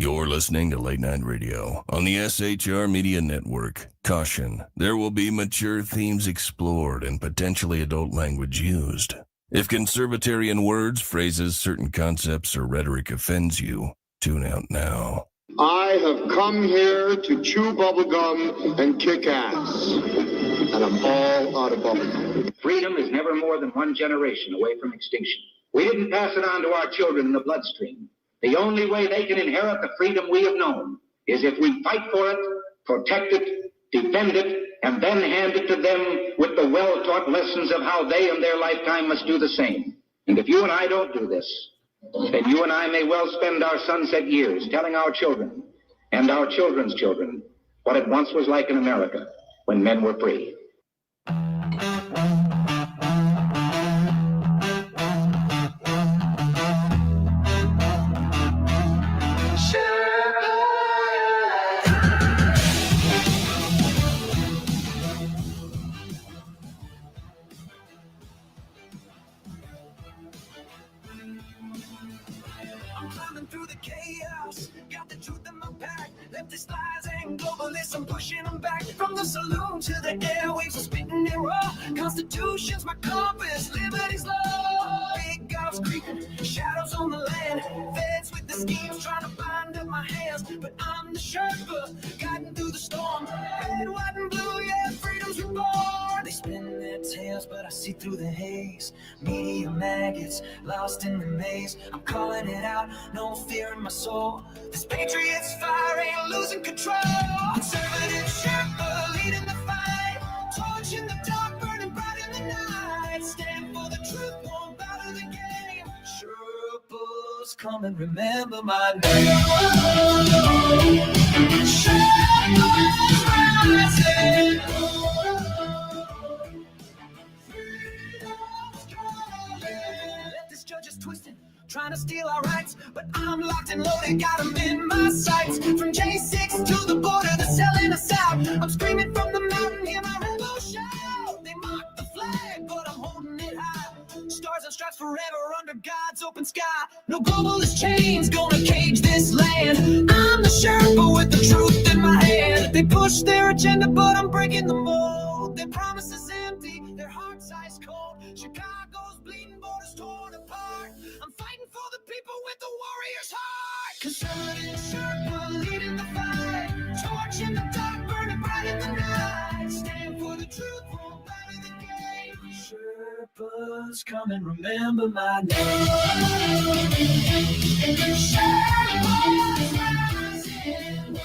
You're listening to Late Night Radio on the SHR Media Network. Caution, there will be mature themes explored and potentially adult language used. If conservatarian words, phrases, certain concepts, or rhetoric offends you, tune out now. I have come here to chew bubblegum and kick ass. And I'm all out of bubblegum. Freedom is never more than one generation away from extinction. We didn't pass it on to our children in the bloodstream. The only way they can inherit the freedom we have known is if we fight for it, protect it, defend it, and then hand it to them with the well-taught lessons of how they in their lifetime must do the same. And if you and I don't do this, then you and I may well spend our sunset years telling our children and our children's children what it once was like in America when men were free. Through the chaos, got the truth in my back. Leftist lies and globalists, I'm pushing them back. From the saloon to the airwaves, I'm spitting it raw. Constitution's my compass, liberty's law. Big guns creeping, shadows on the land. Feds with the schemes trying to bind up my hands. But I'm the Sherpa, guiding through the storm. Red, white, and blue, yeah, freedom's reborn. They spin their tails, but I see through the haze. Media maggots, lost in the maze. I'm calling it out, no fear in my soul. This patriot's fire ain't losing control. Conservative Sherpa leading the fight. Torch in the dark, burning bright in the night. Stand for the truth, won't bow to the game. Sherpas, come and remember my name. Sherpas rising. Judges twisting, trying to steal our rights, but I'm locked and loaded, got them in my sights. From J6 to the border, they're selling us out. I'm screaming from the mountain, hear my rainbow shout. They mock the flag, but I'm holding it high. Stars and stripes forever under God's open sky. No globalist chains gonna cage this land. I'm the Sherpa with the truth in my hand. They push their agenda, but I'm breaking the mold. Their promises empty, their hearts ice cold. Chicago's bleeding, borders torn apart. I'm fighting for the people with the warrior's heart. Conservative Sherpa leading the fight. Torch in the dark, burning bright in the night. Stand for the truth, won't bow to the game. Sherpas, come and remember my name. Sherpas rising.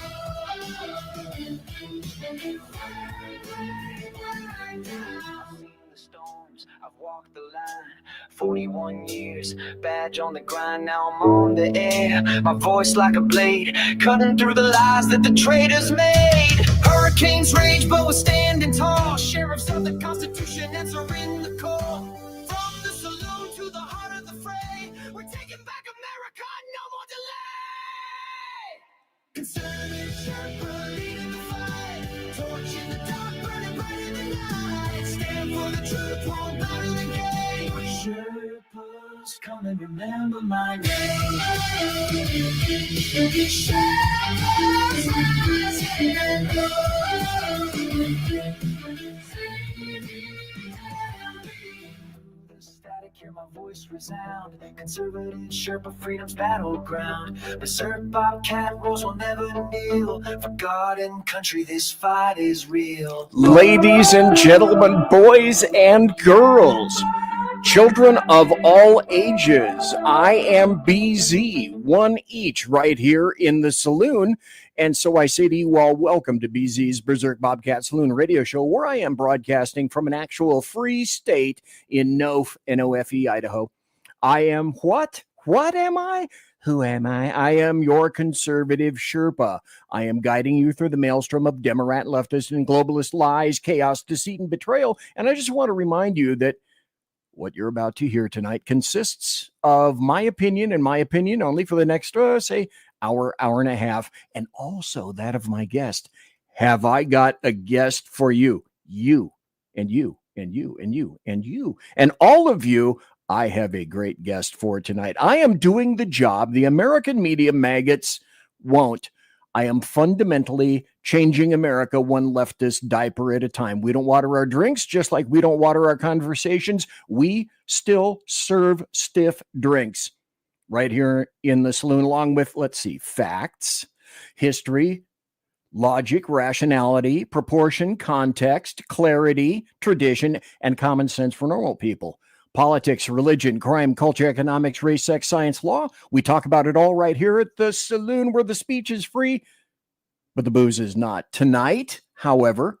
I've walked the line, 41 years, badge on the grind, now I'm on the air. My voice like a blade, cutting through the lies that the traitors made. Hurricanes rage, but we're standing tall. Sheriffs of the Constitution answering the call. From the saloon to the heart of the fray, we're taking back America, no more delay. Conservative Sherpa leading the fight. Torch in the dark, burning bright in the night. Stand for the truth, won't bow to the game. Sherpas, come and remember my name. Sherpas rising. Hear my voice resound. Conservative Sherpa, freedom's battleground. Berserk, Bobcat, rules will never kneel. For God and country, this fight is real. Ladies and gentlemen, boys and girls, children of all ages, I am BZ, one each, right here in the saloon. And so I say to you all, welcome to BZ's Berserk Bobcat Saloon radio show, where I am broadcasting from an actual free state in Nofe, N-O-F-E, Idaho. I am what? What am I? Who am I? I am your conservative Sherpa. I am guiding you through the maelstrom of Democrat, leftist, and globalist lies, chaos, deceit, and betrayal. And I just want to remind you that what you're about to hear tonight consists of my opinion and my opinion only for the next, say, hour and a half, and also that of my guest. Have I got a guest for you? You, and you, and you, and you, and you, and all of you. I have a great guest for tonight. I am doing the job the American media maggots won't. I am fundamentally changing America one leftist diaper at a time. We don't water our drinks, just like we don't water our conversations. We still serve stiff drinks right here in the saloon, along with, let's see, facts, history, logic, rationality, proportion, context, clarity, tradition, and common sense for normal people. Politics, religion, crime, culture, economics, race, sex, science, law. We talk about it all right here at the saloon, where the speech is free, but the booze is not. Tonight, however,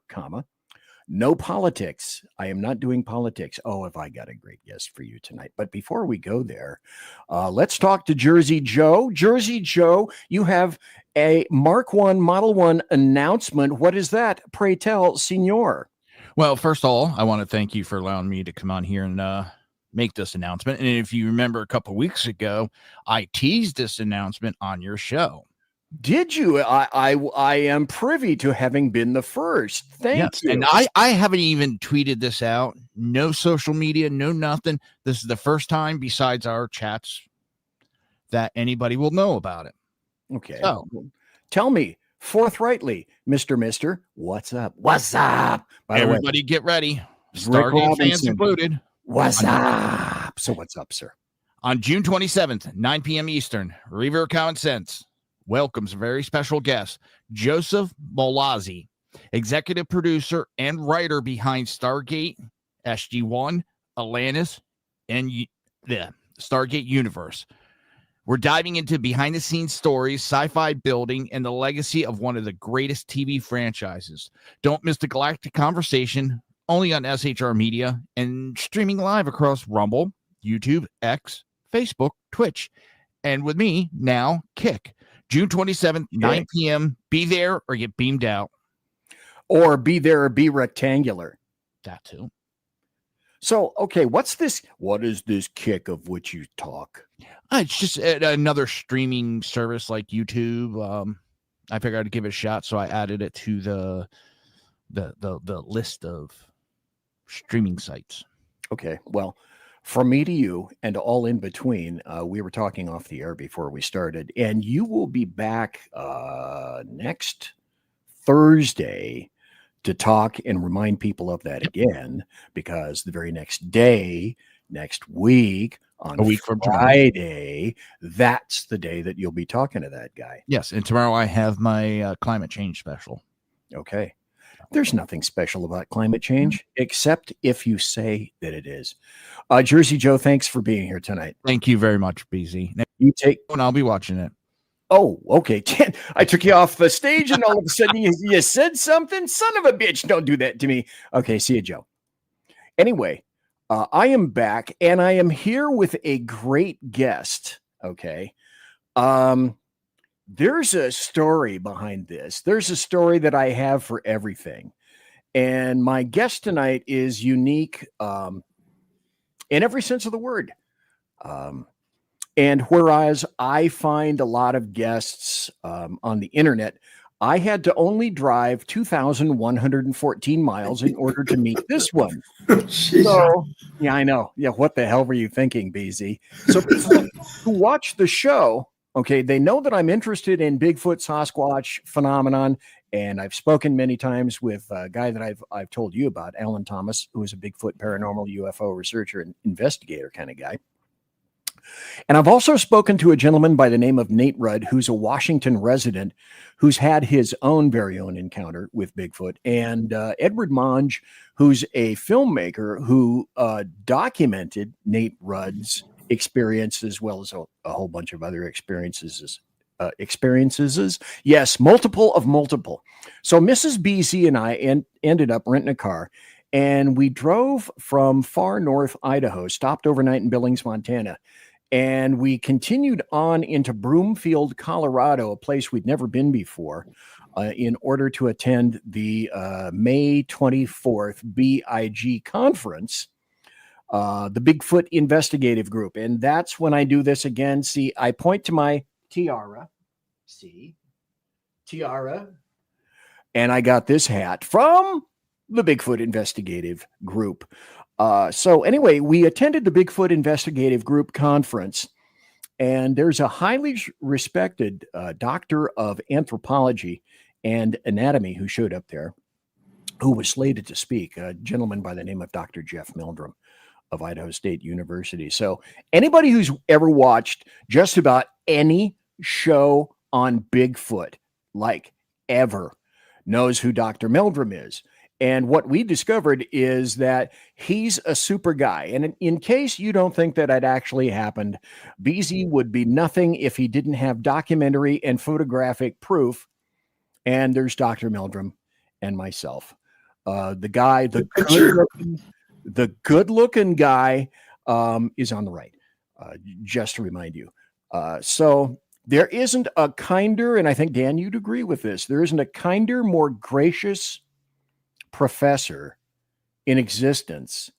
no politics. I am not doing politics. Oh, have I got a great guest for you tonight. But before we go there, let's talk to Jersey Joe. Jersey Joe, you have a Mark 1 Model 1 announcement. What is that? Pray tell, senor. Well, first of all, I want to thank you for allowing me to come on here and make this announcement. And if you remember a couple of weeks ago, I teased this announcement on your show. Did you? I am privy to having been the first. Thank you. And I haven't even tweeted this out. No social media, no nothing. This is the first time, besides our chats, that anybody will know about it. Okay. So, tell me forthrightly, Mister, what's up? What's up? By everybody, get ready. Stargate fans included. What's up? So what's up, sir? On June 27th, 9 p.m. Eastern, River Common Sense welcomes a very special guest, Joseph Molazzi, executive producer and writer behind Stargate, SG-1, Atlantis, and the Stargate universe. We're diving into behind-the-scenes stories, sci-fi building, and the legacy of one of the greatest TV franchises. Don't miss the galactic conversation, only on SHR Media, and streaming live across Rumble, YouTube, X, Facebook, Twitch, and with me, now, Kick. June 27th, 9 p.m. Be there or get beamed out. Or be there or be rectangular. That too. So, okay, what is this Kick of which you talk? It's just another streaming service like YouTube. I figured I'd give it a shot, so I added it to the list of streaming sites. Okay, well, from me to you and all in between, we were talking off the air before we started, and you will be back next Thursday to talk and remind people of that again, because the very next day, next week, on a week from Friday, that's the day that you'll be talking to that guy. Yes, and tomorrow I have my climate change special. Okay. There's nothing special about climate change, except if you say that it is. Jersey Joe, thanks for being here tonight. Thank you very much, BZ. You take, and I'll be watching it. Oh, okay. I took you off the stage, and all of a sudden you said something. Son of a bitch! Don't do that to me. Okay, see you, Joe. Anyway, I am back, and I am here with a great guest. Okay. There's a story behind this. There's a story that I have for everything. And my guest tonight is unique in every sense of the word. And whereas I find a lot of guests on the internet, I had to only drive 2,114 miles in order to meet this one. So, yeah, I know. Yeah, what the hell were you thinking, BZ? So people who watch the show, okay, they know that I'm interested in Bigfoot, Sasquatch phenomenon, and I've spoken many times with a guy that I've told you about, Alan Thomas, who is a Bigfoot paranormal UFO researcher and investigator kind of guy. And I've also spoken to a gentleman by the name of Nate Rudd, who's a Washington resident, who's had his own very own encounter with Bigfoot, and Edward Monge, who's a filmmaker who documented Nate Rudd's experience, as well as a whole bunch of other experiences. Yes, multiple. So Mrs. BZ and I ended up renting a car, and we drove from far north Idaho, stopped overnight in Billings, Montana, and we continued on into Broomfield, Colorado, a place we'd never been before, in order to attend the May 24th BIG conference, the Bigfoot Investigative Group. And that's when I do this again. See, I point to my tiara. See? Tiara. And I got this hat from the Bigfoot Investigative Group. So anyway, we attended the Bigfoot Investigative Group conference, And there's a highly respected doctor of anthropology and anatomy who showed up there, who was slated to speak, a gentleman by the name of Dr. Jeff Meldrum of Idaho State University. So anybody who's ever watched just about any show on Bigfoot, like ever, knows who Dr. Meldrum is. And what we discovered is that he's a super guy. And in case you don't think that had actually happened, BZ would be nothing if he didn't have documentary and photographic proof. And there's Dr. Meldrum and myself. The guy, the good-looking guy is on the right, just to remind you. So there isn't a kinder, and I think, Dan, you'd agree with this, there isn't a kinder, more gracious professor in existence,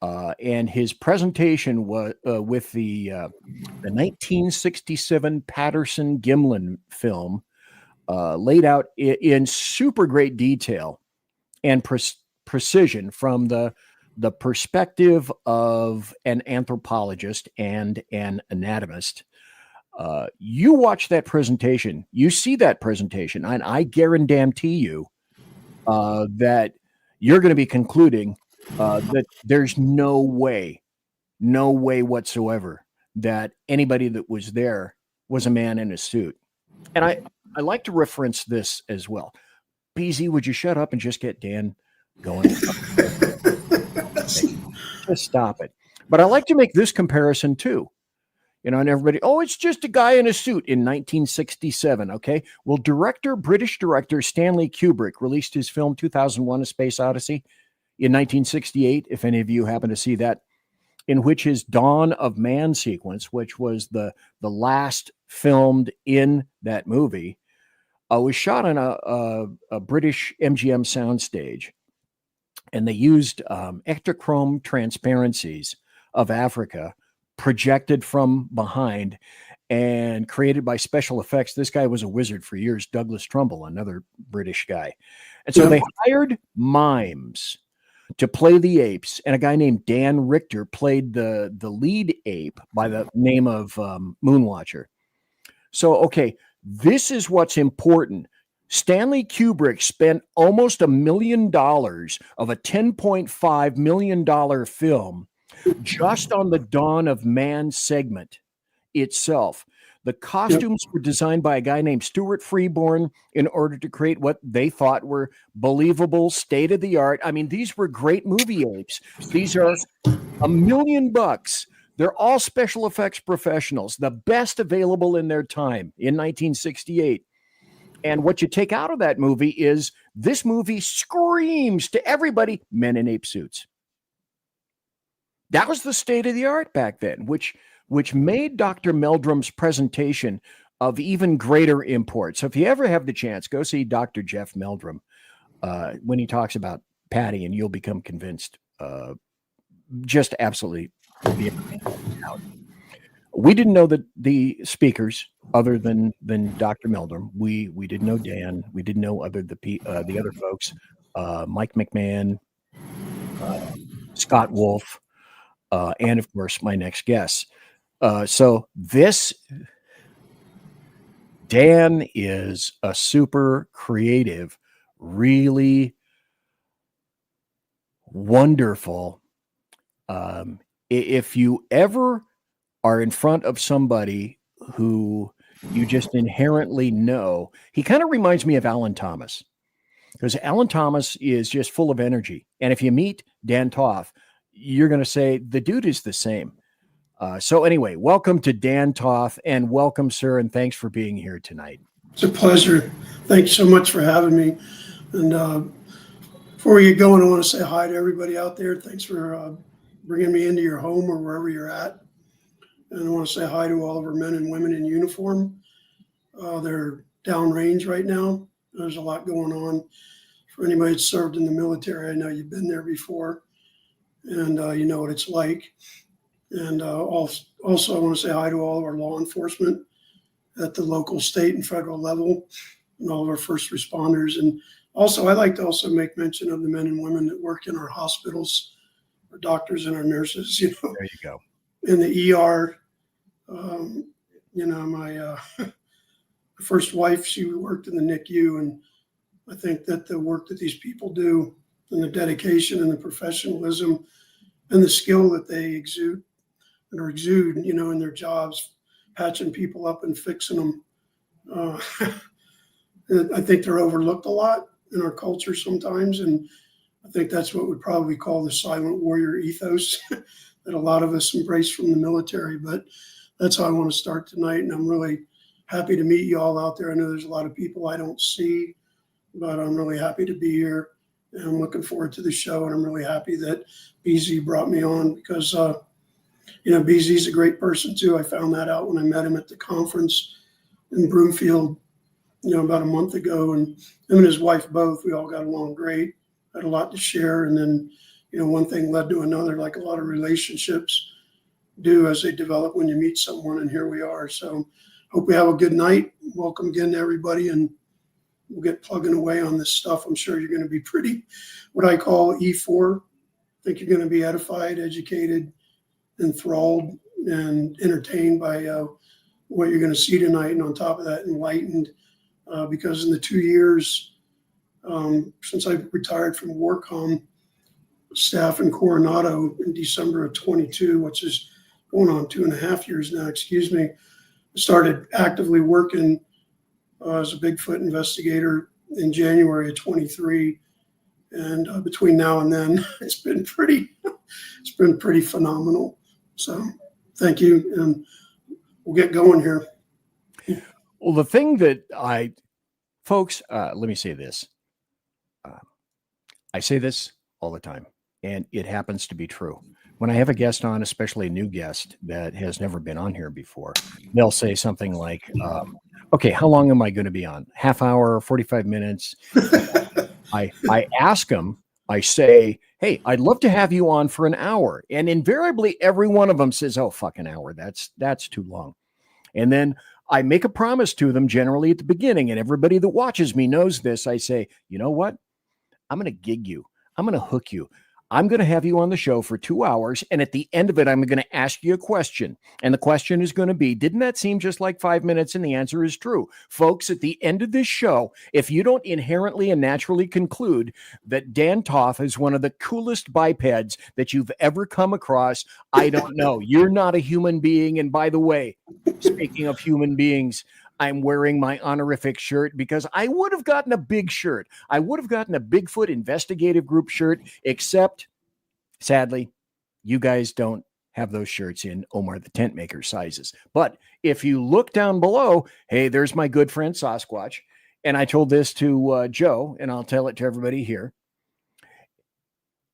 and his presentation was with the 1967 Patterson Gimlin film, laid out in super great detail and precision from the perspective of an anthropologist and an anatomist. You watch that presentation, you see that presentation, and I guarantee you that you're going to be concluding that there's no way whatsoever that anybody that was there was a man in a suit. And I like to reference this as well. BZ, would you shut up and just get Dan going? Just stop it. But I like to make this comparison too. And everybody, it's just a guy in a suit in 1967. Okay. Well, British director Stanley Kubrick released his film 2001: A Space Odyssey in 1968. If any of you happen to see that, in which his Dawn of Man sequence, which was the last filmed in that movie, was shot on a British MGM soundstage. And they used ectochrome transparencies of Africa projected from behind and created by special effects. This guy was a wizard for years, Douglas Trumbull, another British guy. And so they hired mimes to play the apes, and a guy named Dan Richter played the lead ape by the name of Moonwatcher. So, okay, this is what's important. Stanley Kubrick spent almost $1 million of a $10.5 million film just on the Dawn of Man segment itself. The costumes were designed by a guy named Stuart Freeborn in order to create what they thought were believable, state-of-the-art. I mean, these were great movie apes. These are $1 million. They're all special effects professionals, the best available in their time in 1968. And what you take out of that movie is this movie screams to everybody, men in ape suits. That was the state of the art back then, which made Dr. Meldrum's presentation of even greater import. So if you ever have the chance, go see Dr. Jeff Meldrum when he talks about Patty, and you'll become convinced. Just absolutely. We didn't know that the speakers, other than Dr. Meldrum. We didn't know Dan. We didn't know the other folks, Mike McMahon, Scott Wolf, and of course my next guest. So this Dan is a super creative, really wonderful. If you ever are in front of somebody who you just inherently know, he kind of reminds me of Alan Thomas, because Alan Thomas is just full of energy. And if you meet Dan Toth, you're going to say the dude is the same. So anyway, welcome to Dan Toth, and welcome, sir, and thanks for being here tonight. It's a pleasure. Thanks so much for having me. And before we get going, I want to say hi to everybody out there. Thanks for bringing me into your home or wherever you're at. And I want to say hi to all of our men and women in uniform. They're downrange right now. There's a lot going on. For anybody that's served in the military, I know you've been there before, and you know what it's like. And also, I want to say hi to all of our law enforcement at the local, state, and federal level, and all of our first responders. And also, I'd like to also make mention of the men and women that work in our hospitals, our doctors and our nurses. You know, there you go. In the ER, You know, my first wife, she worked in the NICU, and I think that the work that these people do and the dedication and the professionalism and the skill that they exude, you know, in their jobs, patching people up and fixing them. I think they're overlooked a lot in our culture sometimes. And I think that's what we'd probably call the silent warrior ethos that a lot of us embrace from the military. But that's how I want to start tonight. And I'm really happy to meet you all out there. I know there's a lot of people I don't see, but I'm really happy to be here. And I'm looking forward to the show. And I'm really happy that BZ brought me on because, you know, BZ's a great person too. I found that out when I met him at the conference in Broomfield, you know, about a month ago. And him and his wife both, we all got along great, had a lot to share. And then, you know, one thing led to another, like a lot of relationships do as they develop when you meet someone. And here we are. So hope we have a good night. Welcome again to everybody. And we'll get plugging away on this stuff. I'm sure you're going to be pretty, what I call E4. I think you're going to be edified, educated, enthralled, and entertained by what you're going to see tonight. And on top of that, enlightened, because in the 2 years since I retired from Warcom staff in Coronado in December of 22, which is going on 2.5 years now, excuse me, I started actively working as a Bigfoot investigator in January of 23. And between now and then, it's been pretty phenomenal. So thank you. And we'll get going here. Well, the thing that folks, let me say this. I say this all the time, and it happens to be true. When I have a guest on, especially a new guest that has never been on here before, they'll say something like, okay, how long am I going to be on? Half hour, 45 minutes? I ask them, I say, hey, I'd love to have you on for an hour. And invariably, every one of them says, oh, fuck an hour. That's too long. And then I make a promise to them generally at the beginning, and everybody that watches me knows this. I say, you know what? I'm going to gig you. I'm going to hook you. I'm going to have you on the show for 2 hours. And at the end of it, I'm going to ask you a question. And the question is going to be, didn't that seem just like 5 minutes? And the answer is true. Folks, at the end of this show, if you don't inherently and naturally conclude that Dan Toth is one of the coolest bipeds that you've ever come across, I don't know. You're not a human being. And by the way, speaking of human beings, I'm wearing my honorific shirt because I would have gotten a big shirt. I would have gotten a Bigfoot Investigative Group shirt, except, sadly, you guys don't have those shirts in Omar the Tent Maker sizes. But if you look down below, hey, there's my good friend Sasquatch. And I told this to Joe, and I'll tell it to everybody here.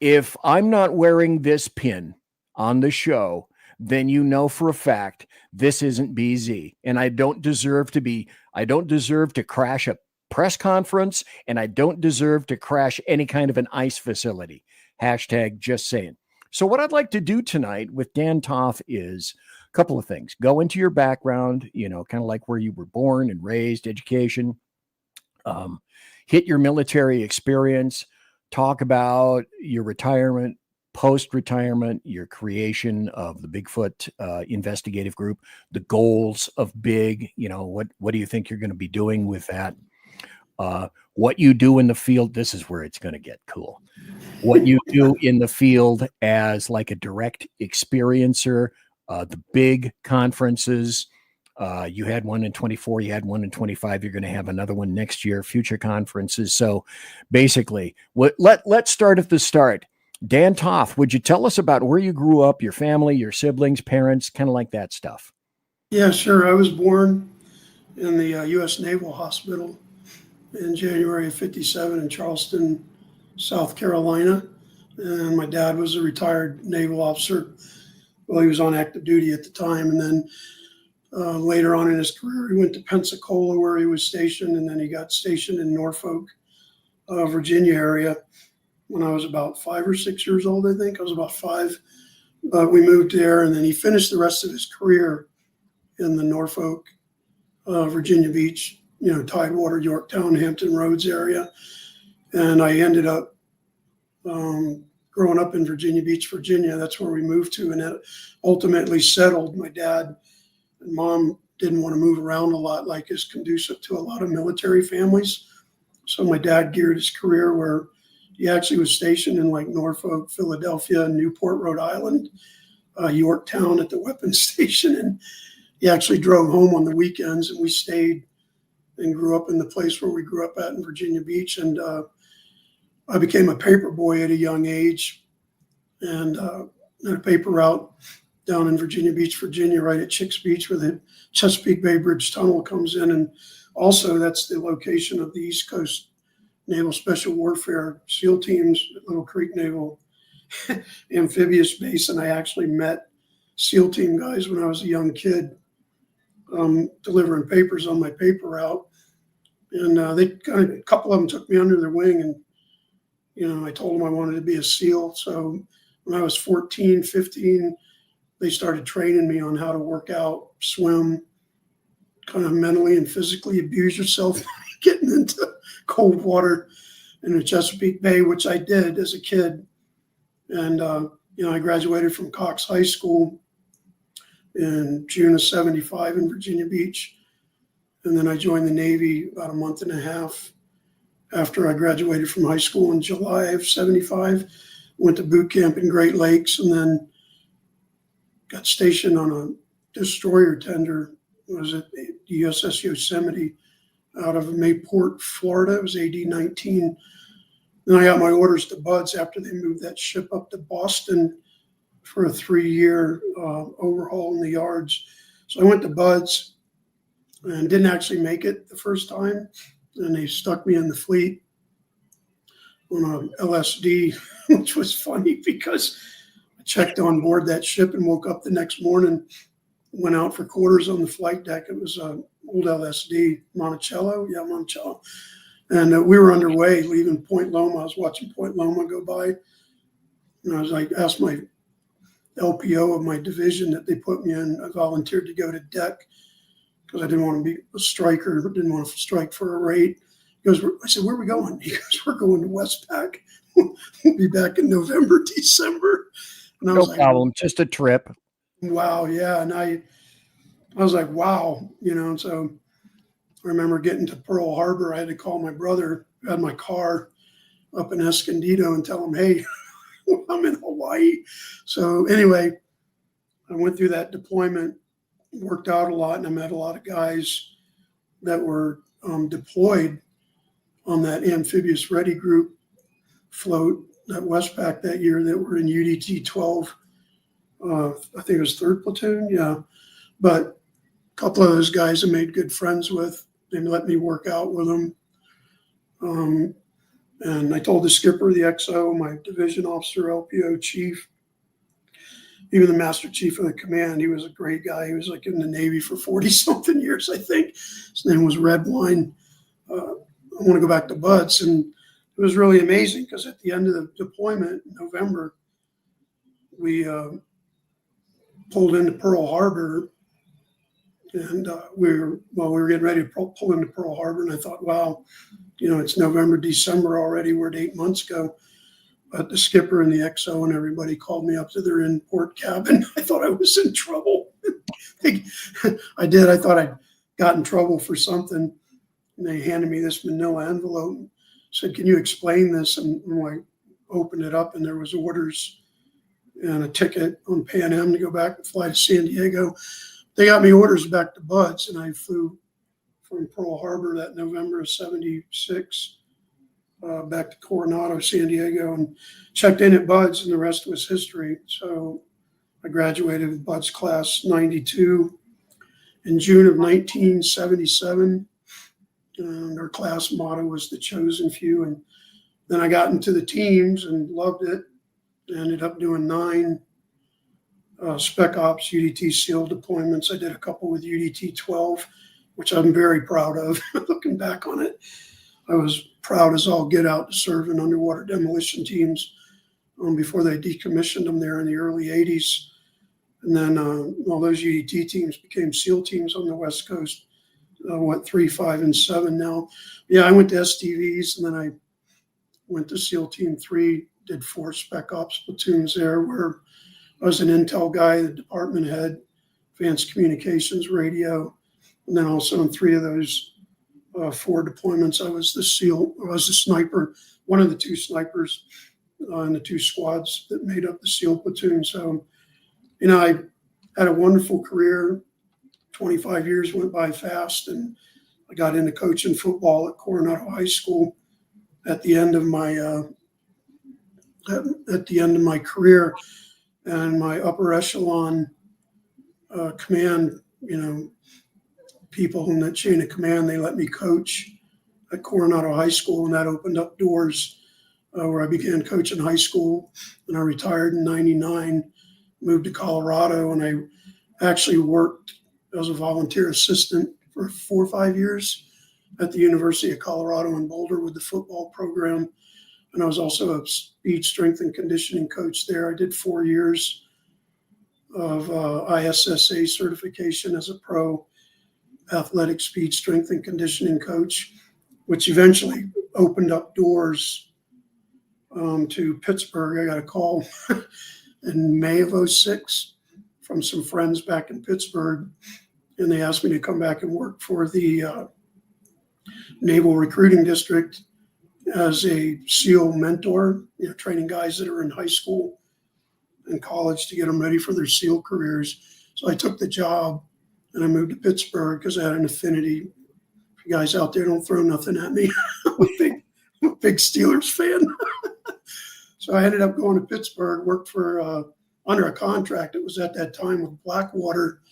If I'm not wearing this pin on the show, then you know for a fact this isn't BZ. And I don't deserve to crash a press conference, and I don't deserve to crash any kind of an ICE facility. Hashtag just saying. So what I'd like to do tonight with Dan Toth is a couple of things. Go into your background, you know, kind of like where you were born and raised, education, hit your military experience, talk about your retirement, post-retirement, your creation of the Bigfoot Investigative Group, the goals of Big, you know, what do you think you're going to be doing with that? What you do in the field, this is where it's going to get cool. What you do in the field as like a direct experiencer, the big conferences, you had one in 24, you had one in 25, you're going to have another one next year, future conferences. So basically, let's start at the start. Dan Toth, would you tell us about where you grew up, your family, your siblings, parents, kind of like that stuff? Yeah, sure. I was born in the U.S. Naval Hospital in January of 57 in Charleston, South Carolina. And my dad was a retired naval officer. Well, he was on active duty at the time. And then later on in his career, he went to Pensacola where he was stationed. And then he got stationed in Norfolk, Virginia area when I was about 5 or 6 years old, I think. I was about 5. But we moved there, and then he finished the rest of his career in the Norfolk, Virginia Beach, you know, Tidewater, Yorktown, Hampton Roads area. And I ended up growing up in Virginia Beach, Virginia. That's where we moved to, and that ultimately settled. My dad and mom didn't want to move around a lot, like is conducive to a lot of military families. So my dad geared his career where he actually was stationed in like Norfolk, Philadelphia, Newport, Rhode Island, Yorktown at the weapons station. And he actually drove home on the weekends, and we stayed and grew up in the place where we grew up at in Virginia Beach. And I became a paper boy at a young age, and had a paper route down in Virginia Beach, Virginia, right at Chicks Beach, where the Chesapeake Bay Bridge Tunnel comes in. And also that's the location of the East Coast Naval Special Warfare SEAL teams at Little Creek Naval Amphibious Base. And I actually met SEAL team guys when I was a young kid, delivering papers on my paper route. And a couple of them took me under their wing, and, you know, I told them I wanted to be a SEAL. So when I was 14, 15, they started training me on how to work out, swim, kind of mentally and physically abuse yourself getting into cold water in the Chesapeake Bay, which I did as a kid. And, you know, I graduated from Cox High School in June of 75 in Virginia Beach. And then I joined the Navy about a month and a half after I graduated from high school in July of 75. Went to boot camp in Great Lakes, and then got stationed on a destroyer tender. It was at the USS Yosemite out of Mayport, Florida. It was AD 19. Then I got my orders to Buds after they moved that ship up to Boston for a 3-year overhaul in the yards. So I went to Buds and didn't actually make it the first time. And they stuck me in the fleet on a LSD, which was funny because I checked on board that ship and woke up the next morning, went out for quarters on the flight deck. It was an old LSD, Monticello. Yeah, Monticello. And we were underway leaving Point Loma. I was watching Point Loma go by. And I was like, asked my LPO of my division that they put me in. I volunteered to go to deck because I didn't want to be a striker, but didn't want to strike for a rate. He goes, I said, where are we going? He goes, we're going to Westpac. We'll be back in November, December. And I was No problem, just a trip. Wow, yeah. And I was like, wow, you know. So I remember getting to Pearl Harbor. I had to call my brother who had my car up in Escondido and tell him, hey, I'm in Hawaii. So anyway, I went through that deployment, worked out a lot, and I met a lot of guys that were deployed on that amphibious ready group float at Westpac that year that were in UDT 12. I think it was 3rd Platoon, yeah. But a couple of those guys I made good friends with. They let me work out with them. And I told the skipper, the XO, my division officer, LPO chief, even the master chief of the command, he was a great guy. He was like in the Navy for 40-something years, I think. His name was Redwine. I want to go back to Buds. And it was really amazing because at the end of the deployment in November, we pulled into Pearl Harbor. And we were getting ready to pull into Pearl Harbor. And I thought, wow, you know, it's November, December already. We're at 8 months ago. But the skipper and the XO and everybody called me up to their in-port cabin. I thought I was in trouble. I did. I thought I'd got in trouble for something. And they handed me this manila envelope and said, can you explain this? And I opened it up, and there was orders and a ticket on Pan Am to go back and fly to San Diego. They got me orders back to Buds, and I flew from Pearl Harbor that November of 76 back to Coronado, San Diego, and checked in at Buds, and the rest was history. So I graduated with Buds class 92 in June of 1977. And our class motto was the chosen few. And then I got into the teams and loved it. Ended up doing 9 Spec Ops UDT SEAL deployments. I did a couple with UDT 12, which I'm very proud of. Looking back on it, I was proud as all get out to serve in underwater demolition teams before they decommissioned them there in the early 80s. And then all those UDT teams became SEAL teams on the West Coast. 3, 5, and 7 now. Yeah, I went to STVs, and then I went to SEAL Team 3, did 4 Spec Ops platoons there, where I was an intel guy, the department head, advanced communications, radio, And then also in 3 of those 4 deployments, I was the sniper, one of the 2 snipers in the 2 squads that made up the SEAL platoon. So, I had a wonderful career. 25 years went by fast, and I got into coaching football at Coronado High School at the end of my career, and my upper echelon command, people in that chain of command, they let me coach at Coronado High School, and that opened up doors where I began coaching high school. And I retired in '99, moved to Colorado, and I actually worked as a volunteer assistant for 4 or 5 years at the University of Colorado in Boulder with the football program. And I was also a speed, strength, and conditioning coach there. I did 4 years of ISSA certification as a pro athletic speed, strength, and conditioning coach, which eventually opened up doors to Pittsburgh. I got a call in May of '06 from some friends back in Pittsburgh, and they asked me to come back and work for the Naval Recruiting District as a SEAL mentor, training guys that are in high school and college to get them ready for their SEAL careers. So I took the job and I moved to Pittsburgh because I had an affinity. If you guys out there don't throw nothing at me, I'm a big Steelers fan. So I ended up going to Pittsburgh, worked for under a contract. It was at that time with Blackwater,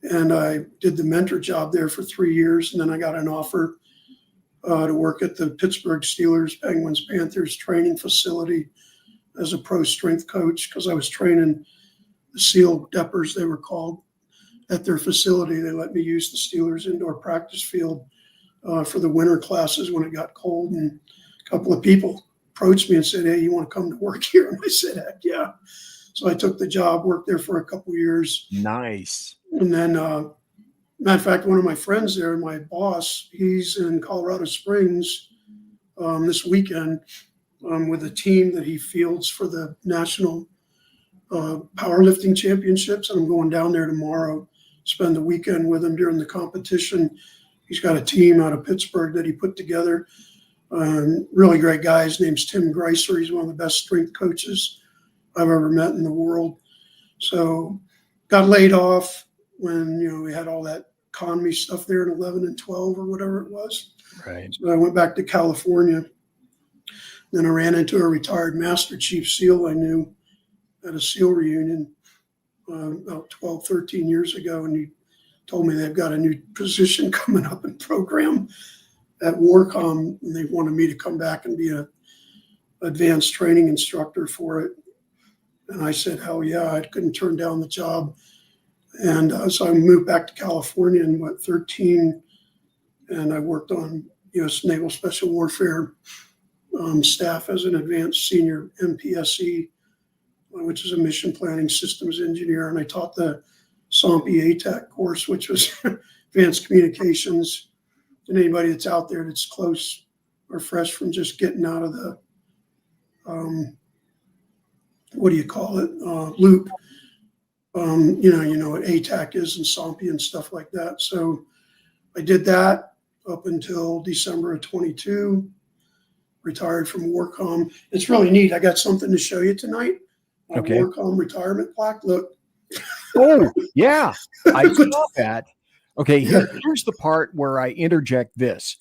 and I did the mentor job there for 3 years, and then I got an offer to work at the Pittsburgh Steelers, Penguins, Panthers training facility as a pro strength coach, because I was training the SEAL Deppers, they were called, at their facility. They let me use the Steelers indoor practice field for the winter classes when it got cold. And a couple of people approached me and said, "Hey, you want to come to work here?" And I said, "Heck yeah." So I took the job, worked there for a couple of years. Nice. And then, matter of fact, one of my friends there, my boss, he's in Colorado Springs this weekend with a team that he fields for the national powerlifting championships. And I'm going down there tomorrow, spend the weekend with him during the competition. He's got a team out of Pittsburgh that he put together. Really great guy. His name's Tim Greiser. He's one of the best strength coaches I've ever met in the world. So got laid off when, we had all that economy stuff there in 11 and 12 or whatever it was. Right. So I went back to California. Then I ran into a retired Master Chief SEAL I knew at a SEAL reunion about 12, 13 years ago. And he told me they've got a new position coming up in program at Warcom, and they wanted me to come back and be an advanced training instructor for it. And I said, hell yeah, I couldn't turn down the job. And so I moved back to California in 13, and I worked on U.S. Naval Special Warfare staff as an advanced senior MPSE, which is a mission planning systems engineer. And I taught the SOMPI ATAC course, which was advanced communications. And anybody that's out there that's close or fresh from just getting out of the, loop, you know what ATAC is and SOMPI and stuff like that. So I did that up until December of 22, retired from Warcom. It's really neat. I got something to show you tonight. Okay. Warcom retirement plaque. Look. Oh, yeah. I saw that. Okay, here's the part where I interject this.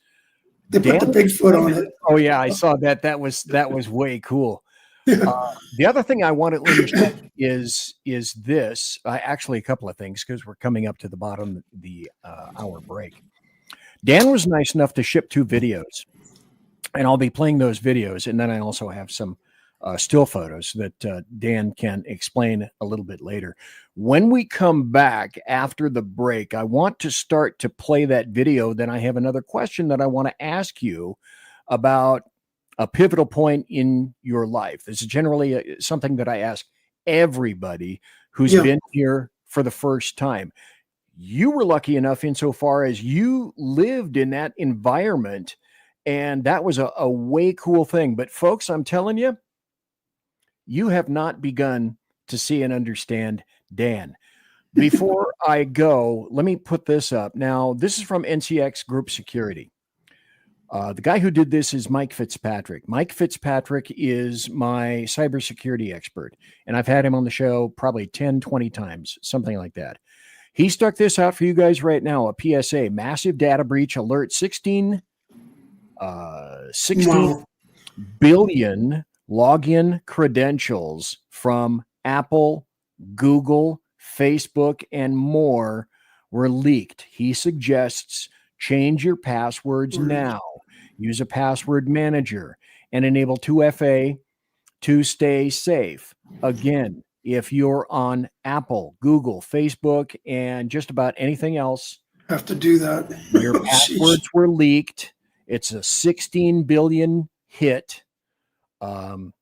They put the Bigfoot on it. Oh yeah, I saw that. That was way cool. The other thing I want to interject is this. Actually, a couple of things, because we're coming up to the bottom of the hour break. Dan was nice enough to ship 2 videos, and I'll be playing those videos, and then I also have some still photos that Dan can explain a little bit later. When we come back after the break, I want to start to play that video. Then I have another question that I want to ask you about a pivotal point in your life. This is generally something that I ask everybody who's been here for the first time. You were lucky enough insofar as you lived in that environment, and that was a way cool thing. But folks, I'm telling you, you have not begun to see and understand Dan. Before I go, let me put this up. Now, this is from NCX Group Security. The guy who did this is Mike Fitzpatrick. Mike Fitzpatrick is my cybersecurity expert, and I've had him on the show probably 10, 20 times, something like that. He stuck this out for you guys right now, a PSA, massive data breach alert, 16 billion login credentials from Apple, Google, Facebook, and more were leaked. He suggests change your passwords now. Use a password manager and enable 2FA to stay safe. Again, if you're on Apple, Google, Facebook, and just about anything else, have to do that. Your passwords were leaked. It's a 16 billion hit. And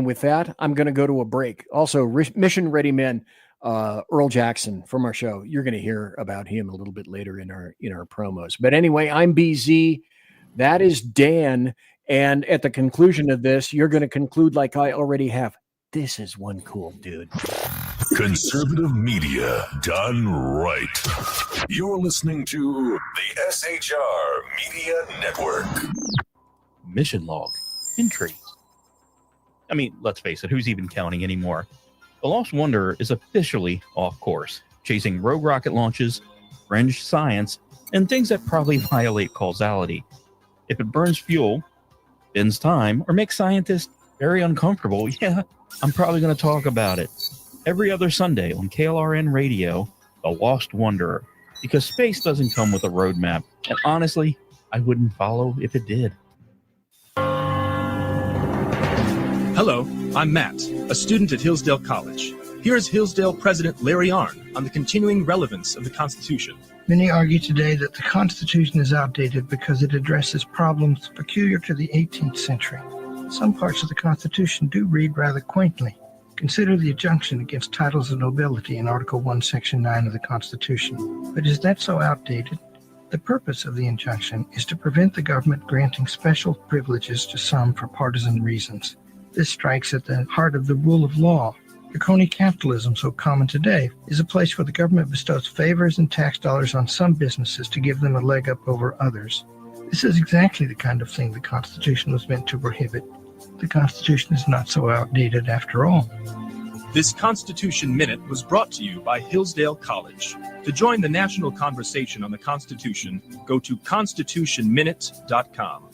with that, I'm going to go to a break. Also, Mission Ready Men, Earl Jackson from our show. You're going to hear about him a little bit later in our promos. But anyway, I'm BZ. That is Dan. And at the conclusion of this, you're going to conclude like I already have. This is one cool dude. Conservative media done right. You're listening to the SHR Media Network. Mission log. Intrigue. I mean, let's face it, who's even counting anymore? The Lost Wanderer is officially off course, chasing rogue rocket launches, fringe science, and things that probably violate causality. If it burns fuel, bends time, or makes scientists very uncomfortable, yeah, I'm probably going to talk about it. Every other Sunday on KLRN Radio, The Lost Wanderer, because space doesn't come with a roadmap, and honestly, I wouldn't follow if it did. Hello, I'm Matt, a student at Hillsdale College. Here's Hillsdale President Larry Arnn on the continuing relevance of the Constitution. Many argue today that the Constitution is outdated because it addresses problems peculiar to the 18th century. Some parts of the Constitution do read rather quaintly. Consider the injunction against titles of nobility in Article 1, Section 9 of the Constitution. But is that so outdated? The purpose of the injunction is to prevent the government granting special privileges to some for partisan reasons. This strikes at the heart of the rule of law. The crony capitalism so common today is a place where the government bestows favors and tax dollars on some businesses to give them a leg up over others. This is exactly the kind of thing the Constitution was meant to prohibit. The Constitution is not so outdated after all. This Constitution Minute was brought to you by Hillsdale College. To join the national conversation on the Constitution, go to constitutionminute.com.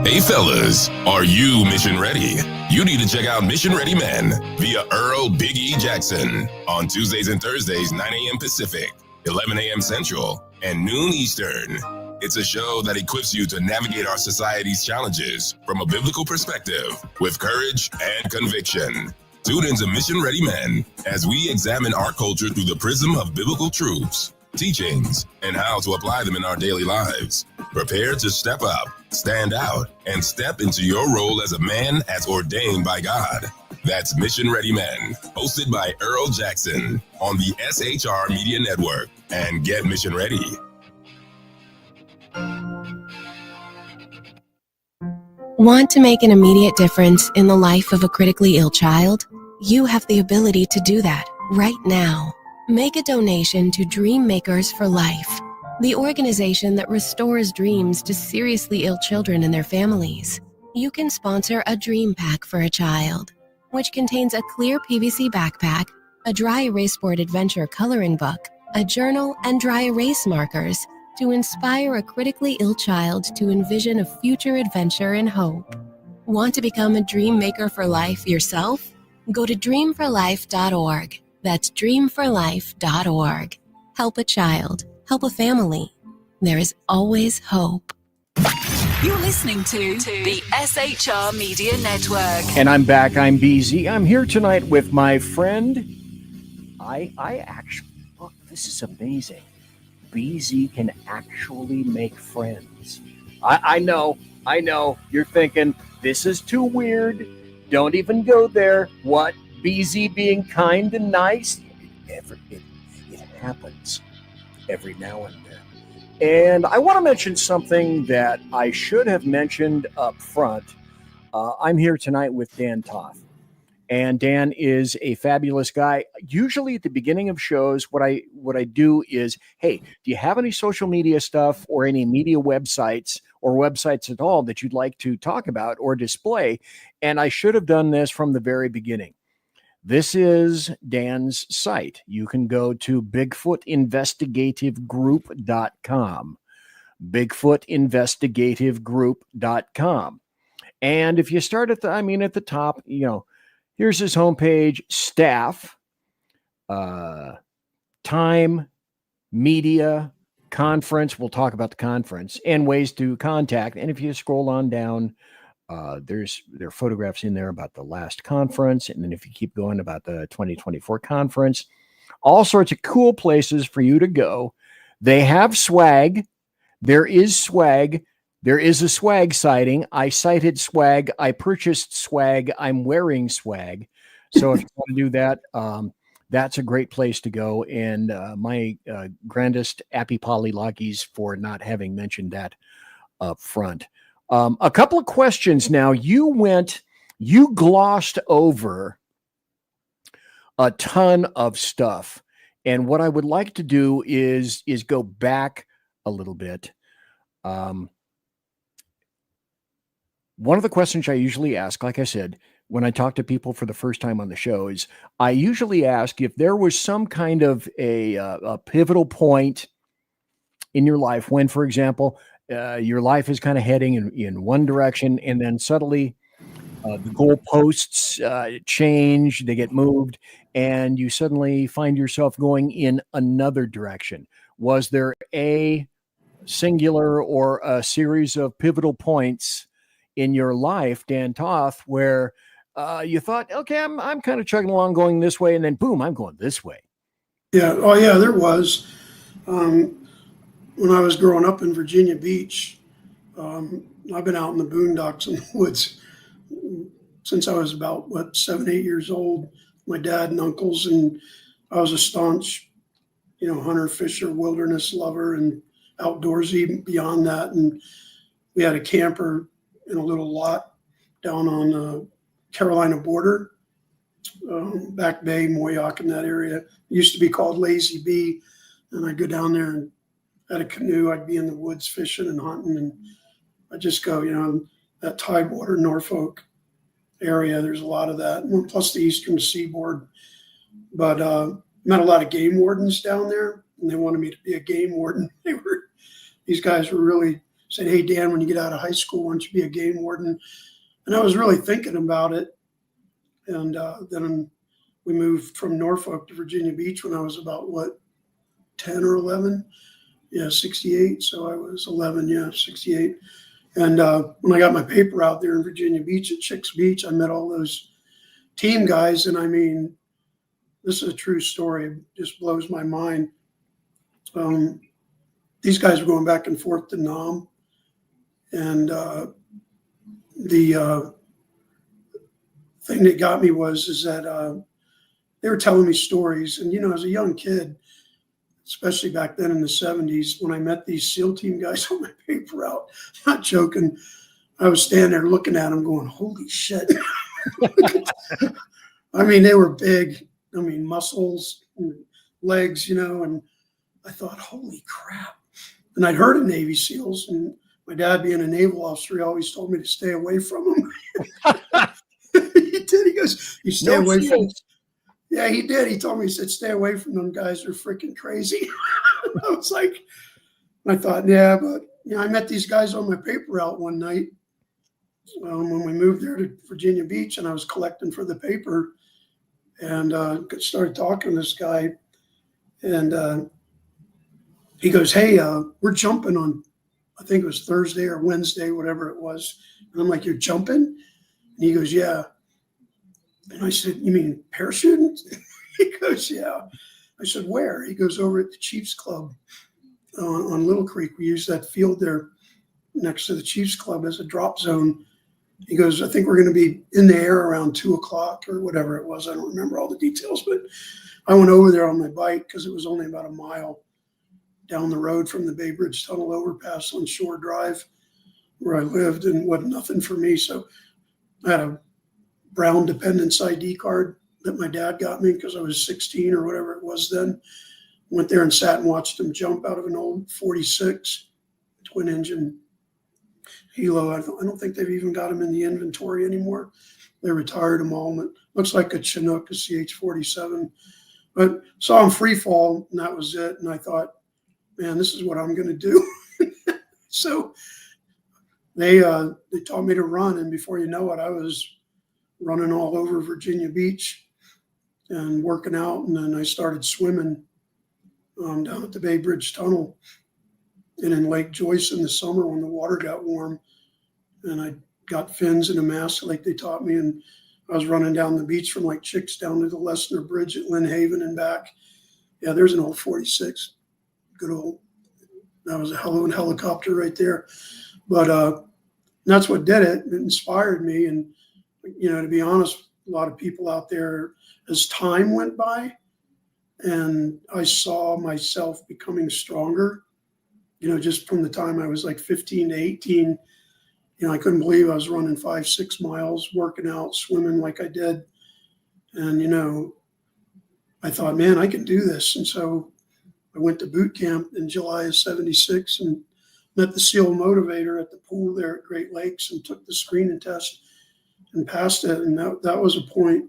Hey fellas, are you mission ready? You need to check out Mission Ready Men via Earl Big E Jackson on Tuesdays and Thursdays, 9 a.m. Pacific, 11 a.m. Central, and noon Eastern. It's a show that equips you to navigate our society's challenges from a biblical perspective with courage and conviction. Tune into Mission Ready Men as we examine our culture through the prism of biblical truths, teachings, and how to apply them in our daily lives. Prepare to step up, stand out, and step into your role as a man as ordained by God. That's Mission Ready Men, hosted by Earl Jackson on the SHR Media Network. And get mission ready. Want to make an immediate difference in the life of a critically ill child? You have the ability to do that right now. Make a donation to Dream Makers for Life, the organization that restores dreams to seriously ill children and their families. You can sponsor a dream pack for a child, which contains a clear PVC backpack, a dry erase board adventure coloring book, a journal, and dry erase markers to inspire a critically ill child to envision a future adventure and hope. Want to become a dream maker for life yourself? Go to dreamforlife.org. That's dreamforlife.org. Help a child. Help a family. There is always hope. You're listening to the SHR Media Network. And I'm back. I'm BZ. I'm here tonight with my friend. I actually, look, this is amazing. BZ can actually make friends. I know. You're thinking, this is too weird. Don't even go there. What? BZ being kind and nice? It happens every now and then. And I want to mention something that I should have mentioned up front. I'm here tonight with Dan Toth. And Dan is a fabulous guy. Usually at the beginning of shows, what I do is, hey, do you have any social media stuff or any media websites or websites at all that you'd like to talk about or display? And I should have done this from the very beginning. This is Dan's site. You can go to BigfootInvestigativegroup.com. BigfootInvestigativegroup.com. And if you start at the top, here's his homepage, staff, time, media, conference. We'll talk about the conference and ways to contact. And if you scroll on down, there are photographs in there about the last conference. And then if you keep going about the 2024 conference, all sorts of cool places for you to go. They have swag. There is swag. There is a swag sighting. I cited swag. I purchased swag. I'm wearing swag. So if you want to do that, that's a great place to go. And my grandest apipolylogis for not having mentioned that up front. A couple of questions now. You glossed over a ton of stuff. And what I would like to do is go back a little bit. One of the questions I usually ask, like I said, when I talk to people for the first time on the show, is I usually ask if there was some kind of a pivotal point in your life when, for example, your life is kind of heading in one direction, and then suddenly the goalposts change, they get moved, and you suddenly find yourself going in another direction. Was there a singular or a series of pivotal points in your life, Dan Toth, where you thought, okay, I'm kind of chugging along going this way, and then boom, I'm going this way? Yeah. Oh yeah, there was. When I was growing up in Virginia Beach, I've been out in the boondocks and the woods since I was about 7, 8 years old. My dad and uncles, and I was a staunch, hunter, fisher, wilderness lover, and outdoorsy beyond that. And we had a camper in a little lot down on the Carolina border, Back Bay, Moyock, in that area. It used to be called Lazy Bee. And I'd go down there and had a canoe. I'd be in the woods fishing and hunting. And I'd just go, that Tidewater, Norfolk area, there's a lot of that. And plus the eastern seaboard. But met a lot of game wardens down there, and they wanted me to be a game warden. These guys were really said, hey, Dan, when you get out of high school, why don't you be a game warden? And I was really thinking about it. And then we moved from Norfolk to Virginia Beach when I was about, 10 or 11? Yeah, 68. So I was 11, 68. And when I got my paper out there in Virginia Beach at Chicks Beach, I met all those team guys. And I mean, this is a true story. It just blows my mind. These guys were going back and forth to Nam. And the thing that got me is that they were telling me stories. And, as a young kid, especially back then in the 70s, when I met these SEAL team guys on my paper route, not joking, I was standing there looking at them going, holy shit. I mean, they were big. I mean, muscles, and legs, and I thought, holy crap. And I'd heard of Navy SEALs, and my dad being a naval officer, he always told me to stay away from them. He did. He goes, you stay away from them. Yeah, he did. He told me, he said, stay away from them guys. They're freaking crazy. I was like, I thought, yeah, but I met these guys on my paper route one night when we moved there to Virginia Beach, and I was collecting for the paper, and started talking to this guy, and he goes, hey, we're jumping on, I think it was Thursday or Wednesday, whatever it was. And I'm like, you're jumping? And he goes, yeah. And I said, you mean parachuting? He goes, yeah. I said, where? He goes, over at the Chiefs Club on Little Creek. We use that field there next to the Chiefs Club as a drop zone. He goes, I think we're going to be in the air around 2:00 or whatever it was. I don't remember all the details, but I went over there on my bike because it was only about a mile down the road from the Bay Bridge Tunnel overpass on Shore Drive where I lived, and wasn't nothing for me. So I had a brown Dependence ID card that my dad got me because I was 16 or whatever it was then. Went there and sat and watched him jump out of an old 46 twin engine Hilo. I don't think they've even got them in the inventory anymore. They retired them all. And it looks like a Chinook, a CH-47. But saw him free fall, and that was it. And I thought, man, this is what I'm going to do. So they taught me to run, and before you know it, I was running all over Virginia Beach and working out. And then I started swimming down at the Bay Bridge Tunnel and in Lake Joyce in the summer when the water got warm. And I got fins and a mask like they taught me. And I was running down the beach from like Chicks down to the Lesnar Bridge at Lynn Haven and back. Yeah, there's an old 46. Good old, that was a hell of a helicopter right there. But that's what did it. It inspired me. And, you know, to be honest, a lot of people out there, as time went by and I saw myself becoming stronger, you know, just from the time I was like 15 to 18, you know, I couldn't believe I was running 5-6 miles, working out, swimming like I did. And, you know, I thought, man, I can do this. And so I went to boot camp in July of 76 and met the SEAL motivator at the pool there at Great Lakes and took the screening test and passed it. And that was a point,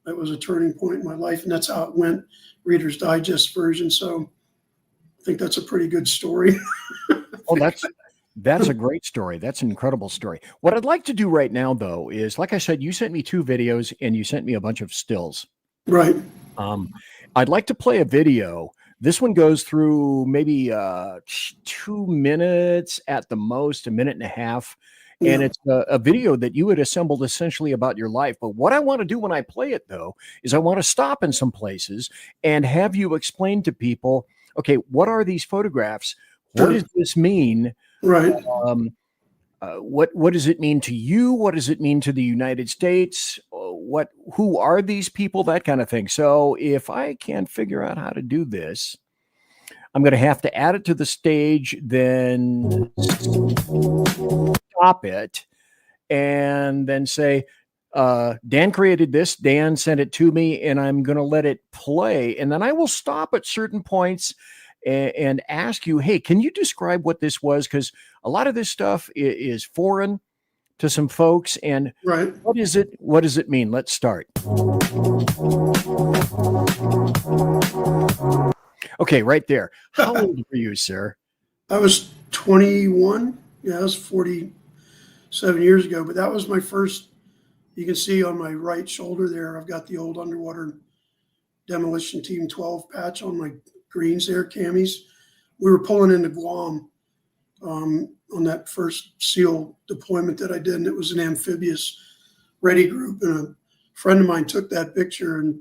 that was a turning point in my life. And that's how it went, Reader's Digest version. So I think that's a pretty good story. Oh, that's a great story. That's an incredible story. What I'd like to do right now, though, is, like I said, you sent me 2 videos and you sent me a bunch of stills. Right. I'd like to play a video. This one goes through maybe 2 minutes at the most, 1.5 minutes. Yeah. And it's a video that you had assembled essentially about your life. But what I want to do when I play it, though, is I want to stop in some places and have you explain to people, okay, what are these photographs? What does this mean? Right. What does it mean to you? What does it mean to the United States? Who are these people? That kind of thing. So if I can figure out how to do this, I'm going to have to add it to the stage, then stop it, and then say, Dan created this, Dan sent it to me, and I'm going to let it play. And then I will stop at certain points and ask you, hey, can you describe what this was? Because a lot of this stuff is foreign to some folks. And right. What is it? What does it mean? Let's start. Okay, right there. How old were you, sir? I was 21. Yeah, that was 47 years ago. But that was my first, you can see on my right shoulder there, I've got the old Underwater Demolition Team 12 patch on my greens there, camis. We were pulling into Guam on that first SEAL deployment that I did, and it was an amphibious ready group. And a friend of mine took that picture, and,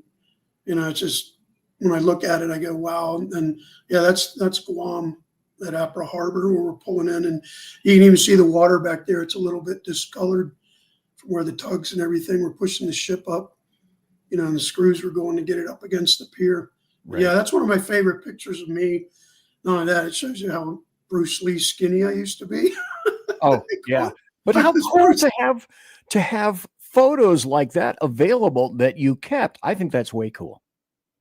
you know, it's just, when I look at it, I go, wow. And yeah, that's Guam, that Apra Harbor where we're pulling in. And you can even see the water back there. It's a little bit discolored from where the tugs and everything were pushing the ship up, you know, and the screws were going to get it up against the pier. Right. Yeah, that's one of my favorite pictures of me. Not only that, it shows you how Bruce Lee skinny I used to be. Oh, yeah. But how cool to have photos like that available that you kept. I think that's way cool.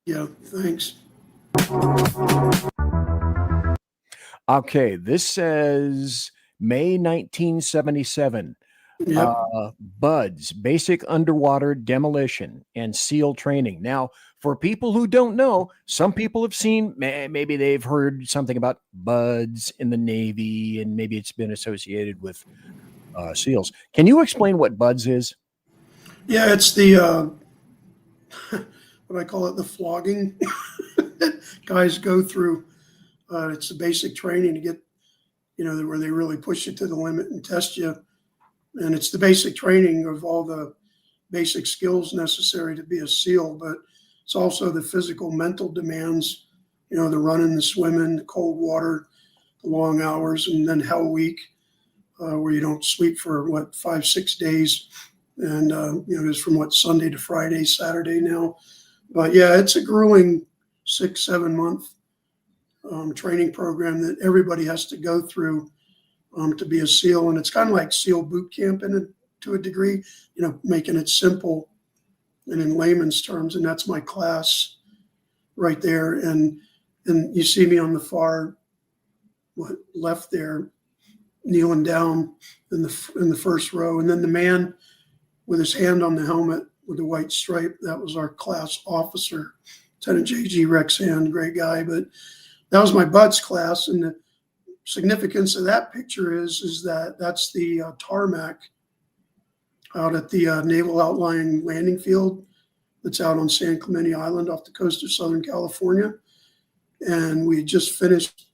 Yeah, thanks. Okay, this says May 1977. Yep. BUDS, Basic Underwater Demolition and SEAL Training. Now, for people who don't know, some people have seen, maybe they've heard something about BUDS in the Navy, and maybe it's been associated with SEALs. Can you explain what BUDS is? Yeah, it's the what I call it, the flogging that guys go through. It's the basic training to get, you know, where they really push you to the limit and test you. And it's the basic training of all the basic skills necessary to be a SEAL, but it's also the physical, mental demands, you know, the running, the swimming, the cold water, the long hours, and then Hell Week, where you don't sleep for 5-6 days. And, you know, it's from Sunday to Friday, Saturday now. But yeah, it's a grueling 6-7 month training program that everybody has to go through to be a SEAL. And it's kind of like SEAL boot camp in a to a degree, making it simple and in layman's terms. And that's my class right there. And you see me on the far left there, kneeling down in the first row. And then the man with his hand on the helmet with the white stripe, that was our class officer, Lieutenant J.G. Rexhand, great guy. But that was my BUDS class. And the significance of that picture is that that's the tarmac out at the Naval Outlying Landing Field that's out on San Clemente Island off the coast of Southern California. And we just finished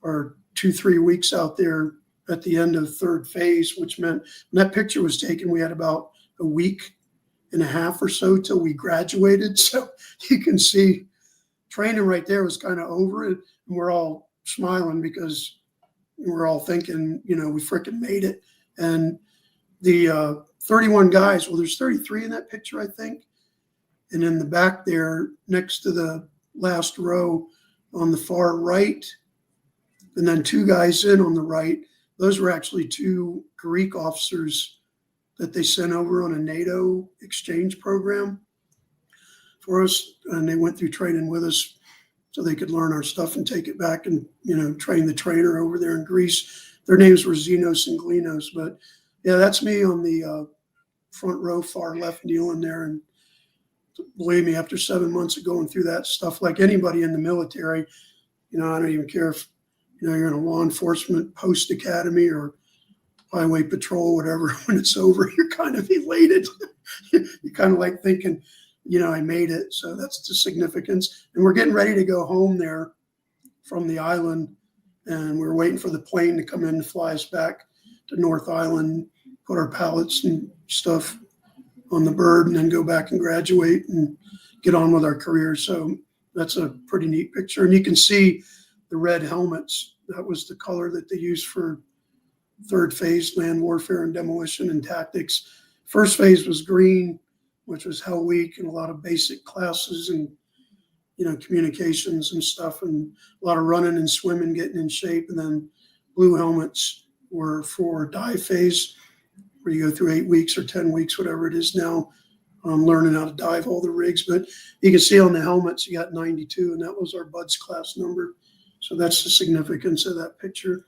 our 2-3 weeks out there at the end of third phase, which meant when that picture was taken, we had about a week and a half or so till we graduated. So you can see training right there was kind of over it. And we're all smiling because we're all thinking, we freaking made it. And the 31 guys, well, there's 33 in that picture, I think. And in the back there, next to the last row on the far right, and then 2 guys in on the right, those were actually 2 Greek officers that they sent over on a NATO exchange program for us. And they went through training with us so they could learn our stuff and take it back and, train the trainer over there in Greece. Their names were Xenos and Glenos. But yeah, that's me on the front row, far left, kneeling there. And believe me, after 7 months of going through that stuff, like anybody in the military, I don't even care if, you're in a law enforcement post academy or highway patrol, whatever, when it's over, you're kind of elated. You're kind of like thinking, I made it. So that's the significance. And we're getting ready to go home there from the island. And we're waiting for the plane to come in and fly us back to North Island, put our pallets and stuff on the bird, and then go back and graduate and get on with our careers. So that's a pretty neat picture. And you can see the red helmets. That was the color that they used for third phase, land warfare and demolition and tactics. First phase was green, which was Hell Week and a lot of basic classes and, communications and stuff, and a lot of running and swimming, getting in shape. And then blue helmets were for dive phase, where you go through 8 weeks or 10 weeks, whatever it is now, learning how to dive all the rigs. But you can see on the helmets, you got 92, and that was our BUDS class number. So that's the significance of that picture.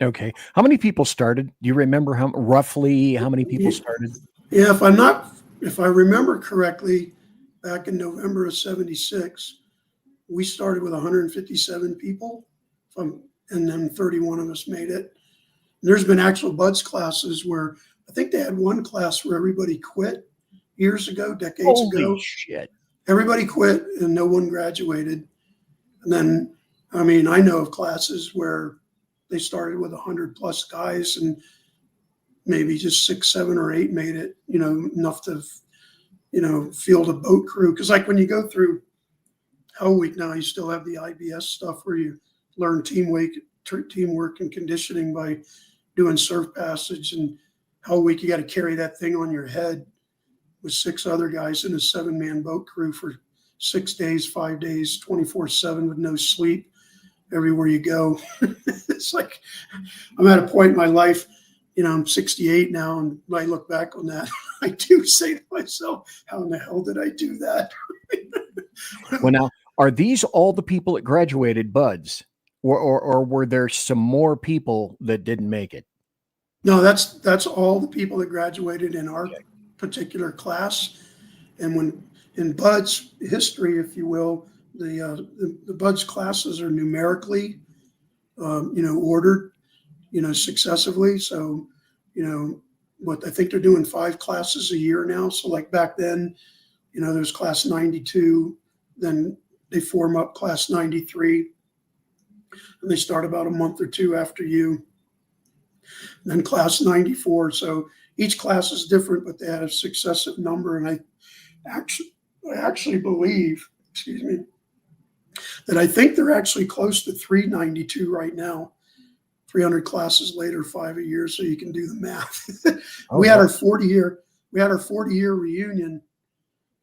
Okay. How many people started? Do you remember roughly how many people started? Yeah, if I remember correctly, back in November of 76, we started with 157 people, and then 31 of us made it. And there's been actual BUDS classes where I think they had one class where everybody quit years ago, decades ago. Holy shit. Everybody quit and no one graduated. And then, I know of classes where they started with 100 plus guys and maybe just 6, 7, or 8 made it, enough to, field a boat crew. Because like when you go through Hell Week now, you still have the IBS stuff where you learn teamwork and conditioning by doing surf passage. And Hell Week, you got to carry that thing on your head with 6 other guys in a 7-man boat crew for 6 days, 5 days, 24/7 with no sleep. Everywhere you go. It's like I'm at a point in my life, I'm 68 now, and when I look back on that, I do say to myself, how in the hell did I do that? Well, now, are these all the people that graduated BUDS, or were there some more people that didn't make it? No, that's all the people that graduated in our particular class. And when in BUDS history, if you will, the BUDS classes are numerically, ordered, successively. So, what I think they're doing 5 classes a year now. So like back then, there's class 92, then they form up class 93, and they start about a month or 2 after you. And then class 94. So each class is different, but they had a successive number. And I actually believe, that I think they're actually close to 392 right now. 300 classes later, 5 a year, so you can do the math. We had our 40-year reunion.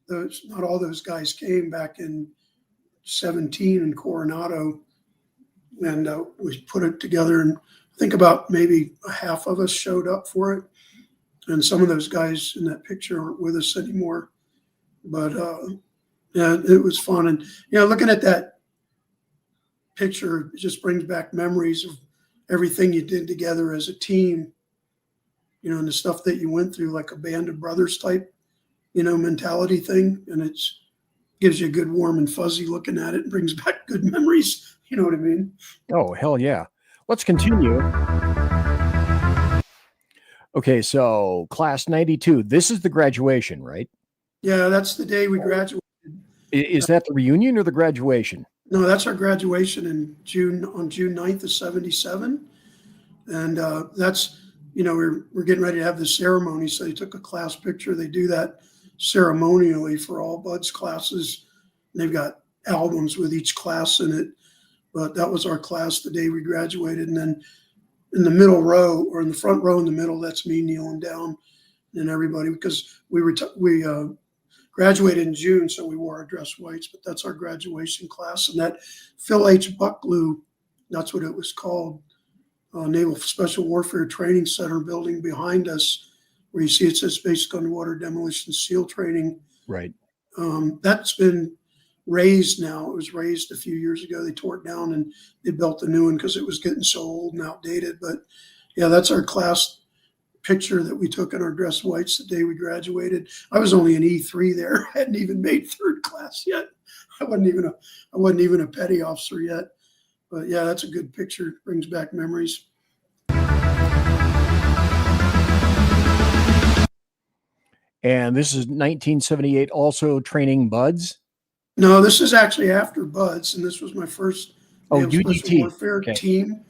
Not all those guys came back in 17 in Coronado, and we put it together. And I think about maybe a half of us showed up for it. And some of those guys in that picture aren't with us anymore. But yeah, it was fun. And, looking at that picture, it just brings back memories of everything you did together as a team, and the stuff that you went through, like a band of brothers type, mentality thing. And it gives you a good warm and fuzzy looking at it and brings back good memories. You know what I mean? Oh, hell yeah. Let's continue. Okay, so class 92. This is the graduation, right? Yeah, that's the day we graduated. Is that the reunion or the graduation? No, that's our graduation on June 9th of 77. And that's, we're getting ready to have the ceremony. So they took a class picture. They do that ceremonially for all Bud's classes. And they've got albums with each class in it. But that was our class the day we graduated. And then in the middle row, or in the front row in the middle, that's me kneeling down, and everybody, because we graduated in June, so we wore our dress whites, but that's our graduation class. And that Phil H. Bucklew, that's what it was called, Naval Special Warfare Training Center building behind us, where you see it says Basic Underwater Demolition SEAL Training. Right. That's been raised now. It was raised a few years ago. They tore it down and they built a new one because it was getting so old and outdated. But yeah, that's our class picture that we took in our dress whites the day we graduated. I was only an E3 there. I hadn't even made third class yet. I wasn't even a petty officer yet. But yeah, that's a good picture. Brings back memories. And this is 1978, also training Buds. No, this is actually after Buds, and this was my first UDT Special Warfare team.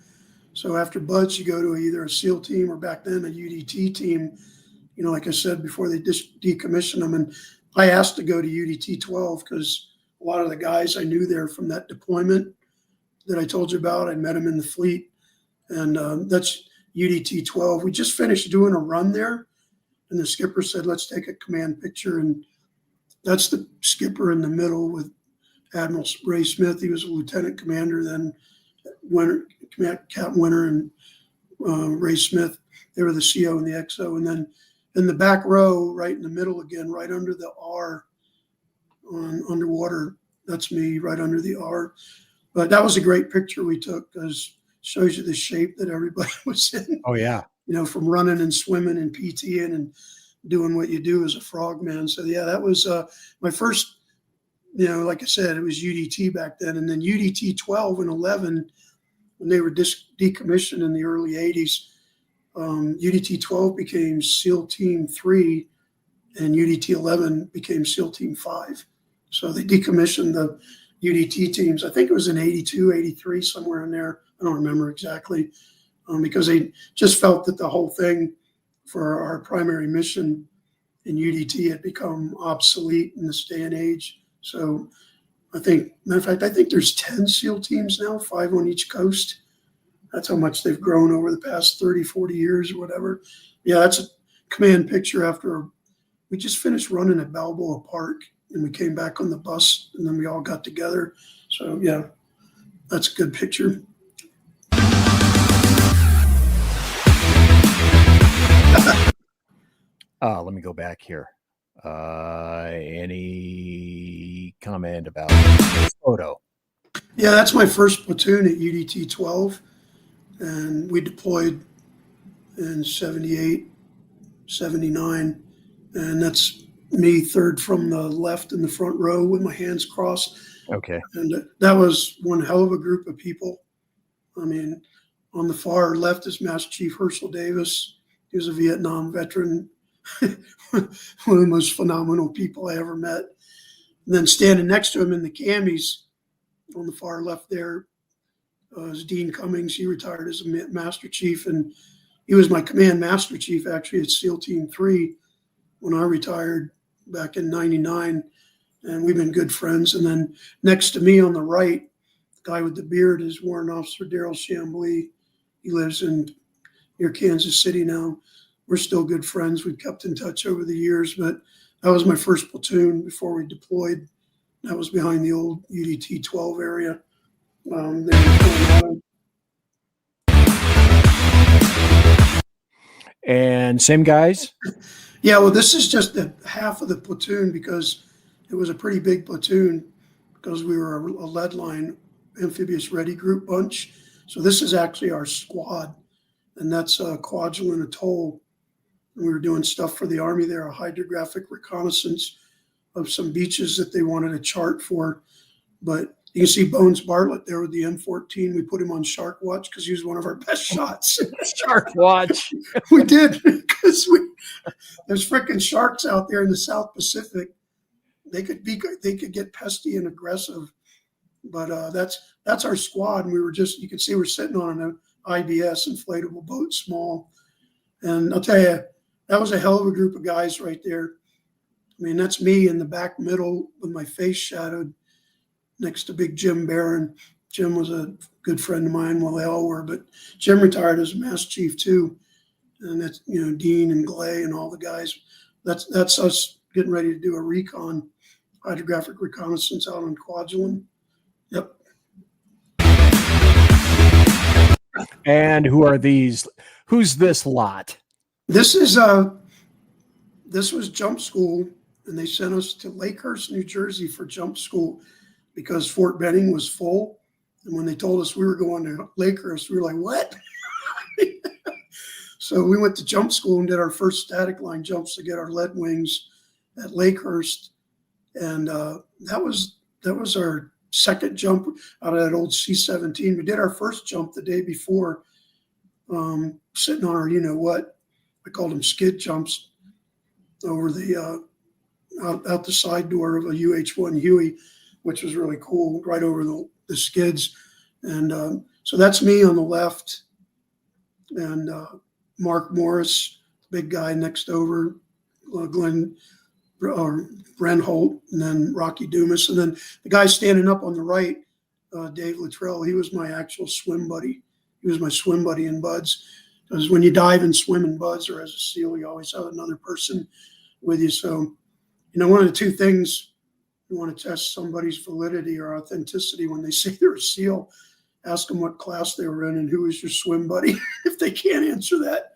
So after Buds, you go to either a SEAL team or back then a UDT team. Like I said before, they just decommissioned them. And I asked to go to UDT 12 because a lot of the guys I knew there from that deployment that I told you about, I met them in the fleet. And that's UDT 12. We just finished doing a run there, and the skipper said, let's take a command picture. And that's the skipper in the middle with Admiral Ray Smith. He was a lieutenant commander then. Captain Winter and Ray Smith, they were the CO and the XO. And then in the back row, right in the middle again, right under the R on underwater, that's me right under the R. But that was a great picture we took because it shows you the shape that everybody was in. Oh, yeah. From running and swimming and PTing and doing what you do as a frogman. So yeah, that was my first, like I said, it was UDT back then. And then UDT 12 and 11, when they were decommissioned in the early 80s, UDT 12 became SEAL Team 3 and UDT 11 became SEAL Team 5. So they decommissioned the UDT teams. I think it was in 82, 83, somewhere in there. I don't remember exactly, because they just felt that the whole thing for our primary mission in UDT had become obsolete in this day and age. So matter of fact, I think there's 10 SEAL teams now, 5 on each coast. That's how much they've grown over the past 30, 40 years or whatever. Yeah, that's a command picture after we just finished running at Balboa Park, and we came back on the bus, and then we all got together. So yeah, that's a good picture. Let me go back here. Any comment about this photo? Yeah, that's my first platoon at UDT 12. And we deployed in 78, 79. And that's me third from the left in the front row with my hands crossed. Okay. And that was one hell of a group of people. I mean, on the far left is Master Chief Herschel Davis. He was a Vietnam veteran, one of the most phenomenal people I ever met. And then standing next to him in the camis on the far left there is Dean Cummings. He retired as a Master Chief, and he was my command Master Chief actually at SEAL Team 3 when I retired back in 99. And we've been good friends. And then next to me on the right, the guy with the beard is Warrant Officer Daryl Chambly. He lives near Kansas City now. We're still good friends. We've kept in touch over the years, but that was my first platoon before we deployed. That was behind the old UDT 12 area. And same guys? Yeah, well, this is just the half of the platoon because it was a pretty big platoon because we were a lead line amphibious ready group bunch. So this is actually our squad, and that's Kwajalein Atoll. And we were doing stuff for the Army there, a hydrographic reconnaissance of some beaches that they wanted a chart for. But you can see Bones Bartlett there with the M14. We put him on Shark Watch because he was one of our best shots. Shark Watch. We did because there's freaking sharks out there in the South Pacific. They could get pesky and aggressive, but that's our squad. And we were you could see we're sitting on an IBS inflatable boat, small. And I'll tell you, that was a hell of a group of guys right there. I mean, that's me in the back middle with my face shadowed next to big Jim Barron. Jim was a good friend of mine. Well, they all were, but Jim retired as a Mass Chief too. And that's, Dean and Glay and all the guys. That's us getting ready to do a recon, hydrographic reconnaissance out on Kwajalein. Yep. And who are these? Who's this lot? This was jump school, and they sent us to Lakehurst, New Jersey for jump school because Fort Benning was full. And when they told us we were going to Lakehurst, we were like, what? So we went to jump school and did our first static line jumps to get our lead wings at Lakehurst. And that was our second jump out of that old C-17. We did our first jump the day before, sitting on our, I called them skid jumps over the out the side door of a UH-1 Huey, which was really cool, right over the skids. And so that's me on the left, and Mark Morris, big guy next over, Glenn Brenholt, and then Rocky Dumas. And then the guy standing up on the right, Dave Luttrell, he was my actual swim buddy. He was my swim buddy in BUDS. Because when you dive and swim in BUDS or as a SEAL, you always have another person with you. So, one of the two things you want to test somebody's validity or authenticity when they say they're a SEAL, ask them what class they were in and who was your swim buddy. If they can't answer that,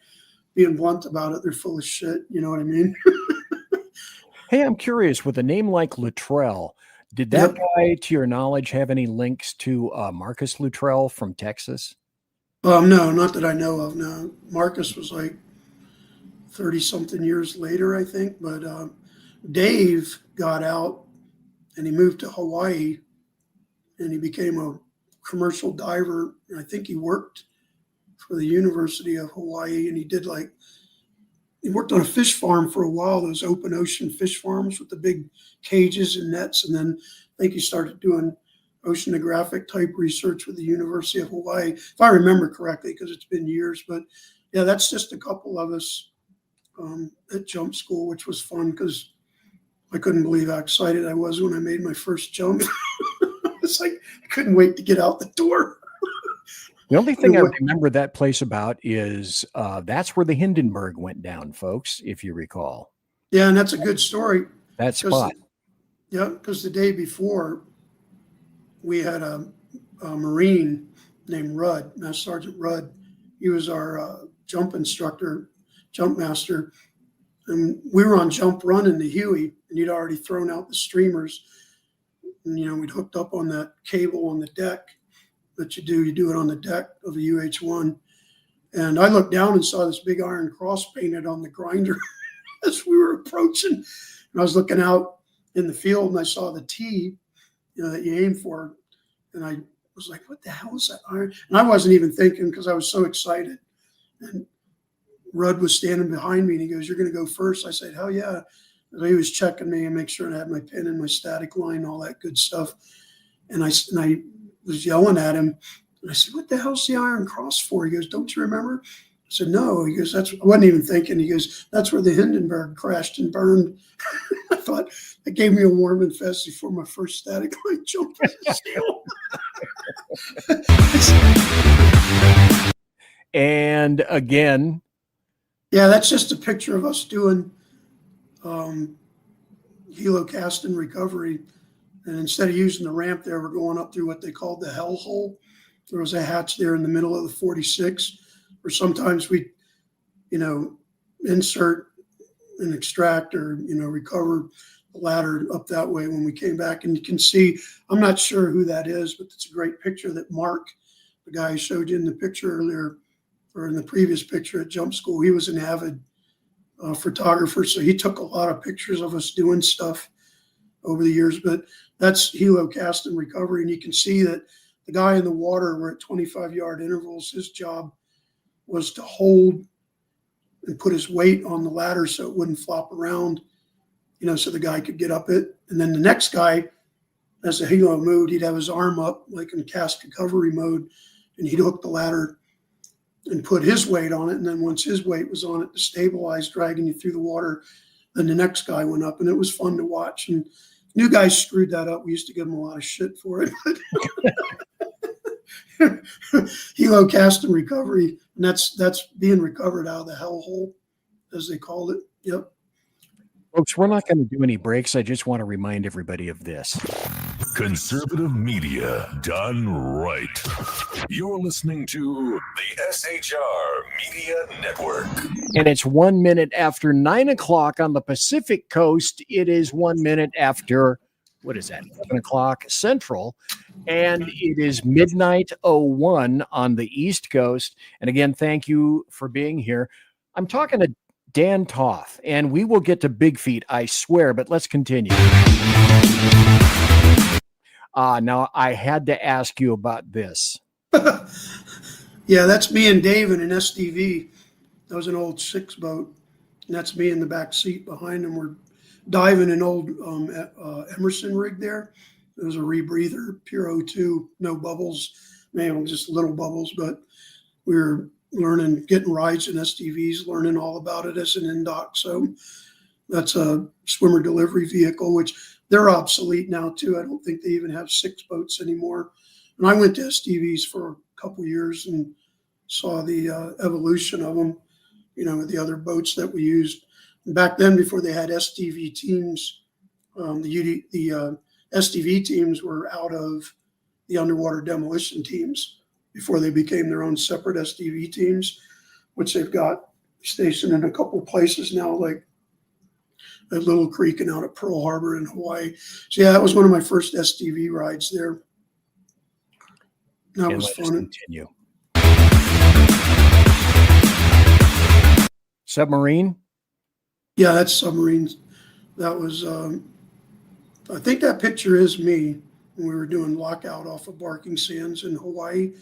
being blunt about it, they're full of shit. You know what I mean? Hey, I'm curious, with a name like Luttrell, did that guy, to your knowledge, have any links to Marcus Luttrell from Texas? No, not that I know of. No, Marcus was like 30-something years later, I think. But Dave got out and he moved to Hawaii and he became a commercial diver. I think he worked for the University of Hawaii, and he worked on a fish farm for a while, those open ocean fish farms with the big cages and nets. And then I think he started doing oceanographic type research with the University of Hawaii, if I remember correctly, because it's been years. But yeah, that's just a couple of us at jump school, which was fun because I couldn't believe how excited I was when I made my first jump. It's like I couldn't wait to get out the door. The only thing I remember that place about is that's where the Hindenburg went down, folks, if you recall. Yeah, and that's a good story. That spot. Yeah, because the day before, we had a Marine named Rudd, Master Sergeant Rudd. He was our jump instructor, jump master. And we were on jump run in the Huey, and he'd already thrown out the streamers. And, we'd hooked up on that cable on the deck that you do it on the deck of a UH-1. And I looked down and saw this big iron cross painted on the grinder as we were approaching. And I was looking out in the field and I saw the T, that you aim for. And I was like, what the hell is that iron? And I wasn't even thinking because I was so excited. And Rudd was standing behind me and he goes, you're going to go first. I said, hell yeah. And he was checking me and make sure I had my pin and my static line, all that good stuff. And I was yelling at him. And I said, what the hell's the Iron Cross for? He goes, don't you remember? I said, no. He goes, I wasn't even thinking. He goes, that's where the Hindenburg crashed and burned. I thought that gave me a warm and fuzzy for my first static line jump as a SEAL. And again. Yeah, that's just a picture of us doing helocast and recovery. And instead of using the ramp there, we're going up through what they called the hell hole. There was a hatch there in the middle of the 46 where sometimes we, insert and extract or, recover the ladder up that way when we came back. And you can see, I'm not sure who that is, but it's a great picture that Mark, the guy I showed you in the picture earlier, or in the previous picture at Jump School, he was an avid photographer. So he took a lot of pictures of us doing stuff over the years, but that's helo cast and recovery. And you can see that the guy in the water, we're at 25-yard intervals. His job was to hold and put his weight on the ladder so it wouldn't flop around, so the guy could get up it. And then the next guy, as the helo moved, he'd have his arm up like in cast recovery mode, and he'd hook the ladder and put his weight on it. And then once his weight was on it to stabilize, dragging you through the water, then the next guy went up, and it was fun to watch. And new guys screwed that up. We used to give them a lot of shit for it. Helo cast and recovery, and that's being recovered out of the hellhole, as they called it. Yep. Folks, we're not going to do any breaks. I just want to remind everybody of this. Conservative media done right. You're listening to the SHR Media Network. And it's 1 minute after 9 o'clock on the Pacific Coast. It is 1 minute after, what is that, 11 o'clock Central. And it is midnight 01 on the East Coast. And again, thank you for being here. I'm talking to Dan Toth, and we will get to Big Feet, I swear, but let's continue. Now, I had to ask you about this. Yeah, that's me and Dave in an SDV. That was an old 6 boat, and that's me in the back seat behind him. We're diving an old Emerson rig there. It was a rebreather, pure O2, no bubbles, man, just little bubbles, but we were learning, getting rides in SDVs, learning all about it as an in-dock. So that's a swimmer delivery vehicle, which they're obsolete now too. I don't think they even have 6 boats anymore. And I went to SDVs for a couple years and saw the evolution of them, with the other boats that we used. And back then, before they had SDV teams, the SDV teams were out of the underwater demolition teams before they became their own separate SDV teams, which they've got stationed in a couple of places now, like at Little Creek and out at Pearl Harbor in Hawaii. So yeah, that was one of my first SDV rides there. That was fun. Continue. Submarine? Yeah, that's submarines. That was, I think that picture is me when we were doing lockout off of Barking Sands in Hawaii.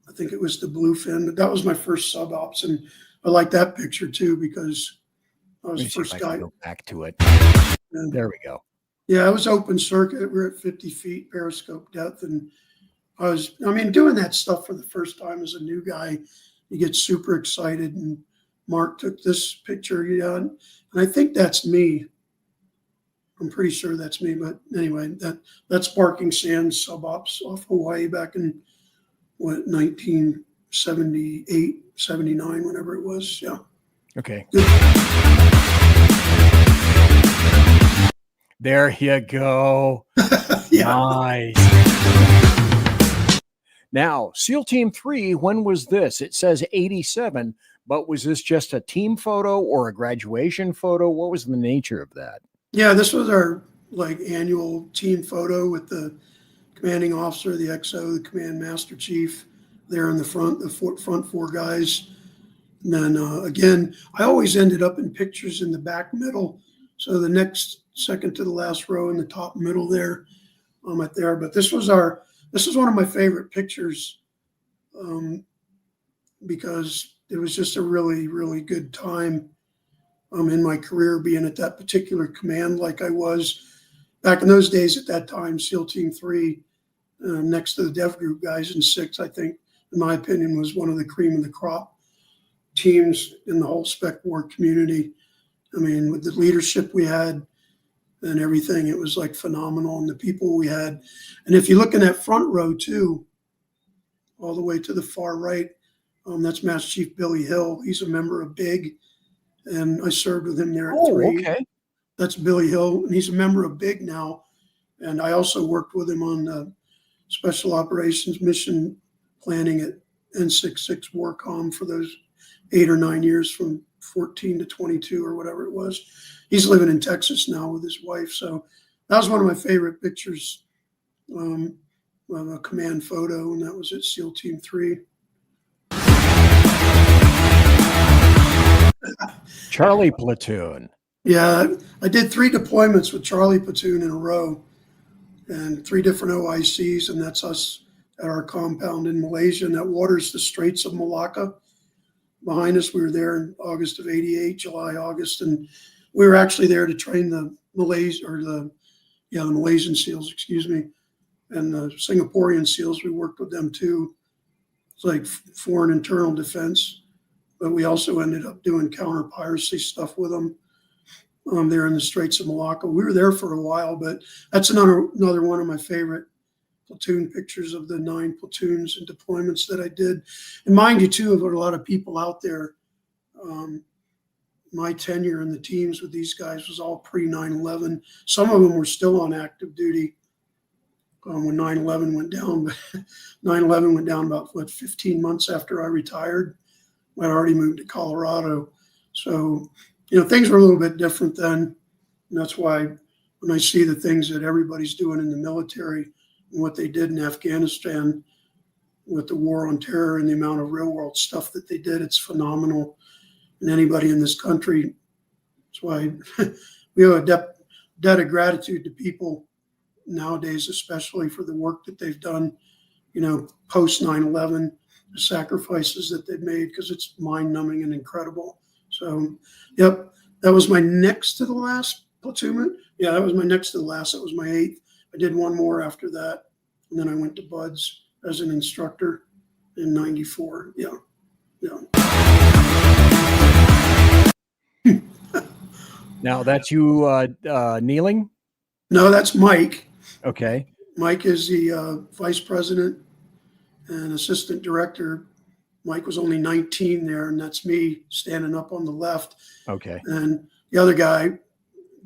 I think it was the Bluefin, but that was my first sub ops, and I like that picture too because I was the first guy. Go back to it. And there we go. Yeah, it was open circuit. We're at 50 feet periscope depth, and doing that stuff for the first time as a new guy, you get super excited. And Mark took this picture, and I think that's me. I'm pretty sure that's me, but anyway, that's Barking Sands sub ops off Hawaii back in 1978, 79, whenever it was. Yeah. Okay. There you go. Yeah. Nice. Now, SEAL Team 3, when was this? It says 87, but was this just a team photo or a graduation photo? What was the nature of that? Yeah, this was our annual team photo with the commanding officer, the XO, the command master chief there in the front, the front 4 guys. And then again, I always ended up in pictures in the back middle. So the next second to the last row in the top middle there, right there. But this was one of my favorite pictures because it was just a really, really good time in my career being at that particular command like I was. Back in those days at that time, SEAL Team 3, next to the Dev Group guys in 6, I think, in my opinion, was one of the cream of the crop teams in the whole spec war community. I mean, with the leadership we had and everything, it was phenomenal, and the people we had. And if you look in that front row too, all the way to the far right, that's Master Chief Billy Hill. He's a member of BIG, and I served with him there at 3. Okay. That's Billy Hill, and he's a member of BIG now. And I also worked with him on special operations mission planning at N66 Warcom for those 8 or 9 years from 14 to 22 or whatever it was. He's living in Texas now with his wife. So that was one of my favorite pictures of a command photo, and that was at SEAL Team 3. Charlie Platoon. Yeah, I did 3 deployments with Charlie Platoon in a row and 3 different OICs, and that's us at our compound in Malaysia, and that waters the Straits of Malacca. Behind us, we were there in August of '88, July, August, and we were actually there to train the the Malaysian SEALs, excuse me, and the Singaporean SEALs. We worked with them too. It's like foreign internal defense, but we also ended up doing counter piracy stuff with them. There in the Straits of Malacca. We were there for a while, but that's another one of my favorite platoon pictures of the 9 platoons and deployments that I did. And mind you, too, there were a lot of people out there. My tenure in the teams with these guys was all pre-9/11. Some of them were still on active duty when 9/11 went down. 9/11 went down about 15 months after I retired. I'd already moved to Colorado, so things were a little bit different then. And that's why when I see the things that everybody's doing in the military and what they did in Afghanistan with the war on terror and the amount of real world stuff that they did, it's phenomenal. And anybody in this country, that's why we have a debt of gratitude to people nowadays, especially for the work that they've done, post 9/11, the sacrifices that they've made, because it's mind numbing and incredible. So, yep, that was my next to the last platoon. Yeah, that was my next to the last. That was my 8th. I did one more after that, and then I went to Buds as an instructor in '94. Yeah. Now that's you kneeling? No, that's Mike. Okay. Mike is the vice president and assistant director. Mike was only 19 there, and that's me standing up on the left. Okay. And the other guy,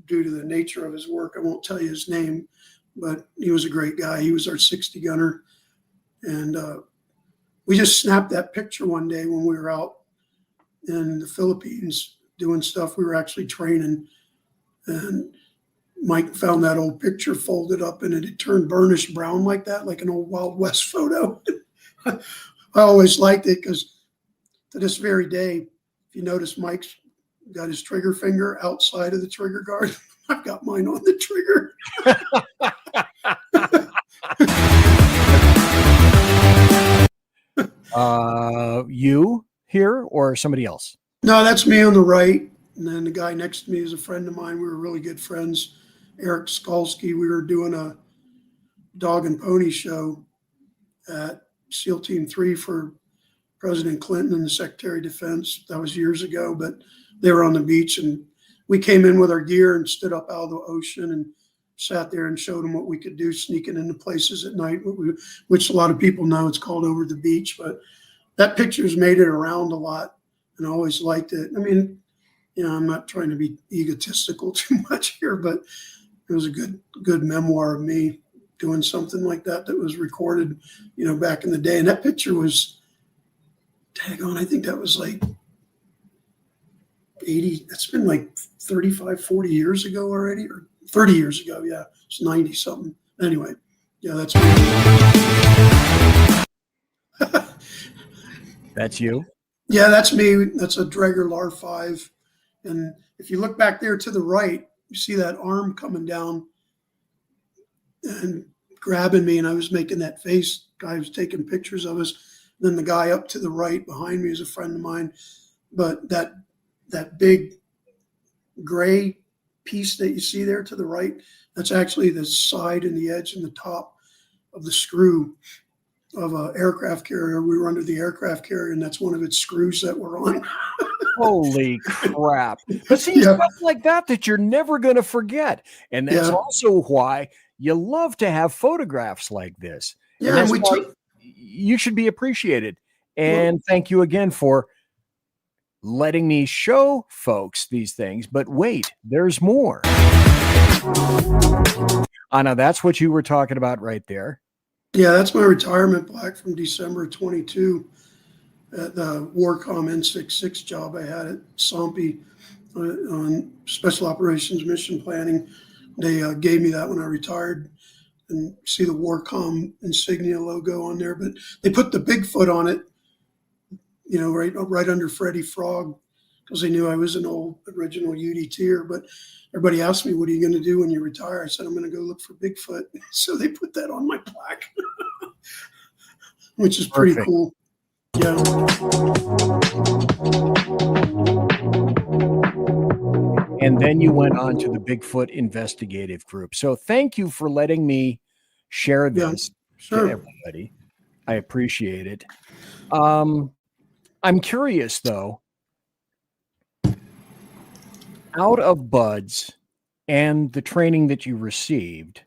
due to the nature of his work, I won't tell you his name, but he was a great guy. He was our 60 gunner. And we just snapped that picture one day when we were out in the Philippines doing stuff. We were actually training, and Mike found that old picture folded up, and it had turned burnished brown like that, like an old Wild West photo. I always liked it because to this very day, if you notice, Mike's got his trigger finger outside of the trigger guard. I've got mine on the trigger. You here or somebody else? No, that's me on the right. And then the guy next to me is a friend of mine. We were really good friends, Eric Skalski. We were doing a dog and pony show at SEAL Team 3 for President Clinton and the Secretary of Defense. That was years ago, but they were on the beach, and we came in with our gear and stood up out of the ocean and sat there and showed them what we could do sneaking into places at night, which a lot of people know it's called Over the Beach. But that picture's made it around a lot, and I always liked it. I mean, I'm not trying to be egotistical too much here, but it was a good memoir of me doing something like that was recorded, back in the day. And that picture was, I think that was like 80, that's been like 35, 40 years ago already, or 30 years ago. Yeah, it's 90 something. Anyway, yeah, that's me. That's you? Yeah, that's me. That's a Draeger LAR-5. And if you look back there to the right, you see that arm coming down and grabbing me, and I was making that face. Guy was taking pictures of us. Then the guy up to the right behind me is a friend of mine. But that big gray piece that you see there to the right, that's actually the side and the edge and the top of the screw of an aircraft carrier. We were under the aircraft carrier, and that's one of its screws that we're on. Holy crap. But see, stuff like that you're never going to forget. And that's also why you love to have photographs like this. Yeah, and you should be appreciated. And thank you again for letting me show folks these things. But wait, there's more. Anna, that's what you were talking about right there. Yeah, that's my retirement plaque from December of 22. at the Warcom N66 job I had at Sompi on Special Operations Mission Planning. They gave me that when I retired, and see the Warcom insignia logo on there. But they put the Bigfoot on it, you know, right under Freddy Frog, because they knew I was an old original UDTer. But everybody asked me, "What are you going to do when you retire?" I said, "I'm going to go look for Bigfoot." So they put that on my plaque, which is pretty Perfect. cool. Yeah. And then you went on to the Bigfoot Investigative Group. So thank you for letting me share this to everybody. I appreciate it. I'm curious, though, out of BUDS and the training that you received,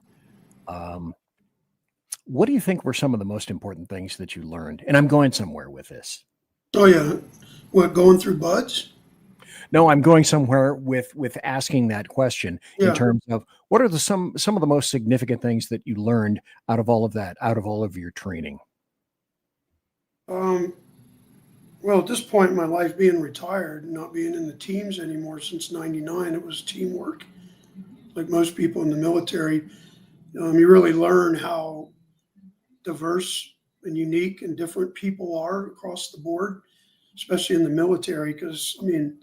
what do you think were some of the most important things that you learned? And I'm going somewhere with this. Oh, yeah. What, going through BUDS? No, I'm going somewhere with asking that question Yeah. in terms of what are some of the most significant things that you learned out of all of that, out of all of your training? Well, at this point in my life, being retired and not being in the teams anymore since '99, it was teamwork. Like most people in the military, you really learn how diverse and unique and different people are across the board, especially in the military. Because, I mean,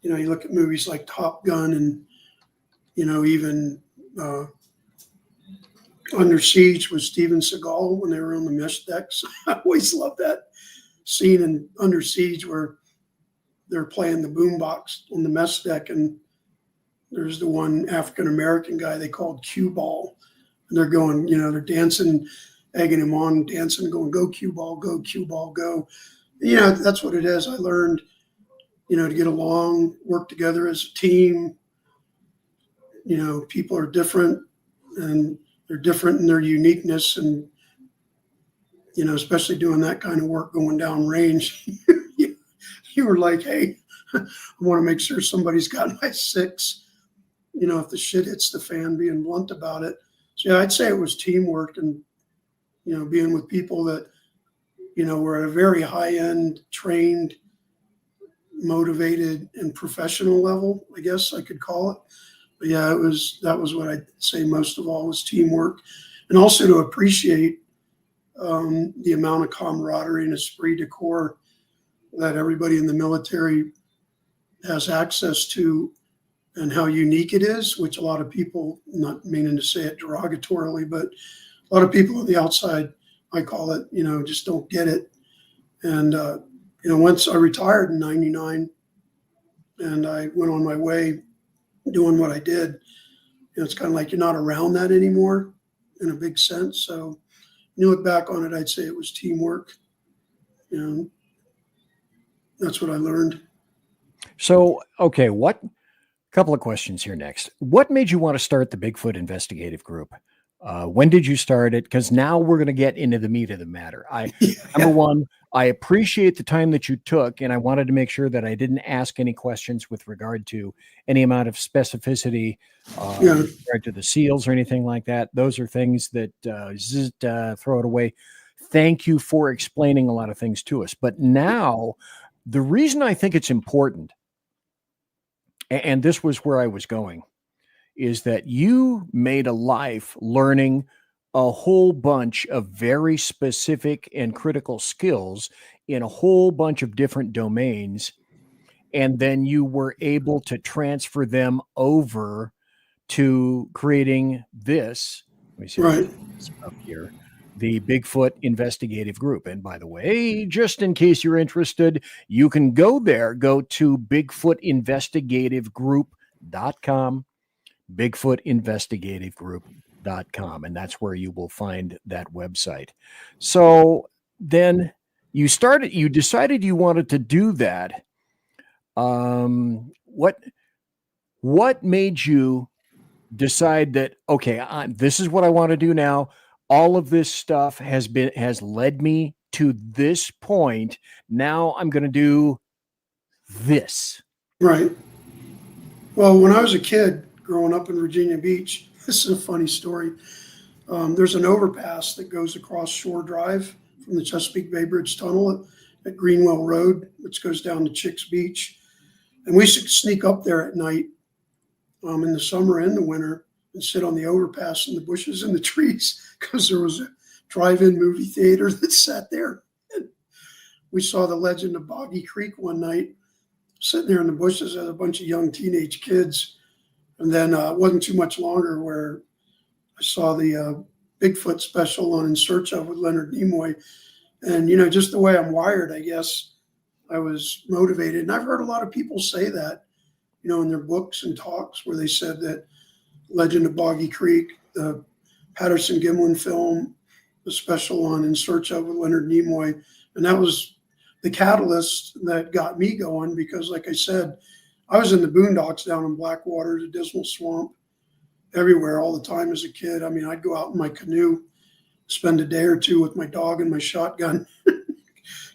you know, you look at movies like Top Gun and, you know, even Under Siege with Steven Seagal when they were on the mess decks. I always loved that scene in Under Siege where they're playing the boombox on the mess deck, and there's the one African-American guy they called Cue Ball. And they're going, you know, they're dancing, egging him on, dancing, going, go Cue Ball, go Cue Ball, go. You know, that's what it is. I learned, you know, to get along, work together as a team. You know, people are different, and they're different in their uniqueness. And, you know, especially doing that kind of work going down range, you were like, hey, I want to make sure somebody's got my 6, you know, if the shit hits the fan, being blunt about it. So yeah, I'd say it was teamwork and, you know, being with people that, you know, were at a very high end, trained, motivated, and professional level, I guess I could call it. But yeah, that was what I'd say most of all was teamwork, and also to appreciate the amount of camaraderie and esprit de corps that everybody in the military has access to, and how unique it is, which a lot of people, not meaning to say it derogatorily, but a lot of people on the outside, I call it, you know, just don't get it. And, you know, once I retired in '99 and I went on my way doing what I did, you know, it's kind of like you're not around that anymore in a big sense. So when you look back on it, I'd say it was teamwork. You know, that's what I learned. So, okay, couple of questions here next. What made you want to start the Bigfoot Investigative Group? When did you start it? Because now we're going to get into the meat of the matter. Number one, I appreciate the time that you took, and I wanted to make sure that I didn't ask any questions with regard to any amount of specificity with regard to the SEALs or anything like that. Those are things that throw it away. Thank you for explaining a lot of things to us. But now, the reason I think it's important, and this was where I was going, is that you made a life learning a whole bunch of very specific and critical skills in a whole bunch of different domains. And then you were able to transfer them over to creating this. Let me see right up here. The Bigfoot Investigative Group. And by the way, just in case you're interested, you can go there. Go to BigfootInvestigativegroup.com, BigfootInvestigativegroup.com, and that's where you will find that website. So then you decided you wanted to do that. What made you decide that, okay, this is what I want to do now? All of this stuff has led me to this point. Now I'm going to do this. Right. Well, when I was a kid growing up in Virginia Beach, this is a funny story. There's an overpass that goes across Shore Drive from the Chesapeake Bay Bridge Tunnel, at Greenwell Road, which goes down to Chicks Beach. And we used to sneak up there at night in the summer and the winter and sit on the overpass in the bushes and the trees because there was a drive-in movie theater that sat there. And we saw The Legend of Boggy Creek one night, sitting there in the bushes as a bunch of young teenage kids. And then it wasn't too much longer where I saw the Bigfoot special on In Search Of with Leonard Nimoy. And, you know, just the way I'm wired, I guess, I was motivated. And I've heard a lot of people say that, you know, in their books and talks where they said that Legend of Boggy Creek, the Patterson Gimlin film, the special on In Search Of with Leonard Nimoy. And that was the catalyst that got me going because, like I said, I was in the boondocks down in Blackwater, the Dismal Swamp, everywhere all the time as a kid. I mean, I'd go out in my canoe, spend a day or two with my dog and my shotgun,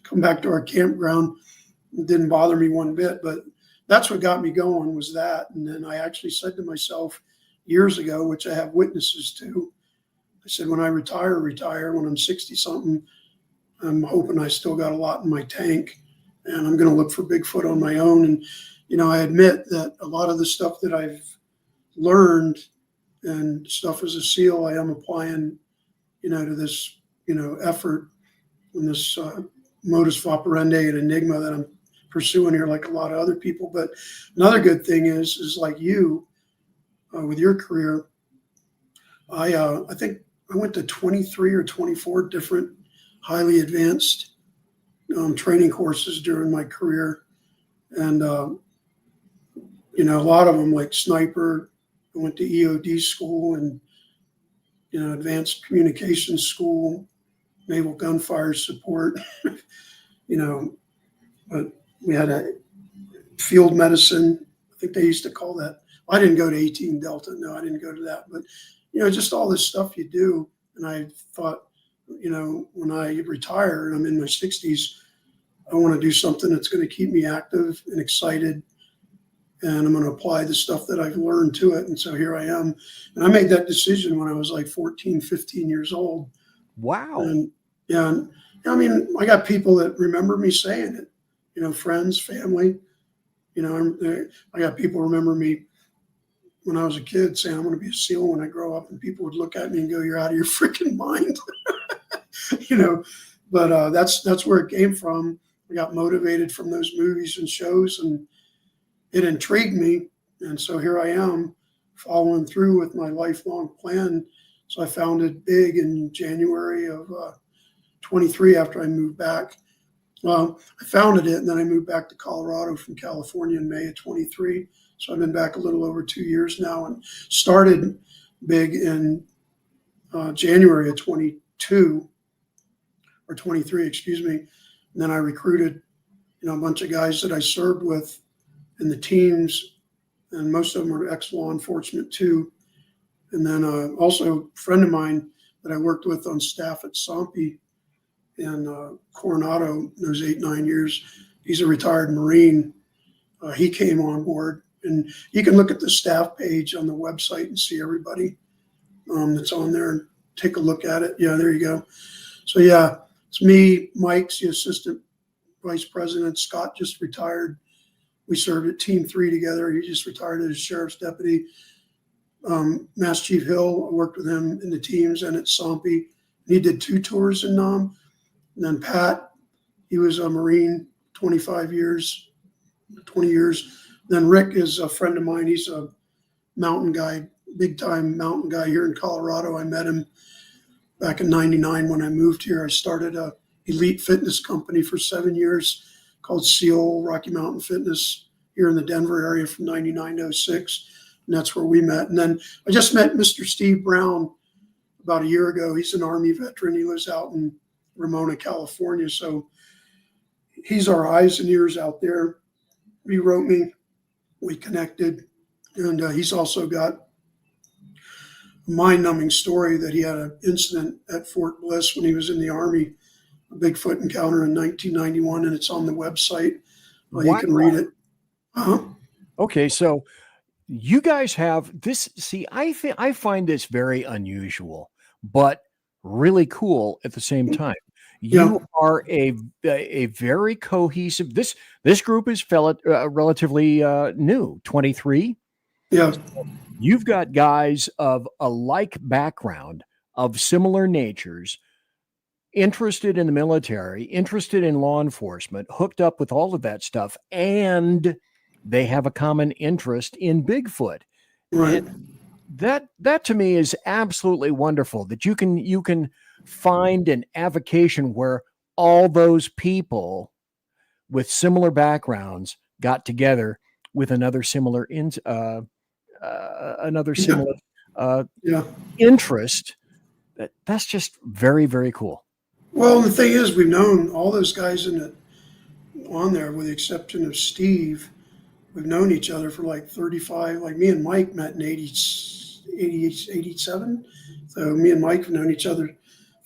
come back to our campground. It didn't bother me one bit, but that's what got me going was that. And then I actually said to myself years ago, which I have witnesses to, I said, when I retire, when I'm 60 something, I'm hoping I still got a lot in my tank and I'm going to look for Bigfoot on my own. And, you know, I admit that a lot of the stuff that I've learned and stuff as a SEAL, I am applying, you know, to this, you know, effort and this modus operandi and enigma that I'm pursuing here, like a lot of other people. But another good thing is like you, with your career, I think I went to 23 or 24 different highly advanced training courses during my career. And, you know, a lot of them like sniper, I went to EOD school and, you know, advanced communications school, naval gunfire support, you know, but we had a field medicine. I think they used to call that. I didn't go to 18 Delta. No, I didn't go to that. But, you know, just all this stuff you do. And I thought, you know, when I retire and I'm in my 60s, I want to do something that's going to keep me active and excited. And I'm going to apply the stuff that I've learned to it. And so here I am. And I made that decision when I was like 14, 15 years old. Wow. And yeah, and, I mean, I got people that remember me saying it, you know, friends, family, you know, I got people remember me when I was a kid saying, I'm going to be a SEAL when I grow up. And people would look at me and go, you're out of your freaking mind, you know, but that's where it came from. I got motivated from those movies and shows and it intrigued me. And so here I am following through with my lifelong plan. So I founded Big in January of 23 after I moved back. Well, I founded it and then I moved back to Colorado from California in May of 23. So I've been back a little over 2 years now and started Big in January of 22 or 23, excuse me. And then I recruited, you know, a bunch of guys that I served with in the teams, and most of them are ex-law enforcement too. And then also a friend of mine that I worked with on staff at Sompi in Coronado those 8-9 years. He's a retired Marine. He came on board, and you can look at the staff page on the website and see everybody that's on there and take a look at it. Yeah, there you go. So yeah, it's me, Mike's the assistant vice president. Scott just retired. We served at Team 3 together. He just retired as sheriff's deputy. Mass Chief Hill, I worked with him in the teams and at Sompi. He did 2 tours in Nam. And then Pat, he was a Marine, 20 years. Then Rick is a friend of mine. He's a mountain guy, big time mountain guy here in Colorado. I met him back in 99 when I moved here. I started a elite fitness company for 7 years called SEAL Rocky Mountain Fitness here in the Denver area from 99 to 06. And that's where we met. And then I just met Mr. Steve Brown about a year ago. He's an Army veteran. He lives out in Ramona, California. So he's our eyes and ears out there. He wrote me. We connected. And he's also got a mind-numbing story that he had an incident at Fort Bliss when he was in the Army, a Bigfoot encounter in 1991, and it's on the website. You can read it. Okay, so you guys have this. See, I find this very unusual, but really cool at the same time. You are a very cohesive. This group is relatively new, 23. Yeah. You've got guys of a like background, of similar natures, interested in the military, interested in law enforcement, hooked up with all of that stuff, and they have a common interest in Bigfoot. Right. And that to me is absolutely wonderful, that you can find an avocation where all those people with similar backgrounds got together with another similar interest. That's just very, very cool. Well, the thing is, we've known all those guys on there, with the exception of Steve. We've known each other for like 35. Like me and Mike met in 87. So me and Mike have known each other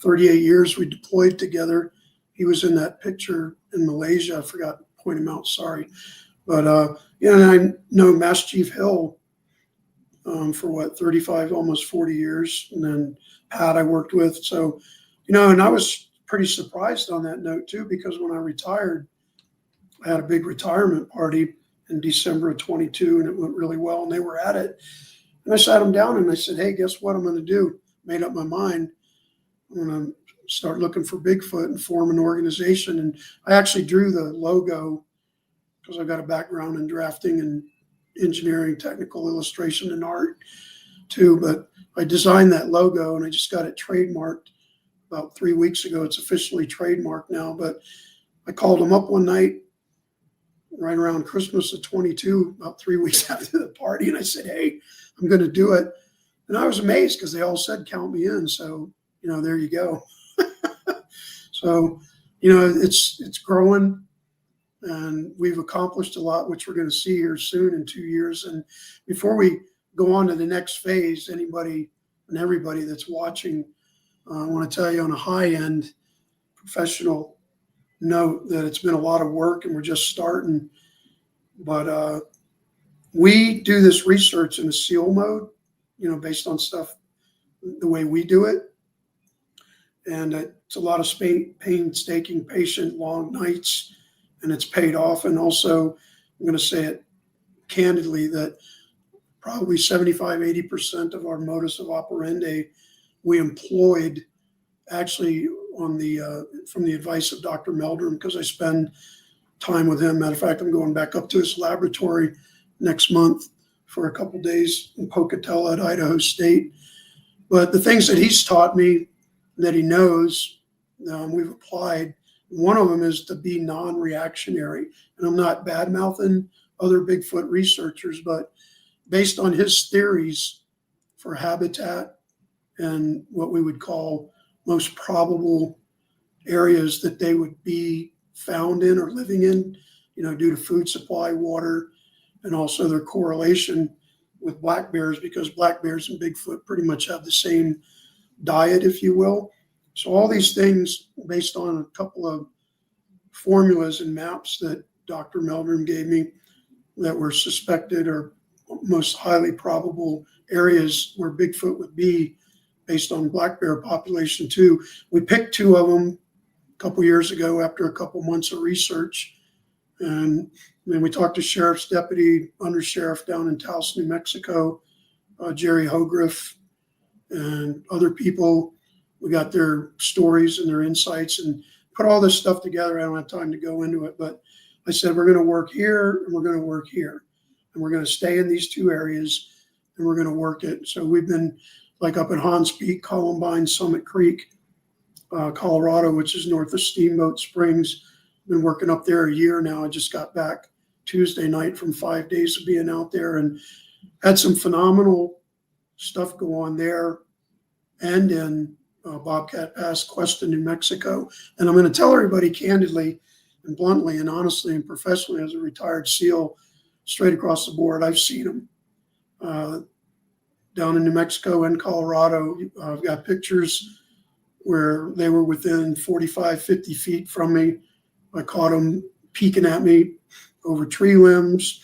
38 years. We deployed together. He was in that picture in Malaysia. I forgot to point him out. Sorry. But, and I know Master Chief Hill for 35, almost 40 years. And then Pat I worked with. So, and I was pretty surprised on that note too, because when I retired, I had a big retirement party in December of 22, and it went really well, and they were at it. And I sat them down and I said, hey, guess what I'm going to do? Made up my mind. I'm going to start looking for Bigfoot and form an organization. And I actually drew the logo because I've got a background in drafting and engineering, technical illustration, and art too. But I designed that logo and I just got it trademarked about 3 weeks ago. It's officially trademarked now. But I called them up one night right around Christmas of 22, about 3 weeks after the party. And I said, hey, I'm going to do it. And I was amazed because they all said, count me in. So, there you go. So, it's growing and we've accomplished a lot, which we're going to see here soon in 2 years. And before we go on to the next phase, anybody and everybody that's watching, I want to tell you on a high-end professional note that it's been a lot of work and we're just starting. But we do this research in a SEAL mode, based on stuff the way we do it. And it's a lot of painstaking, patient, long nights, and it's paid off. And also, I'm going to say it candidly that probably 75, 80% of our modus of operandi we employed actually from the advice of Dr. Meldrum, because I spend time with him. Matter of fact, I'm going back up to his laboratory next month for a couple days in Pocatello at Idaho State. But the things that he's taught me that he knows, we've applied. One of them is to be non-reactionary. And I'm not bad-mouthing other Bigfoot researchers, but based on his theories for habitat and what we would call most probable areas that they would be found in or living in, due to food supply, water, and also their correlation with black bears, because black bears and Bigfoot pretty much have the same diet, if you will. So all these things based on a couple of formulas and maps that Dr. Meldrum gave me that were suspected or most highly probable areas where Bigfoot would be based on black bear population too. We picked two of them a couple years ago after a couple months of research. And then we talked to Sheriff's Deputy, Undersheriff down in Taos, New Mexico, Jerry Hogriff, and other people. We got their stories and their insights and put all this stuff together. I don't have time to go into it, but I said, we're going to work here and we're going to work here. And we're going to stay in these two areas and we're going to work it. So we've been like up at Hans Peak, Columbine, Summit Creek, Colorado, which is north of Steamboat Springs. Been working up there a year now. I just got back Tuesday night from 5 days of being out there and had some phenomenal stuff go on there and in Bobcat Pass, Cuesta, New Mexico. And I'm going to tell everybody candidly and bluntly and honestly and professionally as a retired SEAL, straight across the board, I've seen them down in New Mexico and Colorado. I've got pictures where they were within 45, 50 feet from me. I caught them peeking at me over tree limbs,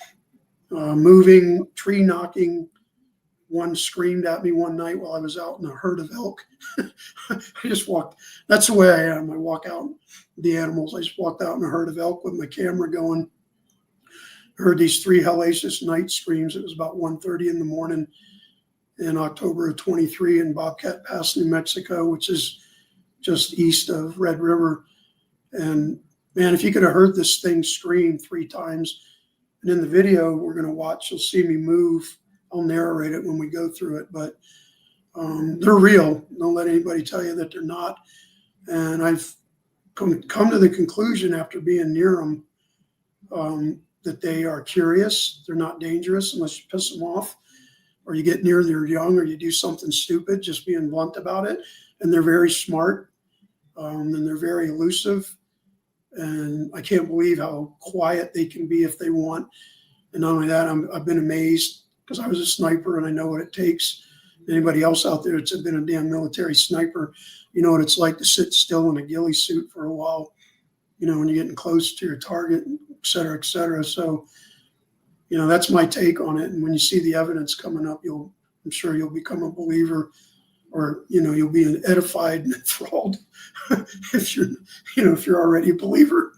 moving, tree knocking, one screamed at me one night while I was out in a herd of elk. I just walked. That's the way I am. I walk out with the animals. I just walked out in a herd of elk with my camera going. Heard these 3 hellacious night screams. It was about 1:30 in the morning in October of 23 in Bobcat Pass, New Mexico, which is just east of Red River. And man, if you could have heard this thing scream 3 times, and in the video we're going to watch, you'll see me move. I'll narrate it when we go through it, but they're real. Don't let anybody tell you that they're not. And I've come to the conclusion after being near them that they are curious. They're not dangerous unless you piss them off, or you get near their young, or you do something stupid, just being blunt about it. And they're very smart, and they're very elusive. And I can't believe how quiet they can be if they want. And not only that, I've been amazed, because I was a sniper and I know what it takes. Anybody else out there that's been a damn military sniper, you know what it's like to sit still in a ghillie suit for a while, you know, when you're getting close to your target, et cetera, et cetera. So, you know, that's my take on it. And when you see the evidence coming up, I'm sure you'll become a believer, or, you know, you'll be edified and enthralled if you're already a believer.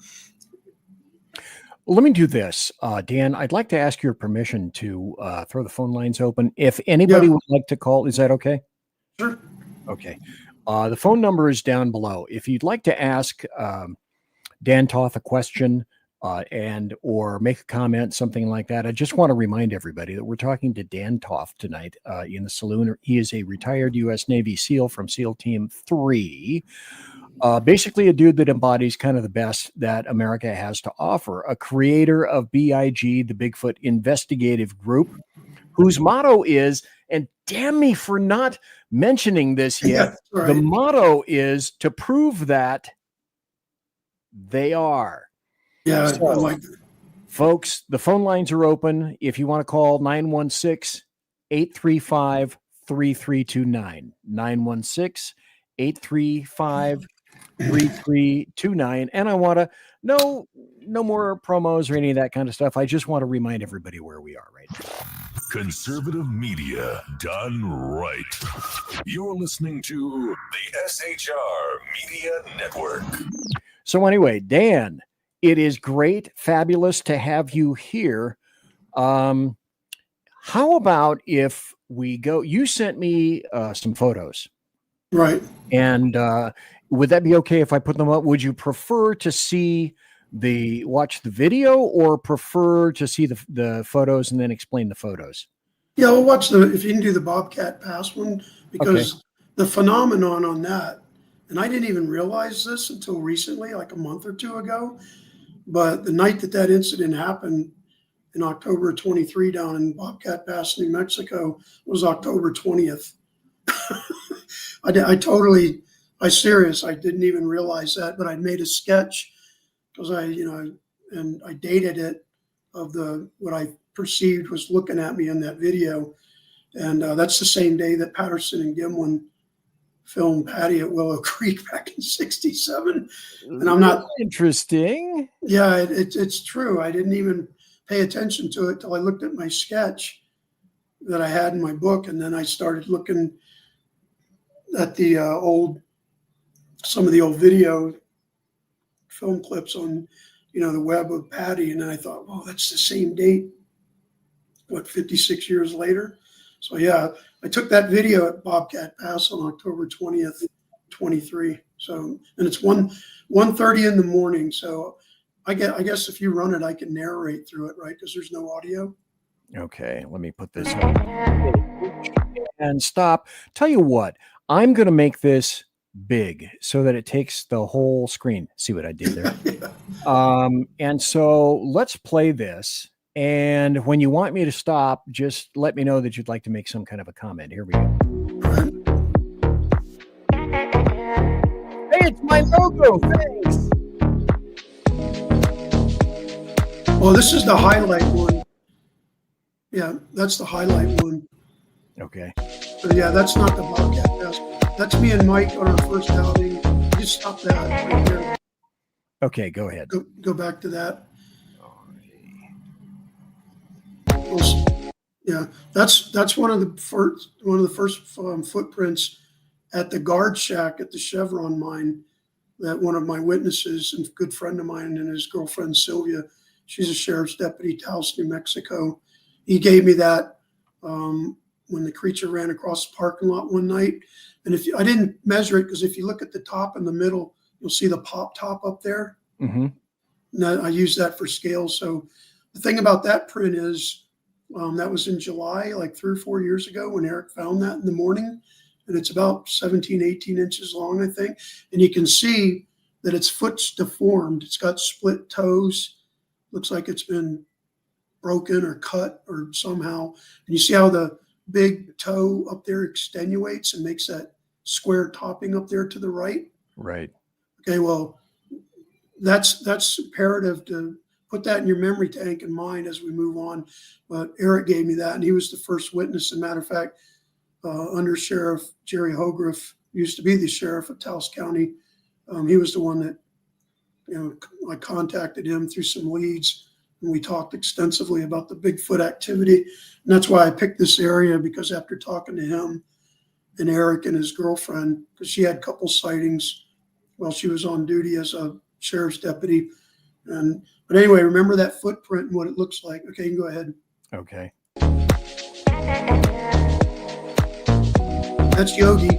Well, let me do this, Dan. I'd like to ask your permission to throw the phone lines open. If anybody would like to call, is that okay? Sure. Okay. The phone number is down below. If you'd like to ask Dan Toth a question and or make a comment, something like that, I just want to remind everybody that we're talking to Dan Toth tonight in the Saloon. He is a retired U.S. Navy SEAL from SEAL Team 3. Basically a dude that embodies kind of the best that America has to offer, a creator of BIG, the Bigfoot Investigative Group, whose motto is, and damn me for not mentioning this yet, right. The motto is to prove that they are. Yeah, so, I like that. Folks, the phone lines are open. If you want to call 916-835-3329, 916-835-3329. And I want to no more promos or any of that kind of stuff. I just want to remind everybody where we are right now. Conservative media done right. You're listening to the SHR Media Network. So anyway, Dan, it is great, fabulous to have you here. How about if we go, you sent me some photos. Right. And would that be okay if I put them up? Would you prefer to watch the video, or prefer to see the photos and then explain the photos? Yeah, we'll watch if you can do the Bobcat Pass one, because the phenomenon on that, and I didn't even realize this until recently, like a month or 2 ago, but the night that incident happened in October 23 down in Bobcat Pass, New Mexico, was October 20th. I didn't even realize that, but I made a sketch because I dated it of what I perceived was looking at me in that video. And that's the same day that Patterson and Gimlin filmed Patty at Willow Creek back in '67. And I'm not interesting. Yeah, it's true. I didn't even pay attention to it till I looked at my sketch that I had in my book. And then I started looking at some of the old video film clips on, the web of Patty. And then I thought, well, that's the same date, 56 years later. So yeah, I took that video at Bobcat Pass on October 20th, 23. So, and it's 1:30 in the morning. So I guess if you run it, I can narrate through it, right? Because there's no audio. Okay, let me put this up and stop. Tell you what, I'm going to make this big so that it takes the whole screen. See what I did there? Yeah. And so let's play this. And when you want me to stop, just let me know that you'd like to make some kind of a comment. Here we go. Hey, it's my logo. Thanks. Well, this is the highlight one. Yeah, that's the highlight one. Okay. So yeah, that's not the Bobcat Pass. That's me and Mike on our first outing. Just stop that right there. Okay, go ahead. Go back to that. Yeah, that's one of the first footprints at the guard shack at the Chevron mine. That one of my witnesses and good friend of mine and his girlfriend Sylvia, she's a sheriff's deputy, Taos, New Mexico. He gave me that when the creature ran across the parking lot one night. And I didn't measure it, because if you look at the top in the middle, you'll see the pop top up there. Mm-hmm. I use that for scale. So the thing about that print is that was in July, like 3 or 4 years ago, when Eric found that in the morning. And it's about 17, 18 inches long, I think. And you can see that its foot's deformed. It's got split toes. Looks like it's been broken or cut or somehow. And you see how the big toe up there extenuates and makes that square topping up there to the right. Right. Okay, well, that's imperative to put that in your memory tank and mind as we move on. But Eric gave me that, and he was the first witness. As a matter of fact, Under Sheriff Jerry Hogriff used to be the sheriff of Taos County. He was the one that, I contacted him through some leads, and we talked extensively about the Bigfoot activity. And that's why I picked this area, because after talking to him and Eric and his girlfriend, because she had a couple sightings while she was on duty as a sheriff's deputy. But anyway, remember that footprint and what it looks like. Okay, you can go ahead. Okay. That's Yogi.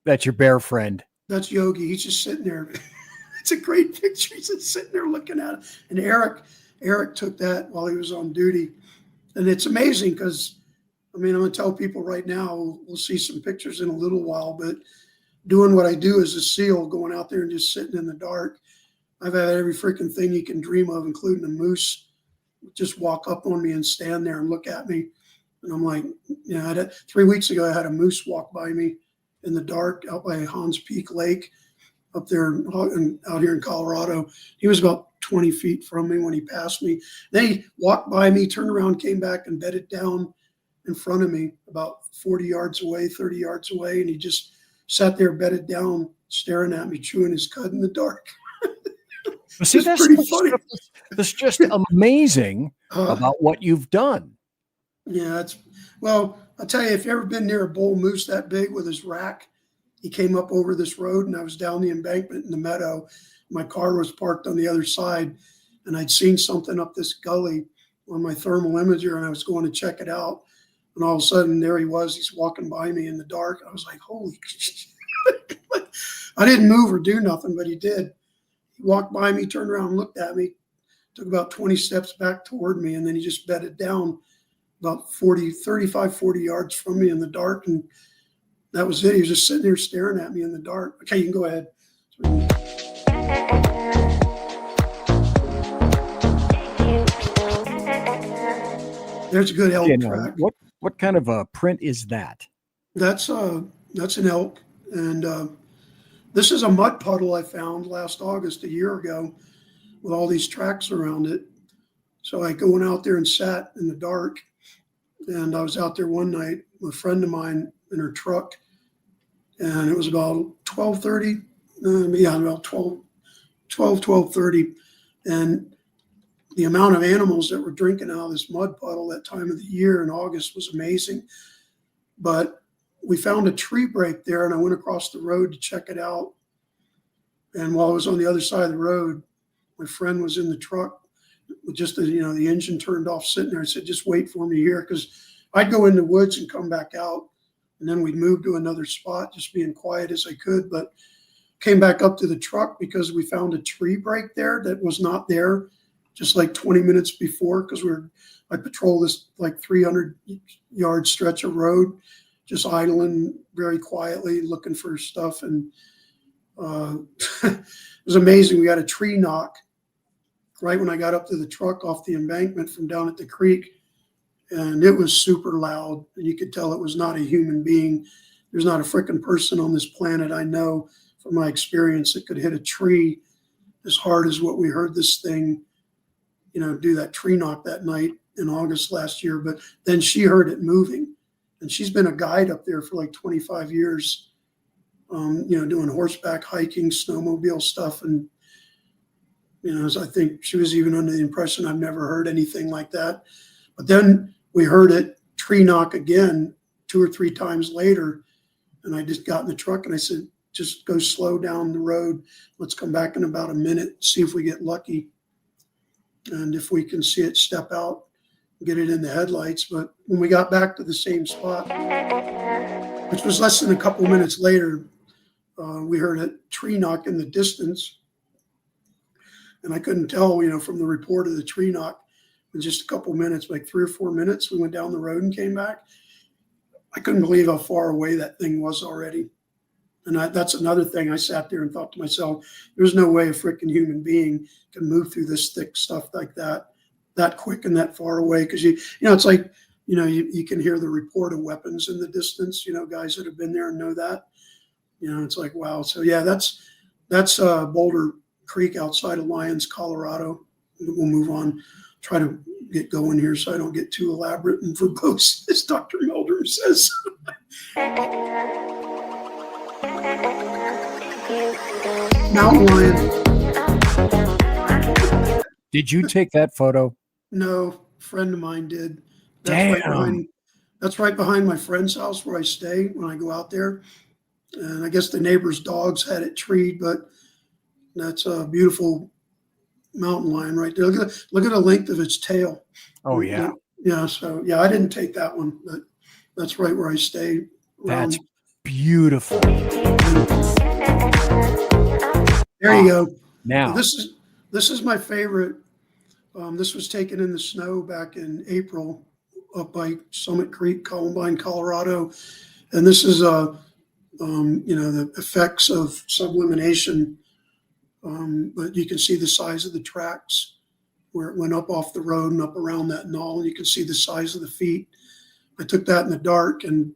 That's your bear friend. That's Yogi. He's just sitting there. It's a great picture. He's just sitting there looking at it. And Eric took that while he was on duty. And it's amazing because, I'm going to tell people right now, we'll see some pictures in a little while, but doing what I do as a SEAL, going out there and just sitting in the dark, I've had every freaking thing you can dream of, including a moose, just walk up on me and stand there and look at me. And I'm like, 3 weeks ago, I had a moose walk by me in the dark out by Hans Peak Lake up there out here in Colorado. He was about 20 feet from me when he passed me. Then he walked by me, turned around, came back and bedded down in front of me about 40 yards away, 30 yards away. And he just sat there bedded down, staring at me, chewing his cud in the dark. See, that's pretty funny. That's just amazing about what you've done. Yeah, well, I'll tell you, if you've ever been near a bull moose that big with his rack, he came up over this road and I was down the embankment in the meadow. My car was parked on the other side and I'd seen something up this gully on my thermal imager and I was going to check it out. And all of a sudden there he was, he's walking by me in the dark. I was like, holy shit. I didn't move or do nothing, but he did. He walked by me, turned around and looked at me, took about 20 steps back toward me, and then he just bedded down about 35, 40 yards from me in the dark. And that was it. He was just sitting there staring at me in the dark. Okay, you can go ahead. There's a good elk track. What kind of a print is that? That's an elk. And this is a mud puddle I found last August, a year ago, with all these tracks around it. So I went out there and sat in the dark. And I was out there one night with a friend of mine in her truck. And it was about 12:30. About 12:30. And the amount of animals that were drinking out of this mud puddle that time of the year in August was amazing. But we found a tree break there, and I went across the road to check it out. And while I was on the other side of the road, my friend was in the truck with just the engine turned off, sitting there. I said, just wait for me here, because I'd go in the woods and come back out, and then we'd move to another spot, just being quiet as I could. But came back up to the truck because we found a tree break there that was not there just like 20 minutes before, because I patrolled this like 300-yard stretch of road, just idling very quietly, looking for stuff. And it was amazing. We got a tree knock right when I got up to the truck off the embankment from down at the creek. And it was super loud. And you could tell it was not a human being. There's not a freaking person on this planet I know from my experience that could hit a tree as hard as what we heard this thing, do that tree knock that night in August last year. But then she heard it moving. And she's been a guide up there for like 25 years, doing horseback hiking, snowmobile stuff. And, I think she was even under the impression I've never heard anything like that. But then we heard it tree knock again 2 or 3 times later. And I just got in the truck and I said, just go slow down the road. Let's come back in about a minute, see if we get lucky. And if we can see it step out, get it in the headlights. But when we got back to the same spot, which was less than a couple minutes later, we heard a tree knock in the distance. And I couldn't tell, from the report of the tree knock, in just a couple minutes, like 3 or 4 minutes, we went down the road and came back. I couldn't believe how far away that thing was already. And that's another thing. I sat there and thought to myself, there's no way a freaking human being can move through this thick stuff like that quick and that far away. Because it's like, you can hear the report of weapons in the distance, guys that have been there and know that. It's like, wow. So yeah, that's Boulder Creek outside of Lyons, Colorado. We'll move on. Try to get going here so I don't get too elaborate and verbose, as Dr. Meldrum says. Mountain lion. Did you take that photo? No, a friend of mine did. Damn. That's right behind my friend's house where I stay when I go out there. And I guess the neighbor's dogs had it treed, but that's a beautiful mountain lion right there. Look at the length of its tail. Oh yeah. Yeah. So yeah, I didn't take that one, but that's right where I stay. That's beautiful. There you go. Now this is my favorite. This was taken in the snow back in April up by Summit Creek, Columbine, Colorado, and this is the effects of sublimation. But you can see the size of the tracks where it went up off the road and up around that knoll, and you can see the size of the feet. I took that in the dark, and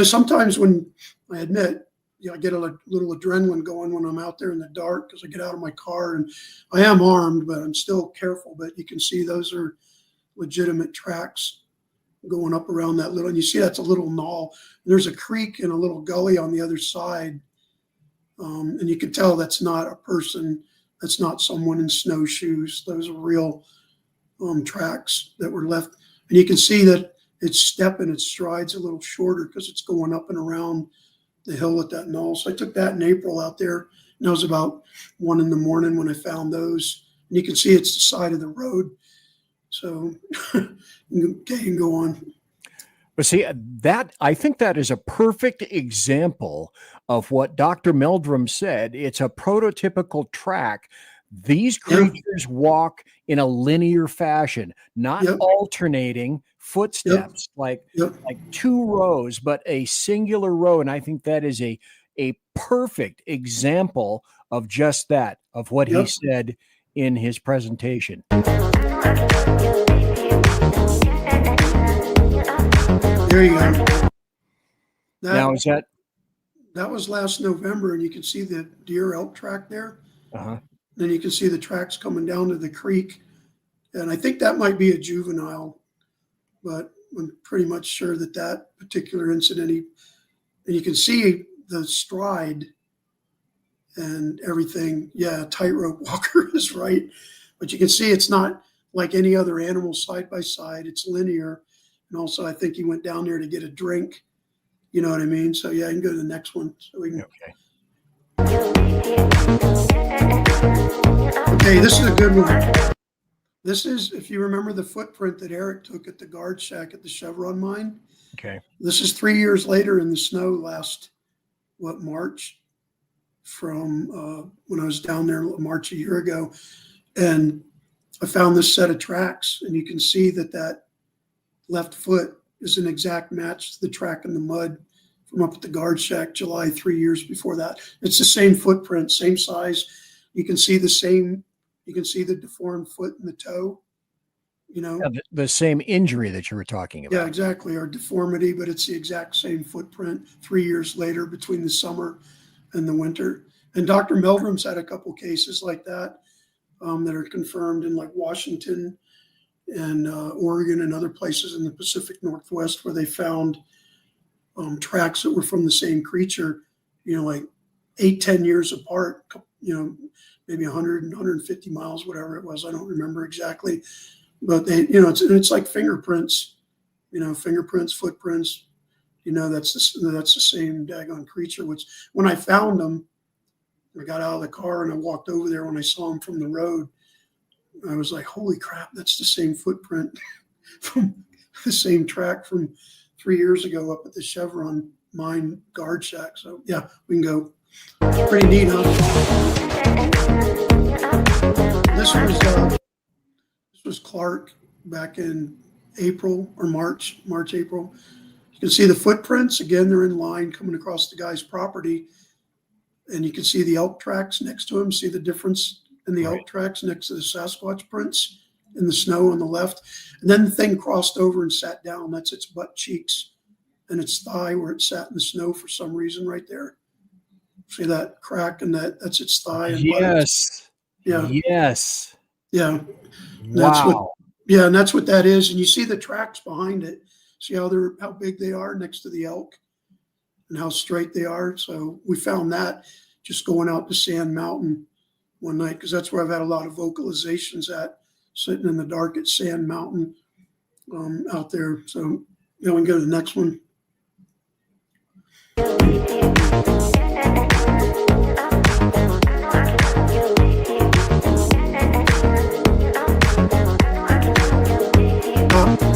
sometimes when I admit, I get a little adrenaline going when I'm out there in the dark because I get out of my car and I am armed, but I'm still careful. But you can see those are legitimate tracks going up around that little, and you see that's a little knoll. There's a creek and a little gully on the other side. And you can tell that's not a person, that's not someone in snowshoes. Those are real tracks that were left. And you can see that its step and its stride's a little shorter because it's going up and around the hill at that knoll. So I took that in April out there, and that was about 1 a.m. when I found those. And you can see it's the side of the road. So you can go on. But see, I think that is a perfect example of what Dr. Meldrum said. It's a prototypical track. These creatures walk in a linear fashion, not alternating footsteps, like 2 rows, but a singular row. And I think that is a perfect example of just that, of what he said in his presentation. There you go. Now is that was last November, and you can see the deer elk track there. Then you can see the tracks coming down to the creek, and I think that might be a juvenile, but I'm pretty much sure that particular incident. And you can see the stride and everything. Yeah, tightrope walker is right, but you can see it's not like any other animal side by side. It's linear. And also, I think he went down there to get a drink. You know what I mean? So, yeah, I can go to the next one. So we can... Okay, this is a good one. This is, if you remember the footprint that Eric took at the guard shack at the Chevron mine. Okay. This is 3 years later in the snow last, March, from when I was down there, March a year ago. And I found this set of tracks, and you can see that left foot is an exact match to the track in the mud from up at the guard shack July 3 years before that. It's the same footprint, same size. You can see the deformed foot and the toe, the same injury that you were talking about. Yeah, exactly. Or deformity, but it's the exact same footprint 3 years later between the summer and the winter. And Dr. Meldrum's had a couple cases like that that are confirmed in like Washington and Oregon and other places in the Pacific Northwest where they found tracks that were from the same creature, like 8-10 years apart, maybe 100 and 150 miles, whatever it was. I don't remember exactly, but they, it's like fingerprints fingerprints, footprints. That's the same daggone creature. Which when I found him, I got out of the car and I walked over there. When I saw him from the road, I was like, holy crap, that's the same footprint from the same track from 3 years ago up at the Chevron mine guard shack. So yeah, we can go. Pretty neat, huh? This was Clark back in April or March, April. You can see the footprints. Again, they're in line coming across the guy's property. And you can see the elk tracks next to him. See the difference in the elk tracks next to the Sasquatch prints in the snow on the left. And then the thing crossed over and sat down. That's its butt cheeks and its thigh where it sat in the snow for some reason right there. See that crack and that's its thigh. And yes. Yeah. Yes. Yeah. Wow. And that's what that is. And you see the tracks behind it. See how big they are next to the elk and how straight they are. So we found that just going out to Sand Mountain one night, because that's where I've had a lot of vocalizations at, sitting in the dark at Sand Mountain out there. So we can go to the next one.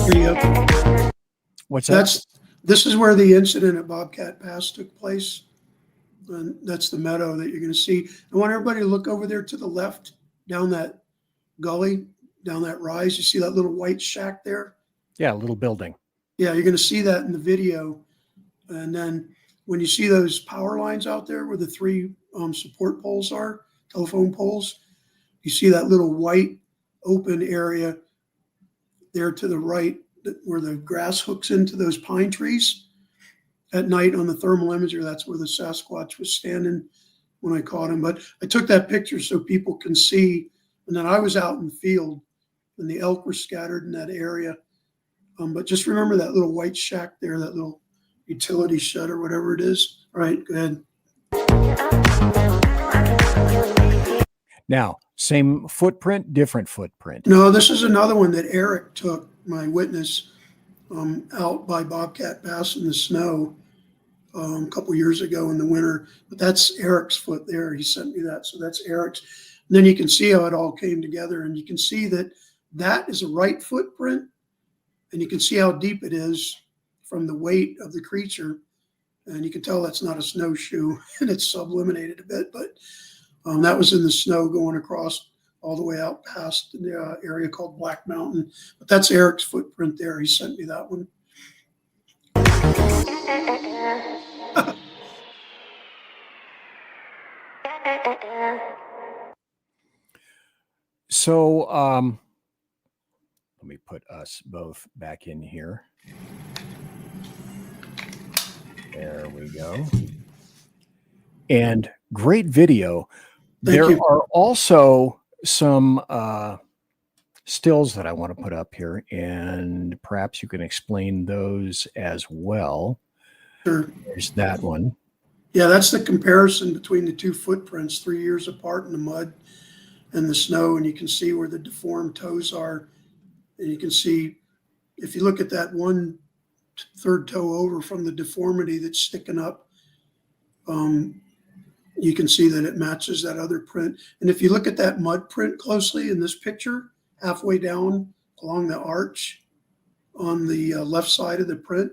Here you go. What's that? This is where the incident at Bobcat Pass took place. And that's the meadow that you're going to see. I want everybody to look over there to the left, down that gully, down that rise. You see that little white shack there? Yeah, a little building. Yeah, you're going to see that in the video. And then when you see those power lines out there where the three support poles are, telephone poles, you see that little white open area there to the right where the grass hooks into those pine trees. At night on the thermal imager, that's where the Sasquatch was standing when I caught him. But I took that picture so people can see. And then I was out in the field and the elk were scattered in that area. But just remember that little white shack there, that little utility shed or whatever it is. All right, go ahead. Now, same footprint, different footprint. No, this is another one that Eric took, my witness, out by Bobcat Pass in the snow a couple years ago in the winter. But that's Eric's foot there. He sent me that. So that's Eric's. And then you can see how it all came together. And you can see that that is a right footprint. And you can see how deep it is from the weight of the creature. And you can tell that's not a snowshoe, and it's sublimated a bit. But that was in the snow going across all the way out past the area called Black Mountain. But that's Eric's footprint there. He sent me that one. So let me put us both back in here. There we go. And great video. There are also some stills that I want to put up here, and perhaps you can explain those as well. Sure. There's that one. Yeah, that's the comparison between the two footprints, 3 years apart in the mud and the snow, and you can see where the deformed toes are. And you can see, if you look at that one third toe over from the deformity that's sticking up, you can see that it matches that other print. And if you look at that mud print closely in this picture, halfway down along the arch on the left side of the print,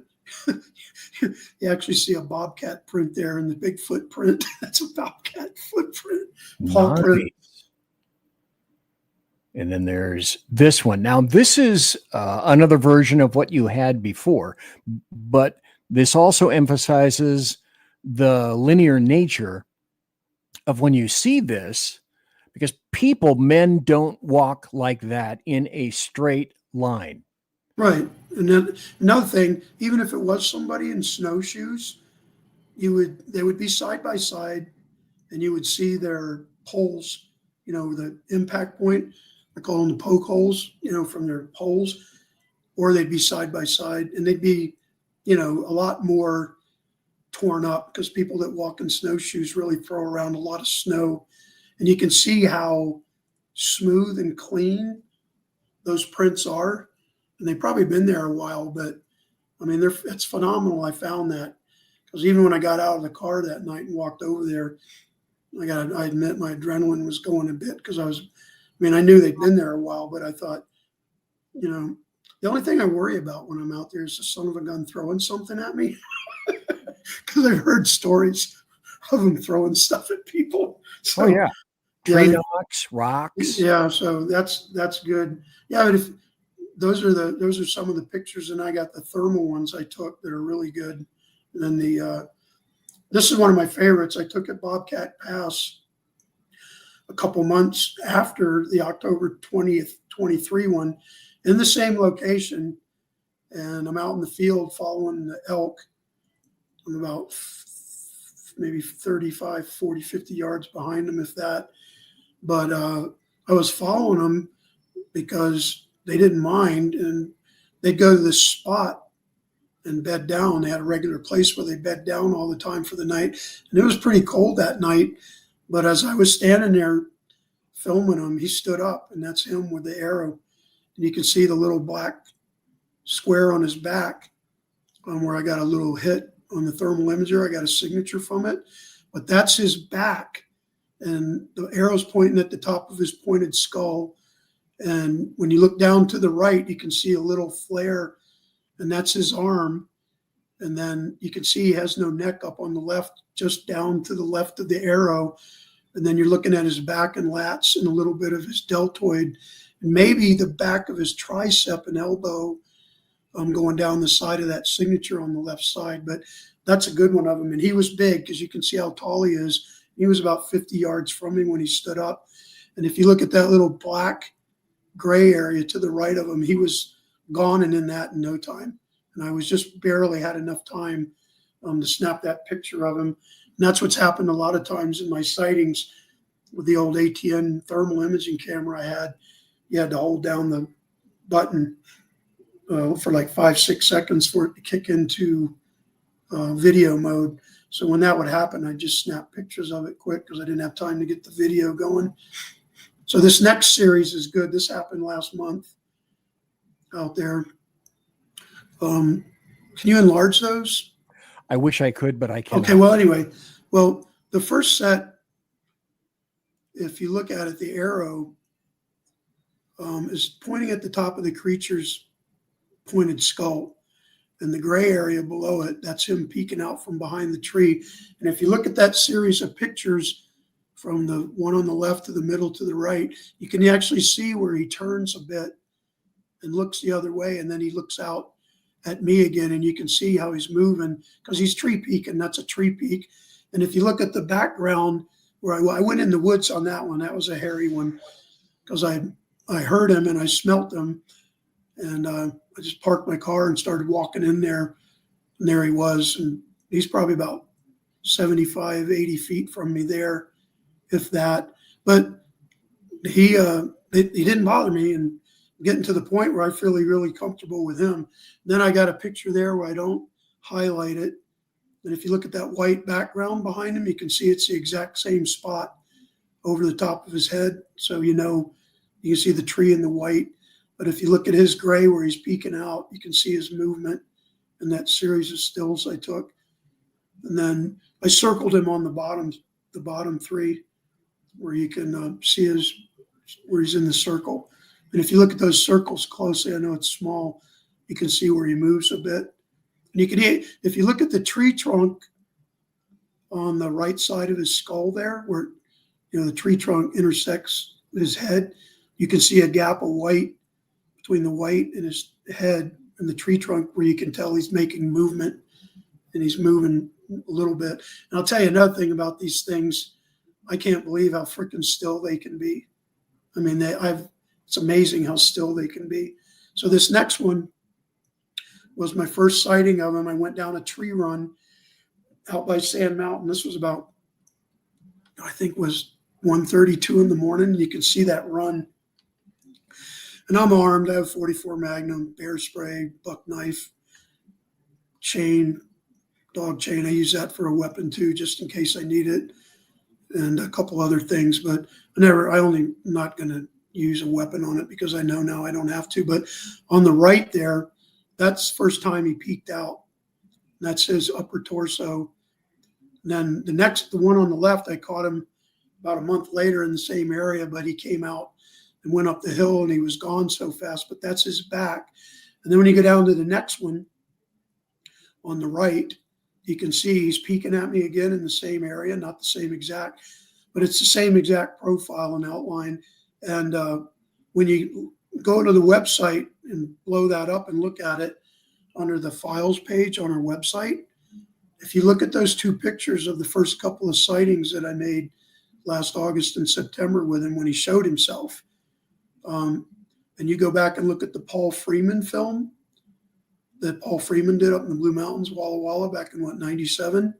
you actually see a Bobcat print there in the Bigfoot print. That's a Bobcat footprint. Paw print. And then there's this one. Now, this is another version of what you had before, but this also emphasizes the linear nature of when you see this, because men don't walk like that in a straight line. Right. And then another thing, even if it was somebody in snowshoes, they would be side by side, and you would see their poles, the impact point. I call them the poke holes, from their poles, or they'd be side by side, and they'd be, a lot more torn up because people that walk in snowshoes really throw around a lot of snow. And you can see how smooth and clean those prints are. And they've probably been there a while, but I mean, it's phenomenal. I found that because even when I got out of the car that night and walked over there, I admit my adrenaline was going a bit because I knew they'd been there a while, but I thought, the only thing I worry about when I'm out there is the son of a gun throwing something at me. Because I've heard stories of them throwing stuff at people. So, oh yeah, tree knocks, rocks. Yeah, so that's good. Yeah, but those are some of the pictures, and I got the thermal ones I took that are really good. And then this is one of my favorites. I took at Bobcat Pass a couple months after the October 20th, 23 one, in the same location, and I'm out in the field following the elk. I'm about maybe 35, 40, 50 yards behind them, if that. But I was following them because they didn't mind, and they'd go to this spot and bed down. They had a regular place where they bed down all the time for the night. And it was pretty cold that night. But as I was standing there filming him, he stood up, and that's him with the arrow. And you can see the little black square on his back where I got a little hit on the thermal imager. I got a signature from it, but that's his back. And the arrow's pointing at the top of his pointed skull. And when you look down to the right, you can see a little flare, and that's his arm. And then you can see he has no neck up on the left, just down to the left of the arrow. And then you're looking at his back and lats and a little bit of his deltoid, and maybe the back of his tricep and elbow going down the side of that signature on the left side. But that's a good one of him. And he was big because you can see how tall he is. He was about 50 yards from him when he stood up. And if you look at that little black gray area to the right of him, he was gone and in that in no time. And I was just barely had enough time to snap that picture of him. And that's what's happened a lot of times in my sightings with the old ATN thermal imaging camera I had. You had to hold down the button for like 5-6 seconds for it to kick into video mode. So when that would happen, I'd just snap pictures of it quick because I didn't have time to get the video going. So this next series is good. This happened last month out there. Can you enlarge those? I wish I could, but I can't. Okay, well, anyway. Well, the first set, if you look at it, the arrow is pointing at the top of the creature's pointed skull. And the gray area below it, that's him peeking out from behind the tree. And if you look at that series of pictures from the one on the left to the middle to the right, you can actually see where he turns a bit and looks the other way. And then he looks out at me again, and you can see how he's moving because he's tree peeking. That's a tree peek. And if you look at the background where I went in the woods on that one, that was a hairy one because I heard him and I smelt him. And I just parked my car and started walking in there. And there he was. And he's probably about 75, 80 feet from me there, if that. But he didn't bother me, and getting to the point where I feel really comfortable with him. Then I got a picture there where I don't highlight it. And if you look at that white background behind him, you can see it's the exact same spot over the top of his head. So, you can see the tree in the white. But if you look at his gray where he's peeking out, you can see his movement in that series of stills I took. And then I circled him on the bottom three where you can see where he's in the circle. And if you look at those circles closely, I know it's small, you can see where he moves a bit. And you can, if you look at the tree trunk on the right side of his skull there, where the tree trunk intersects his head, you can see a gap of white between the white and his head and the tree trunk where you can tell he's making movement, and he's moving a little bit. And I'll tell you another thing about these things. I can't believe how freaking still they can be. I mean, it's amazing how still they can be. So this next one was my first sighting of him. I went down a tree run out by Sand Mountain. This was about, I think was 1:32 in the morning. You can see that run. And I'm armed. I have 44 Magnum, bear spray, buck knife, chain, dog chain. I use that for a weapon too, just in case I need it, and a couple other things. But I'm not going to use a weapon on it because I know now I don't have to. But on the right there, That's the first time he peeked out. That's his upper torso. And then the one on the left, I caught him about a month later in the same area, but he came out and went up the hill and he was gone so fast, but that's his back. And then when you go down to the next one on the right, you can see he's peeking at me again in the same area, not the same exact, but it's the same exact profile and outline. And when you go to the website and blow that up and look at it under the files page on our website, if you look at those two pictures of the first couple of sightings that I made last August and September with him when he showed himself, and you go back and look at the Paul Freeman film that Paul Freeman did up in the Blue Mountains, Walla Walla, back in 97,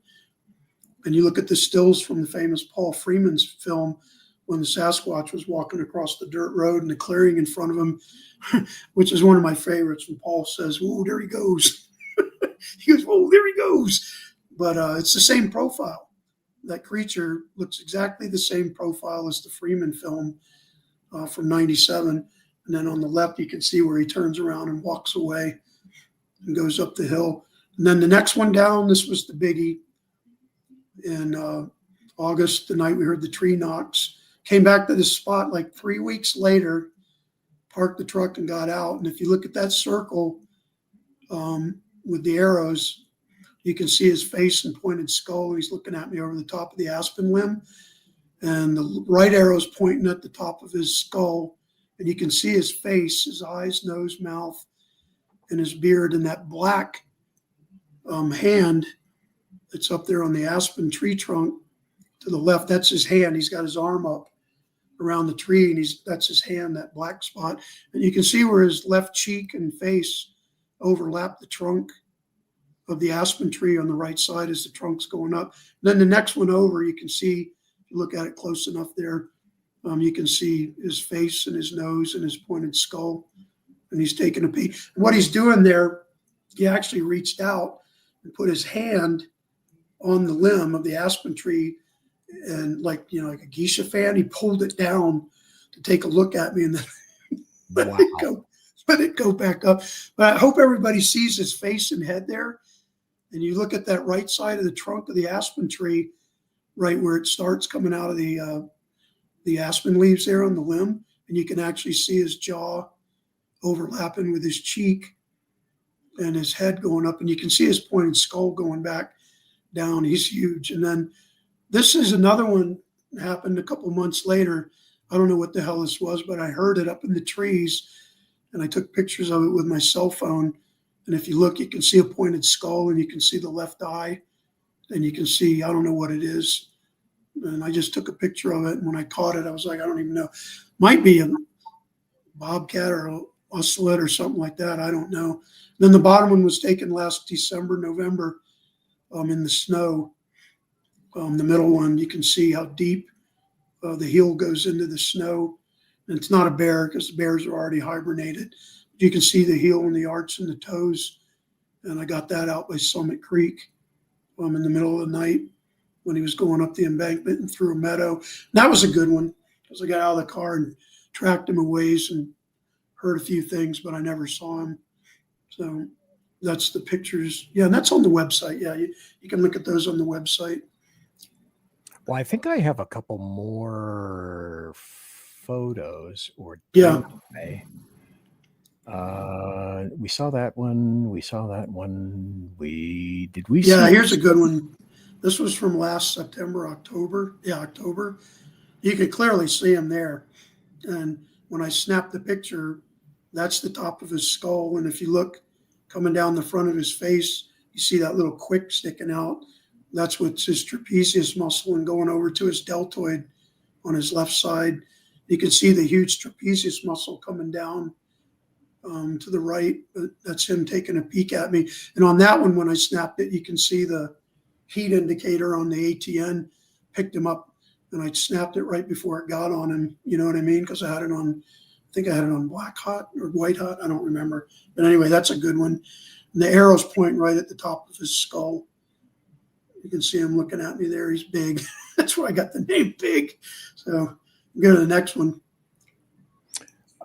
and you look at the stills from the famous Paul Freeman's film when the Sasquatch was walking across the dirt road and the clearing in front of him, which is one of my favorites, when Paul says, "Whoa, there he goes." He goes, "Whoa, there he goes." But it's the same profile. That creature looks exactly the same profile as the Freeman film from 97. And then on the left, you can see where he turns around and walks away and goes up the hill. And then the next one down, this was the biggie. In August, the night we heard the tree knocks, came back to this spot like 3 weeks later, parked the truck and got out. And if you look at that circle with the arrows, you can see his face and pointed skull. He's looking at me over the top of the aspen limb. And the right arrow is pointing at the top of his skull. And you can see his face, his eyes, nose, mouth, and his beard. And that black hand that's up there on the aspen tree trunk to the left, that's his hand. He's got his arm up around the tree, and that's his hand, that black spot. And you can see where his left cheek and face overlap the trunk of the aspen tree on the right side as the trunk's going up. And then the next one over, you can see, if you look at it close enough there, you can see his face and his nose and his pointed skull, and he's taking a peek. And what he's doing there, he actually reached out and put his hand on the limb of the aspen tree, and like a geisha fan, he pulled it down to take a look at me, and then let it go back up. But I hope everybody sees his face and head there. And you look at that right side of the trunk of the aspen tree, right where it starts coming out of the aspen leaves there on the limb, and you can actually see his jaw overlapping with his cheek and his head going up, and you can see his pointed skull going back down. He's huge. And then this is another one that happened a couple months later. I don't know what the hell this was, but I heard it up in the trees, and I took pictures of it with my cell phone. And if you look, you can see a pointed skull, and you can see the left eye, and you can see, I don't know what it is. And I just took a picture of it. And when I caught it, I was like, I don't even know. Might be a bobcat or a ocelot or something like that. I don't know. Then the bottom one was taken last December, November, in the snow. The middle one, you can see how deep the heel goes into the snow. And it's not a bear, because the bears are already hibernated. You can see the heel and the arch and the toes. And I got that out by Summit Creek in the middle of the night when he was going up the embankment and through a meadow. And that was a good one, because I got out of the car and tracked him a ways and heard a few things, but I never saw him. So that's the pictures. Yeah, and that's on the website. Yeah, you can look at those on the website. Well, I think I have a couple more photos or we saw that one. We saw that one. Here's a good one. This was from last September, October. Yeah, October. You can clearly see him there. And when I snapped the picture, that's the top of his skull. And if you look coming down the front of his face, you see that little quick sticking out. That's what's his trapezius muscle, and going over to his deltoid on his left side. You can see the huge trapezius muscle coming down to the right. That's him taking a peek at me. And on that one, when I snapped it, you can see the heat indicator on the ATN picked him up, and I snapped it right before it got on him. You know what I mean? Because I had it on, I think I had it on black hot or white hot. I don't remember. But anyway, that's a good one. And the arrow's pointing right at the top of his skull. You can see him looking at me there. He's big. That's where I got the name Big. So go to the next one.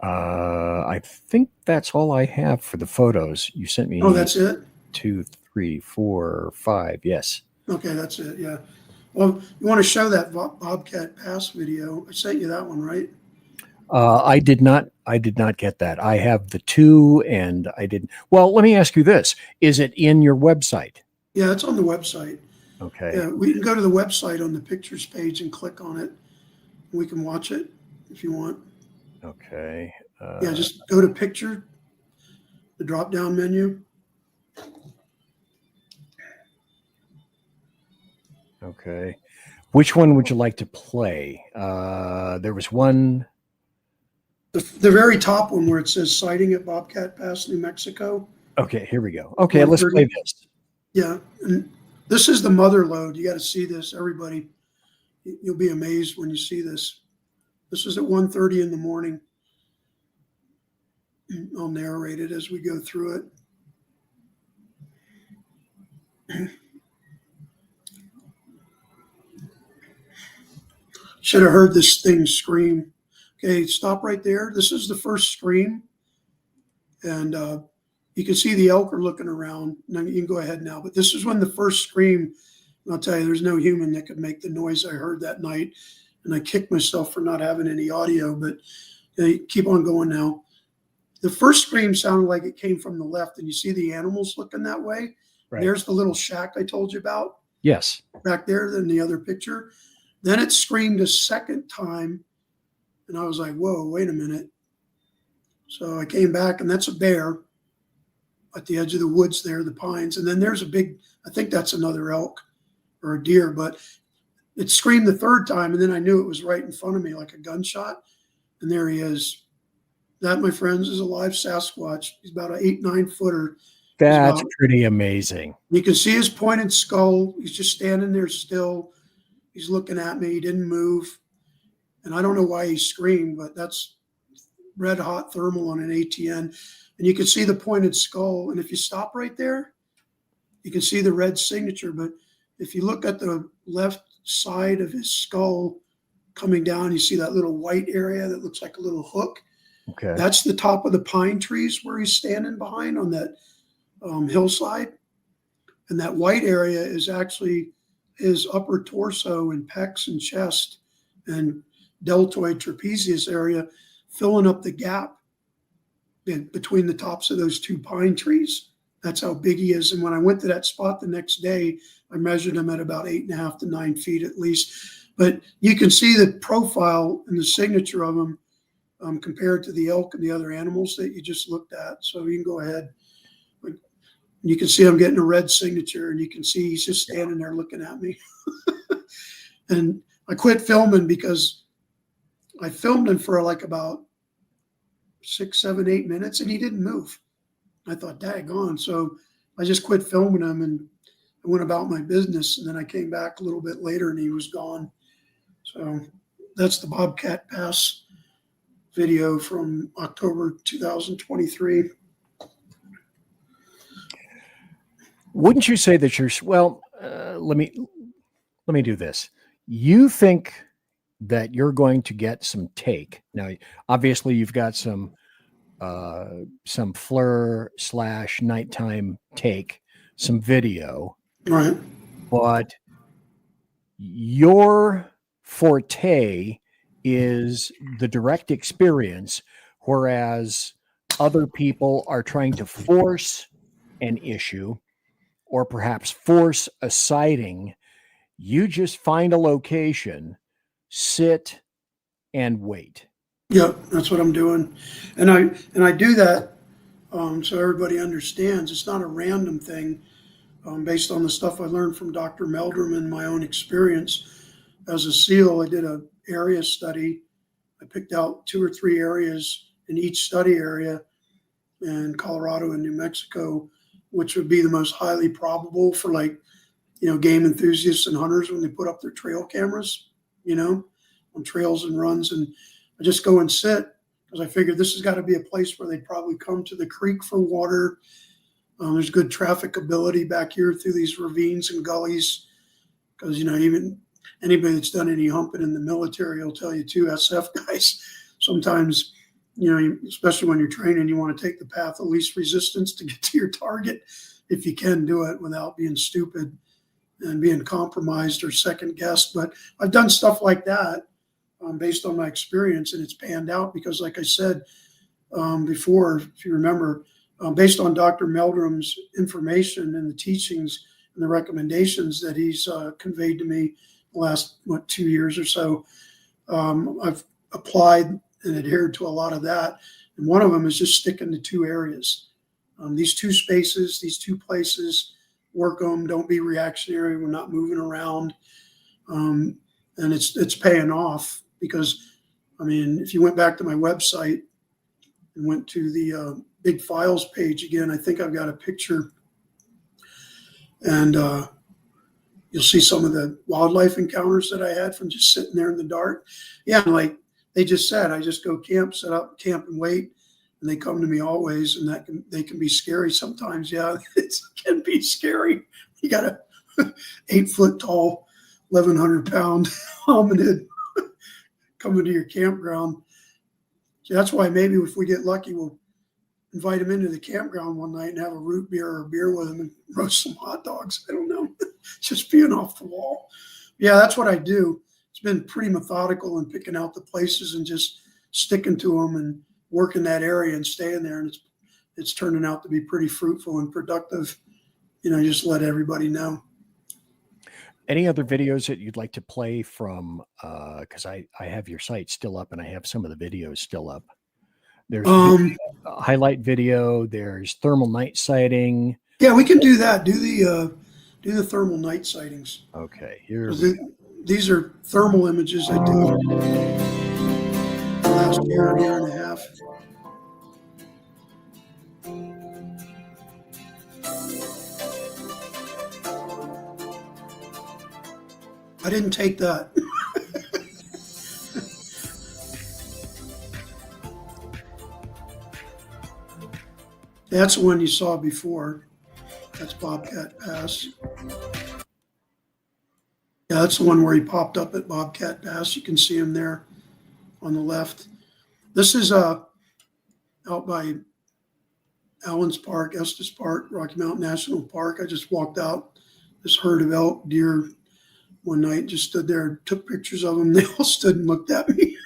I think that's all I have for the photos. You sent me. Oh, that's it? 2, 3, 4, 5. Yes. Okay, that's it. Yeah. Well, you want to show that Bobcat Pass video? I sent you that one, right? I did not get that. I have the 2 and I didn't. Well, let me ask you this. Is it in your website? Yeah, it's on the website. Okay. Yeah, we can go to the website on the pictures page and click on it. We can watch it if you want. Okay. Yeah, just go to picture, the drop down menu. Okay. Which one would you like to play? There was one. The very top one where it says sighting at Bobcat Pass, New Mexico. Okay, here we go. Okay, let's play this. Yeah, and this is the mother lode. You got to see this, everybody. You'll be amazed when you see this. This is at 1:30 in the morning. I'll narrate it as we go through it. Should have heard this thing scream. Okay, stop right there. This is the first scream. And you can see the elk are looking around. Now you can go ahead now. But this is when the first scream, and I'll tell you, there's no human that could make the noise I heard that night. And I kicked myself for not having any audio, but keep on going now. The first scream sounded like it came from the left, and you see the animals looking that way. Right. There's the little shack I told you about. Yes. Back there in the other picture. Then it screamed a second time, and I was like, whoa, wait a minute. So I came back, and that's a bear at the edge of the woods there, the pines. And then there's a big, I think that's another elk or a deer, but it screamed the third time, and then I knew it was right in front of me like a gunshot. And there he is. That, my friends, is a live Sasquatch. He's about an 8-9 footer. That's pretty amazing. You can see his pointed skull. He's just standing there still. He's looking at me. He didn't move. And I don't know why he screamed, but that's red hot thermal on an ATN. And you can see the pointed skull. And if you stop right there, you can see the red signature. But if you look at the left side of his skull coming down, you see that little white area that looks like a little hook. Okay. That's the top of the pine trees where he's standing behind on that hillside. And that white area is actually his upper torso and pecs and chest and deltoid trapezius area, filling up the gap between the tops of those two pine trees. That's how big he is. And when I went to that spot the next day, I measured him at about 8.5 to 9 feet at least. But you can see the profile and the signature of him compared to the elk and the other animals that you just looked at. So you can go ahead. You can see I'm getting a red signature, and you can see he's just standing there looking at me. And I quit filming because I filmed him for like about 6, 7, 8 minutes, and he didn't move. I thought, daggone. So I just quit filming him, and I went about my business. And then I came back a little bit later, and he was gone. So that's the Bobcat Pass video from October 2023. Wouldn't you say that you're, well, let me do this. You think that you're going to get some take. Now, obviously you've got some FLIR / nighttime take, some video. Right. But your forte is the direct experience, whereas other people are trying to force an issue or perhaps force a sighting. You just find a location, sit, and wait. Yep, that's what I'm doing. And I do that so everybody understands. It's not a random thing based on the stuff I learned from Dr. Meldrum and my own experience. As a SEAL, I did an area study. I picked out 2 or 3 areas in each study area in Colorado and New Mexico, which would be the most highly probable for, like, you know, game enthusiasts and hunters when they put up their trail cameras, you know, on trails and runs. And I just go and sit because I figured this has got to be a place where they'd probably come to the creek for water. There's good trafficability back here through these ravines and gullies because, you know, even anybody that's done any humping in the military will tell you too, SF guys, sometimes especially when you're training, you want to take the path of least resistance to get to your target. If you can do it without being stupid and being compromised or second guessed. But I've done stuff like that based on my experience, and it's panned out because, like I said before, if you remember, based on Dr. Meldrum's information and the teachings and the recommendations that he's conveyed to me the last, 2 years or so, I've applied and adhered to a lot of that. And one of them is just sticking to 2 areas. These 2 spaces, these 2 places, work them, don't be reactionary. We're not moving around. And it's paying off because, if you went back to my website and went to the big files page again, I think I've got a picture, and you'll see some of the wildlife encounters that I had from just sitting there in the dark. Yeah, like they just said, I just go camp, set up camp and wait, and they come to me always, and they can be scary sometimes. Yeah, it can be scary. You got a 8-foot tall, 1,100-pound hominid coming to your campground. So that's why maybe if we get lucky, we'll invite him into the campground one night and have a root beer or a beer with him and roast some hot dogs. I don't know, just being off the wall. Yeah, that's what I do. It's been pretty methodical in picking out the places and just sticking to them and working that area and staying there. And it's turning out to be pretty fruitful and productive. Just let everybody know. Any other videos that you'd like to play from, because I have your site still up and I have some of the videos still up. There's a highlight video. There's thermal night sighting. Yeah, we can do that. Do the thermal night sightings. Okay. These are thermal images I do last year and a half. I didn't take that. That's the one you saw before. That's Bobcat Pass. Yeah, that's the one where he popped up at Bobcat Pass. You can see him there on the left. This is out by Allen's Park, Estes Park, Rocky Mountain National Park. I just walked out this herd of elk, deer one night, just stood there and took pictures of them. They all stood and looked at me.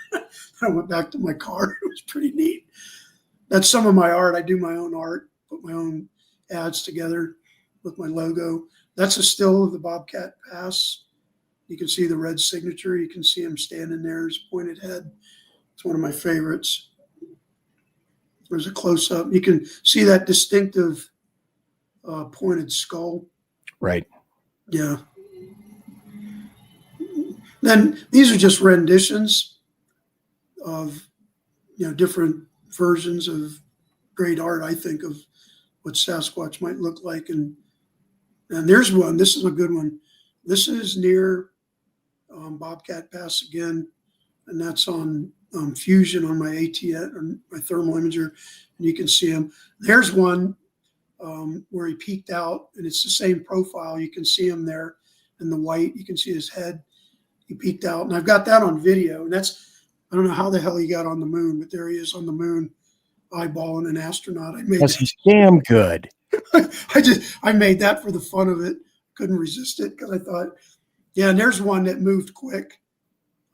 I went back to my car. It was pretty neat. That's some of my art. I do my own art, put my own ads together with my logo. That's a still of the Bobcat Pass. You can see the red signature. You can see him standing there, his pointed head. It's one of my favorites. There's a close-up. You can see that distinctive pointed skull. Right. Yeah. Then these are just renditions of, different versions of great art, I think, of what Sasquatch might look like. And there's one. This is a good one. This is near Bobcat Pass again, and that's on Fusion on my ATN or my thermal imager, and you can see him. There's one where he peeked out, and it's the same profile. You can see him there in the white. You can see his head. He peeked out, and I've got that on video. And I don't know how the hell he got on the moon, but there he is on the moon, eyeballing an astronaut. He's damn good. I made that for the fun of it. Couldn't resist it because I thought, yeah. And there's one that moved quick.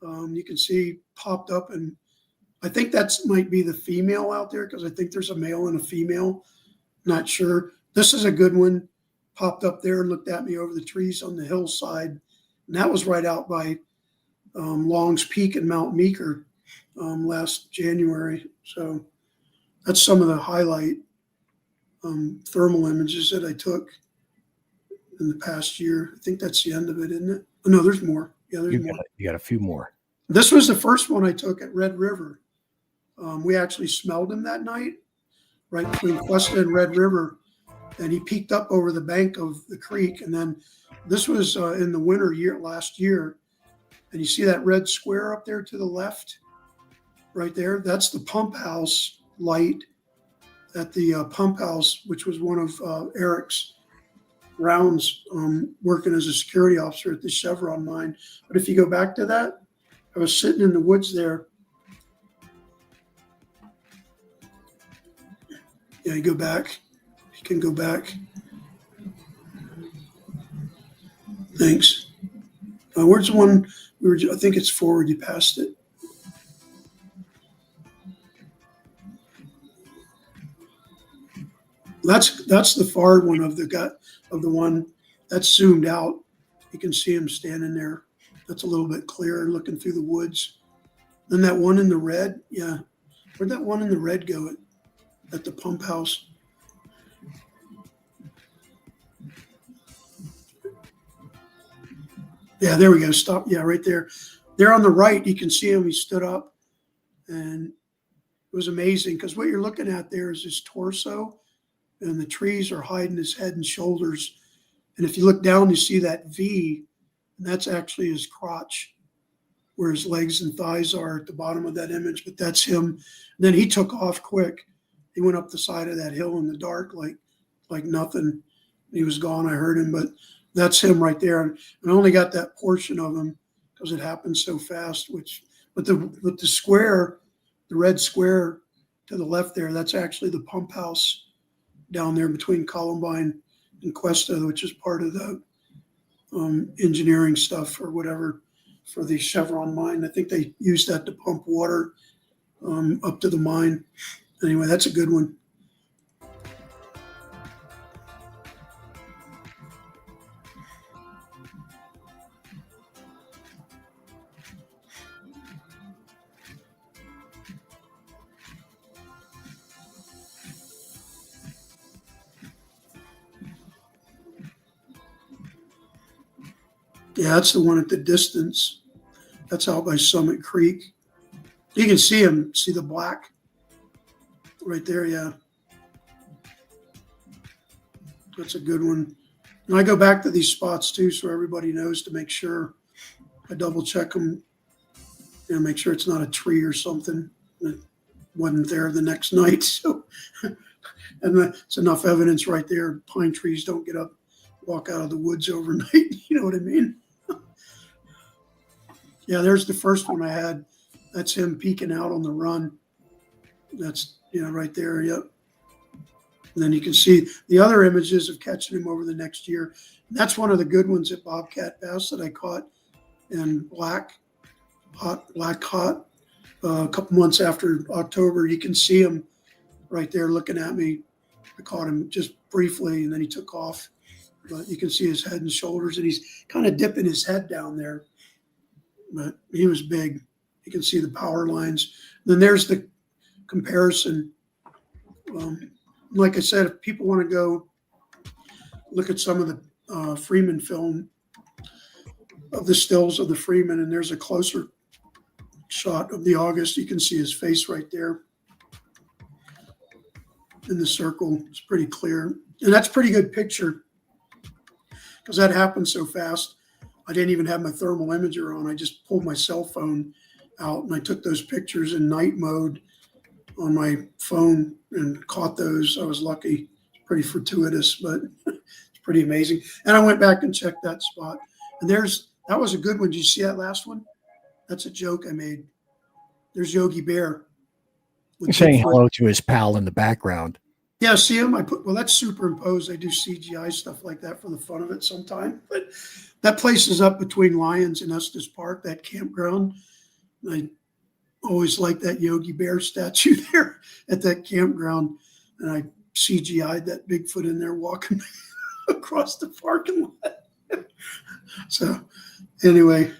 You can see popped up, and I think that's might be the female out there because I think there's a male and a female. Not sure. This is a good one. Popped up there and looked at me over the trees on the hillside, and that was right out by Long's Peak and Mount Meeker last January. So that's some of the highlight thermal images that I took in the past year. I think that's the end of it, isn't it? Oh, no, there's more. Yeah, there's more. You got a few more. This was the first one I took at Red River. We actually smelled him that night, right between Cuesta and Red River, and he peeked up over the bank of the creek. And then this was in the winter last year, and you see that red square up there to the left, right there. That's the pump house light at the pump house, which was one of Eric's rounds working as a security officer at the Chevron mine. But if you go back to that, I was sitting in the woods there Yeah, you go back. You can go back. Thanks. Where's the one we were? I think it's forward. You passed it. That's the far one of the one that's zoomed out. You can see him standing there. That's a little bit clearer, looking through the woods. Then that one in the red, yeah. Where'd that one in the red go at the pump house? Yeah, there we go. Stop. Yeah, right there. There on the right, you can see him. He stood up, and it was amazing because what you're looking at there is his torso, and the trees are hiding his head and shoulders. And if you look down, you see that V, and that's actually his crotch, where his legs and thighs are at the bottom of that image. But that's him. And then he took off quick. He went up the side of that hill in the dark like nothing. He was gone. I heard him, but that's him right there. And I only got that portion of him because it happened so fast. But the square, the red square to the left there, that's actually the pump house down there between Columbine and Cuesta, which is part of the engineering stuff or whatever for the Chevron mine. I think they use that to pump water up to the mine. Anyway, that's a good one. Yeah, that's the one at the distance. That's out by Summit Creek. You can see him, see the black right there, yeah. That's a good one. And I go back to these spots too, so everybody knows to make sure I double check them, make sure it's not a tree or something that wasn't there the next night. So, and it's enough evidence right there. Pine trees don't get up, walk out of the woods overnight. You know what I mean? Yeah, there's the first one I had. That's him peeking out on the run. That's, right there. Yep. And then you can see the other images of catching him over the next year. And that's one of the good ones at Bobcat Bass that I caught in black hot, a couple months after October. You can see him right there looking at me. I caught him just briefly, and then he took off. But you can see his head and shoulders, and he's kind of dipping his head down there. But he was big. You can see the power lines. And then there's the comparison. Like I said, if people want to go look at some of the Freeman film of the stills of the Freeman, and there's a closer shot of the August. You can see his face right there in the circle. It's pretty clear. And that's a pretty good picture because that happened so fast. I didn't even have my thermal imager on. I just pulled my cell phone out and I took those pictures in night mode on my phone and caught those. I was lucky. It's pretty fortuitous, but it's pretty amazing. And I went back and checked that spot. And that was a good one. Did you see that last one? That's a joke I made. There's Yogi Bear. Saying hello to his pal in the background. Yeah, see him? That's superimposed. I do CGI stuff like that for the fun of it sometime. But that place is up between Lyons and Estes Park, that campground. I always liked that Yogi Bear statue there at that campground. And I CGI'd that Bigfoot in there walking across the parking lot. So anyway,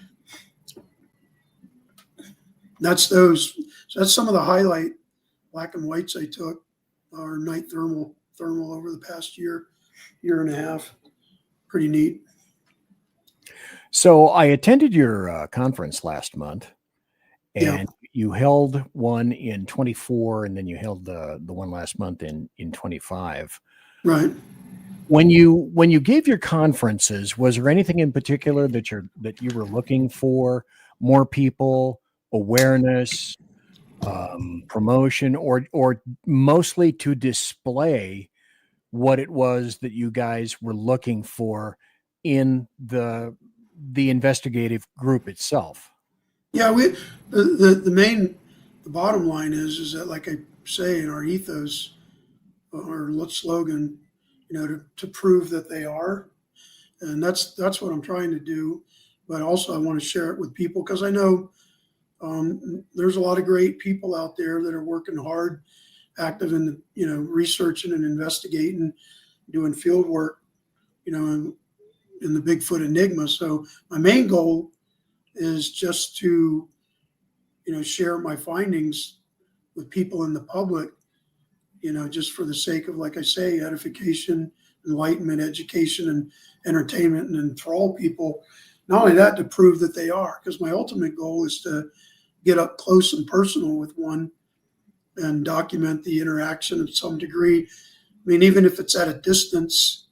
that's those. So that's some of the highlight black and whites I took. Our night thermal over the past year and a half. Pretty neat. So I attended your conference last month, and you held one in 24, and then you held the one last month in 25. Right. When you gave your conferences, was there anything in particular that you were looking for? More people, awareness, promotion, or mostly to display what it was that you guys were looking for in the investigative group itself? Yeah, the bottom line is that, like I say, in our ethos, or slogan, to prove that they are. And that's what I'm trying to do. But also I want to share it with people, because I know there's a lot of great people out there that are working hard, active in researching and investigating, doing field work, in the Bigfoot enigma. So my main goal is just to, share my findings with people in the public, just for the sake of, like I say, edification, enlightenment, education, and entertainment, and enthrall people. Not only that, to prove that they are, because my ultimate goal is to get up close and personal with one and document the interaction of some degree. I mean, even if it's at a distance,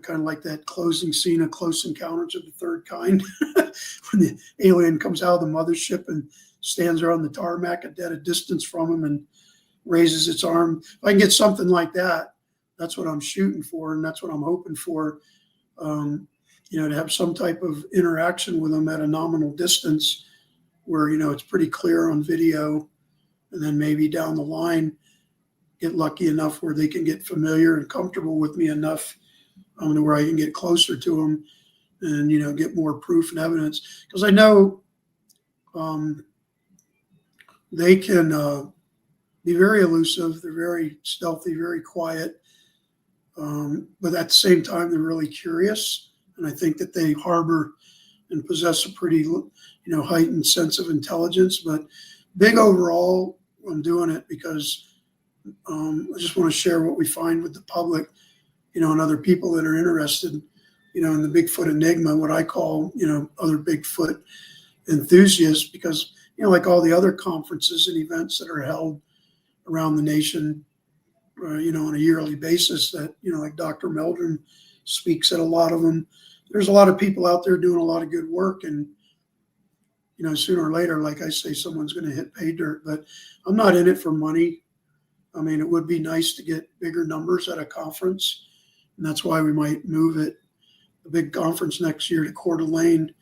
kind of like that closing scene of Close Encounters of the Third Kind, when the alien comes out of the mothership and stands there on the tarmac at a distance from him and raises its arm. If I can get something like that, that's what I'm shooting for, and that's what I'm hoping for, to have some type of interaction with them at a nominal distance where, it's pretty clear on video, and then maybe down the line get lucky enough where they can get familiar and comfortable with me enough to where I can get closer to them and, get more proof and evidence. Because I know they can be very elusive. They're very stealthy, very quiet. But at the same time, they're really curious. And I think that they harbor and possess a pretty, heightened sense of intelligence. But big overall, I'm doing it because I just want to share what we find with the public, and other people that are interested, in the Bigfoot enigma, what I call, other Bigfoot enthusiasts, because, like all the other conferences and events that are held around the nation, on a yearly basis that, like Dr. Meldrum speaks at a lot of them. There's a lot of people out there doing a lot of good work, and, sooner or later, like I say, someone's going to hit pay dirt, but I'm not in it for money. I mean, it would be nice to get bigger numbers at a conference, and that's why we might move it, the big conference next year, to Coeur d'Alene.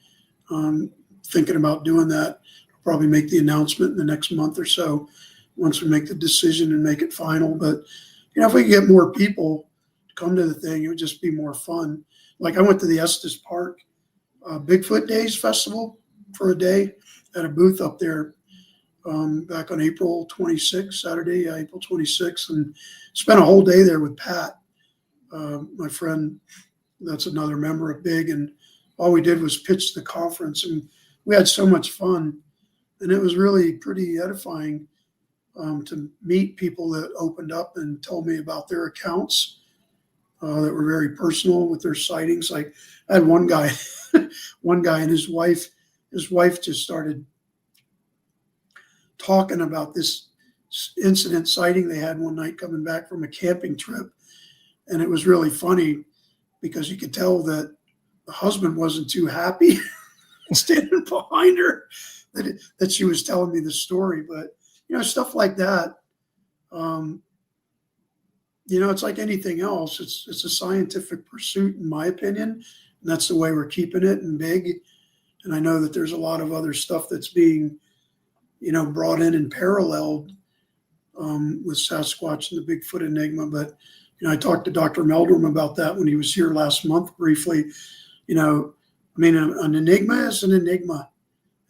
Thinking about doing that. I'll probably make the announcement in the next month or so once we make the decision and make it final. But, if we could get more people to come to the thing, it would just be more fun. Like I went to the Estes Park Bigfoot Days Festival for a day at a booth up there back on April 26th, Saturday, April 26th, and spent a whole day there with Pat, my friend. That's another member of Big, and all we did was pitch the conference, and we had so much fun, and it was really pretty edifying to meet people that opened up and told me about their accounts that were very personal with their sightings. Like I had one guy and his wife just started talking about this incident sighting they had one night coming back from a camping trip. And it was really funny because you could tell that the husband wasn't too happy standing behind her that she was telling me the story. But, stuff like that, it's like anything else. It's a scientific pursuit, in my opinion. And that's the way we're keeping it in Big. And I know that there's a lot of other stuff that's being, brought in and paralleled with Sasquatch and the Bigfoot enigma. But, I talked to Dr. Meldrum about that when he was here last month briefly. An enigma is an enigma.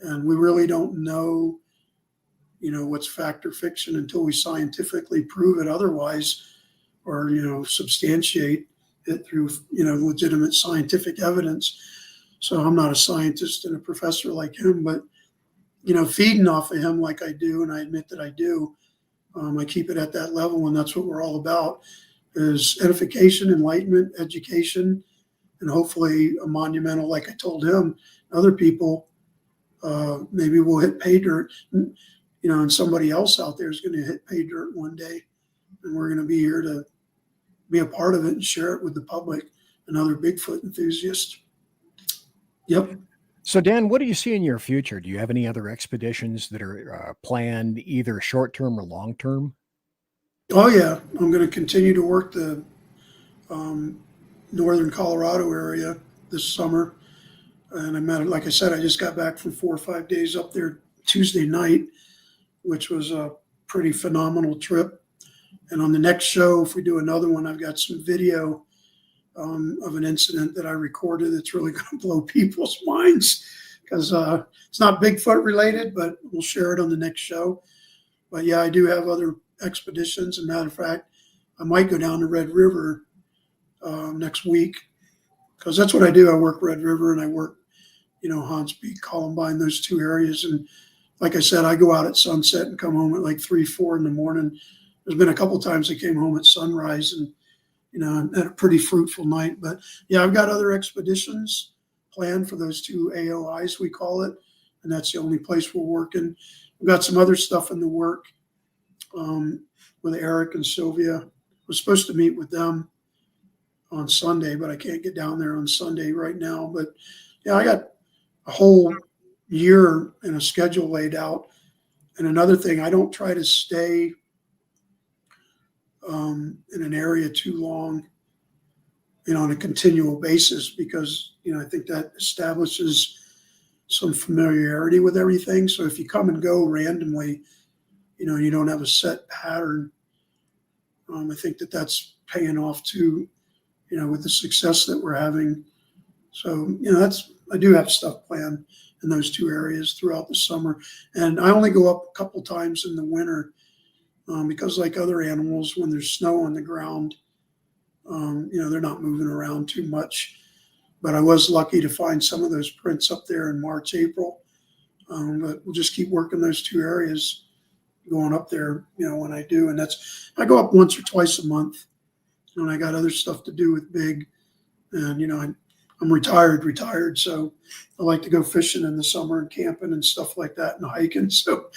And we really don't know, what's fact or fiction until we scientifically prove it otherwise, or, substantiate it through, legitimate scientific evidence. So I'm not a scientist and a professor like him, but, feeding off of him like I do, and I admit that I do, I keep it at that level, and that's what we're all about, is edification, enlightenment, education, and hopefully a monumental, like I told him, other people, maybe we'll hit pay dirt, and somebody else out there is going to hit pay dirt one day, and we're going to be here to be a part of it and share it with the public and other Bigfoot enthusiasts. Yep. So, Dan, what do you see in your future? Do you have any other expeditions that are planned, either short-term or long-term? Oh, yeah. I'm going to continue to work the northern Colorado area this summer. And like I said, I just got back from 4 or 5 days up there Tuesday night, which was a pretty phenomenal trip. And on the next show, if we do another one, I've got some video of an incident that I recorded that's really going to blow people's minds, because it's not Bigfoot related, but we'll share it on the next show. But yeah, I do have other expeditions. As a matter of fact, I might go down to Red River next week, because that's what I do. I work Red River and I work, Hans Beach, Columbine, those two areas. And like I said, I go out at sunset and come home at like 3, 4 in the morning. There's been a couple of times I came home at sunrise and, had a pretty fruitful night. But yeah, I've got other expeditions planned for those 2 AOIs, we call it. And that's the only place we're working. We've got some other stuff in the work with Eric and Sylvia. I was supposed to meet with them on Sunday, but I can't get down there on Sunday right now. But yeah, I got a whole year and a schedule laid out. And another thing, I don't try to stay in an area too long, on a continual basis, because, I think that establishes some familiarity with everything. So if you come and go randomly, you don't have a set pattern. I think that's paying off too, with the success that we're having. So, I do have stuff planned in those 2 areas throughout the summer. And I only go up a couple times in the winter because, like other animals, when there's snow on the ground, they're not moving around too much. But I was lucky to find some of those prints up there in March, April. But we'll just keep working those 2 areas, going up there, when I do. And I go up once or twice a month. And I got other stuff to do with Big. And, I'm retired. So I like to go fishing in the summer and camping and stuff like that and hiking. So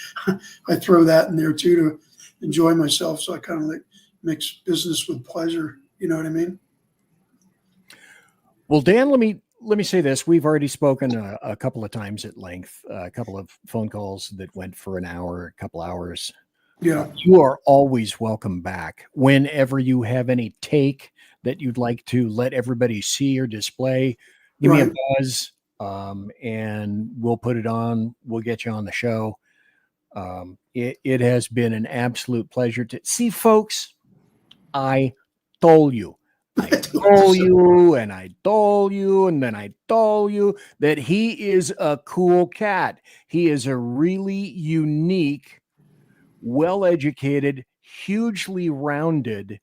I throw that in there too to enjoy myself. So I kind of mix business with pleasure. You know what I mean? Well, Dan, let me say this. We've already spoken a couple of times at length, a couple of phone calls that went for an hour, a couple hours. Yeah. You are always welcome back whenever you have any take that you'd like to let everybody see or display. Give me a buzz, and we'll put it on. We'll get you on the show. It has been an absolute pleasure to see, folks. I told you. I told you, and I told you, and then I told you that he is a cool cat. He is a really unique, well-educated, hugely rounded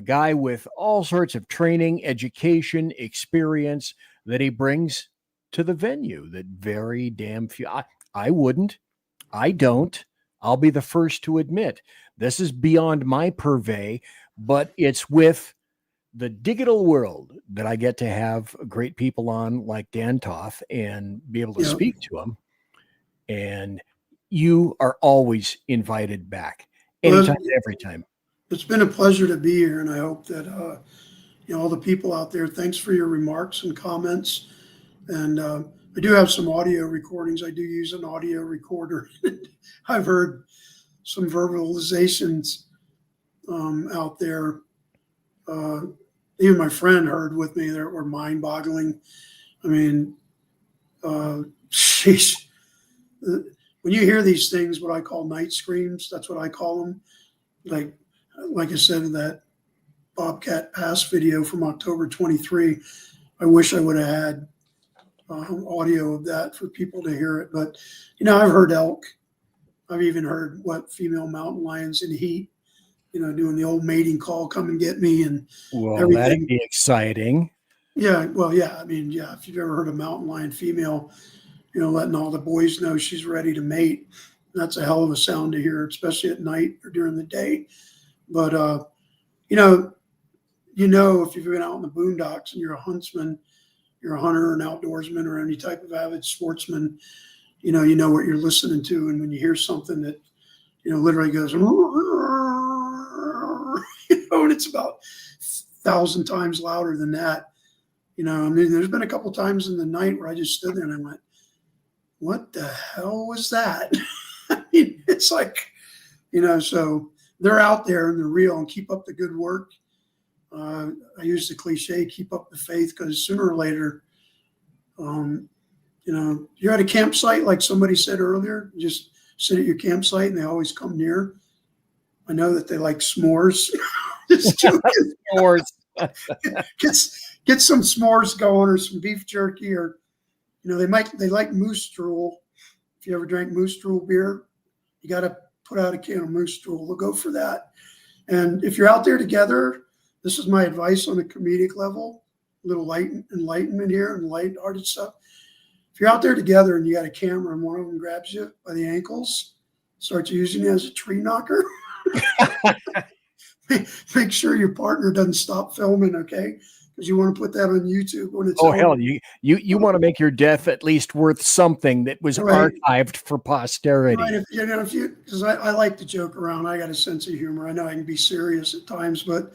guy with all sorts of training, education, experience that he brings to the venue that very damn few. I wouldn't. I don't. I'll be the first to admit this is beyond my purvey, but it's with the digital world that I get to have great people on like Dan Toth and be able to speak to them. And you are always invited back anytime, every time. It's been a pleasure to be here. And I hope that, all the people out there, thanks for your remarks and comments. And I do have some audio recordings. I do use an audio recorder. I've heard some verbalizations out there. Even my friend heard with me that were mind-boggling. I mean, sheesh. When you hear these things, what I call night screams, that's what I call them. Like I said in that Bobcat Pass video from October 23, I wish I would have had audio of that for people to hear it. But, I've heard elk. I've even heard female mountain lions in heat, doing the old mating call, come and get me and everything. That'd be exciting. Yeah. Well, yeah. I mean, yeah, if you've ever heard a mountain lion female, letting all the boys know she's ready to mate, that's a hell of a sound to hear, especially at night or during the day. But, if you've been out in the boondocks and you're a huntsman, you're a hunter or an outdoorsman or any type of avid sportsman, you know what you're listening to. And when you hear something that, literally goes, and it's about 1,000 times louder than that, there's been a couple times in the night where I just stood there and I went, what the hell was that? I mean, it's like, so they're out there and they're real, and keep up the good work. I use the cliche, keep up the faith, because sooner or later, you're at a campsite, like somebody said earlier, just sit at your campsite and they always come near. I know that they like s'mores. Just joking. S'mores. Get some s'mores going, or some beef jerky, or they like moose drool. If you ever drank moose drool beer, you got to put out a can of moose drool. We'll go for that. And if you're out there together, this is my advice on a comedic level, a little enlightenment here and lighthearted stuff. If you're out there together and you got a camera and one of them grabs you by the ankles, starts using it as a tree knocker, make sure your partner doesn't stop filming, okay? Because you want to put that on YouTube when it's over. Hell, you want to make your death at least worth something that was archived for posterity. Right, because I like to joke around. I got a sense of humor. I know I can be serious at times, but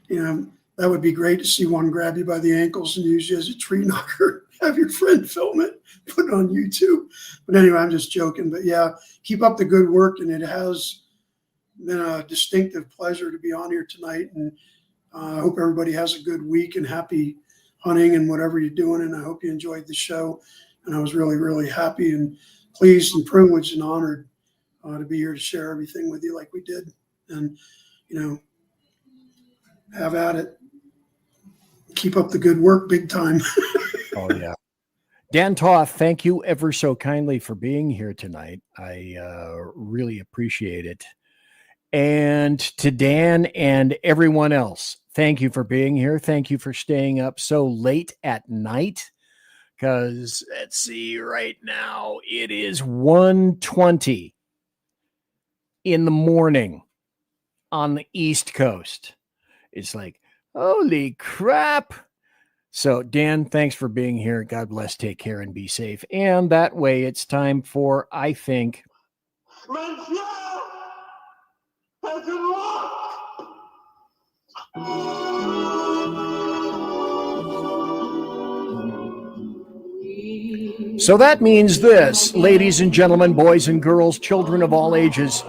that would be great to see one grab you by the ankles and use you as a tree knocker. Have your friend film it, put it on YouTube. But anyway, I'm just joking. But yeah, keep up the good work, and it has been a distinctive pleasure to be on here tonight. And I hope everybody has a good week and happy hunting and whatever you're doing. And I hope you enjoyed the show. And I was really, really happy and pleased and privileged and honored to be here to share everything with you like we did. And, have at it. Keep up the good work big time. Oh, yeah. Dan Toth, thank you ever so kindly for being here tonight. I really appreciate it. And to Dan and everyone else, thank you for being here. Thank you for staying up so late at night. Because let's see, right now it is 1:20 in the morning on the East Coast. It's like, holy crap. So, Dan, thanks for being here. God bless, take care, and be safe. And that way it's time for, I think, so that means this, ladies and gentlemen, boys and girls, children of all ages.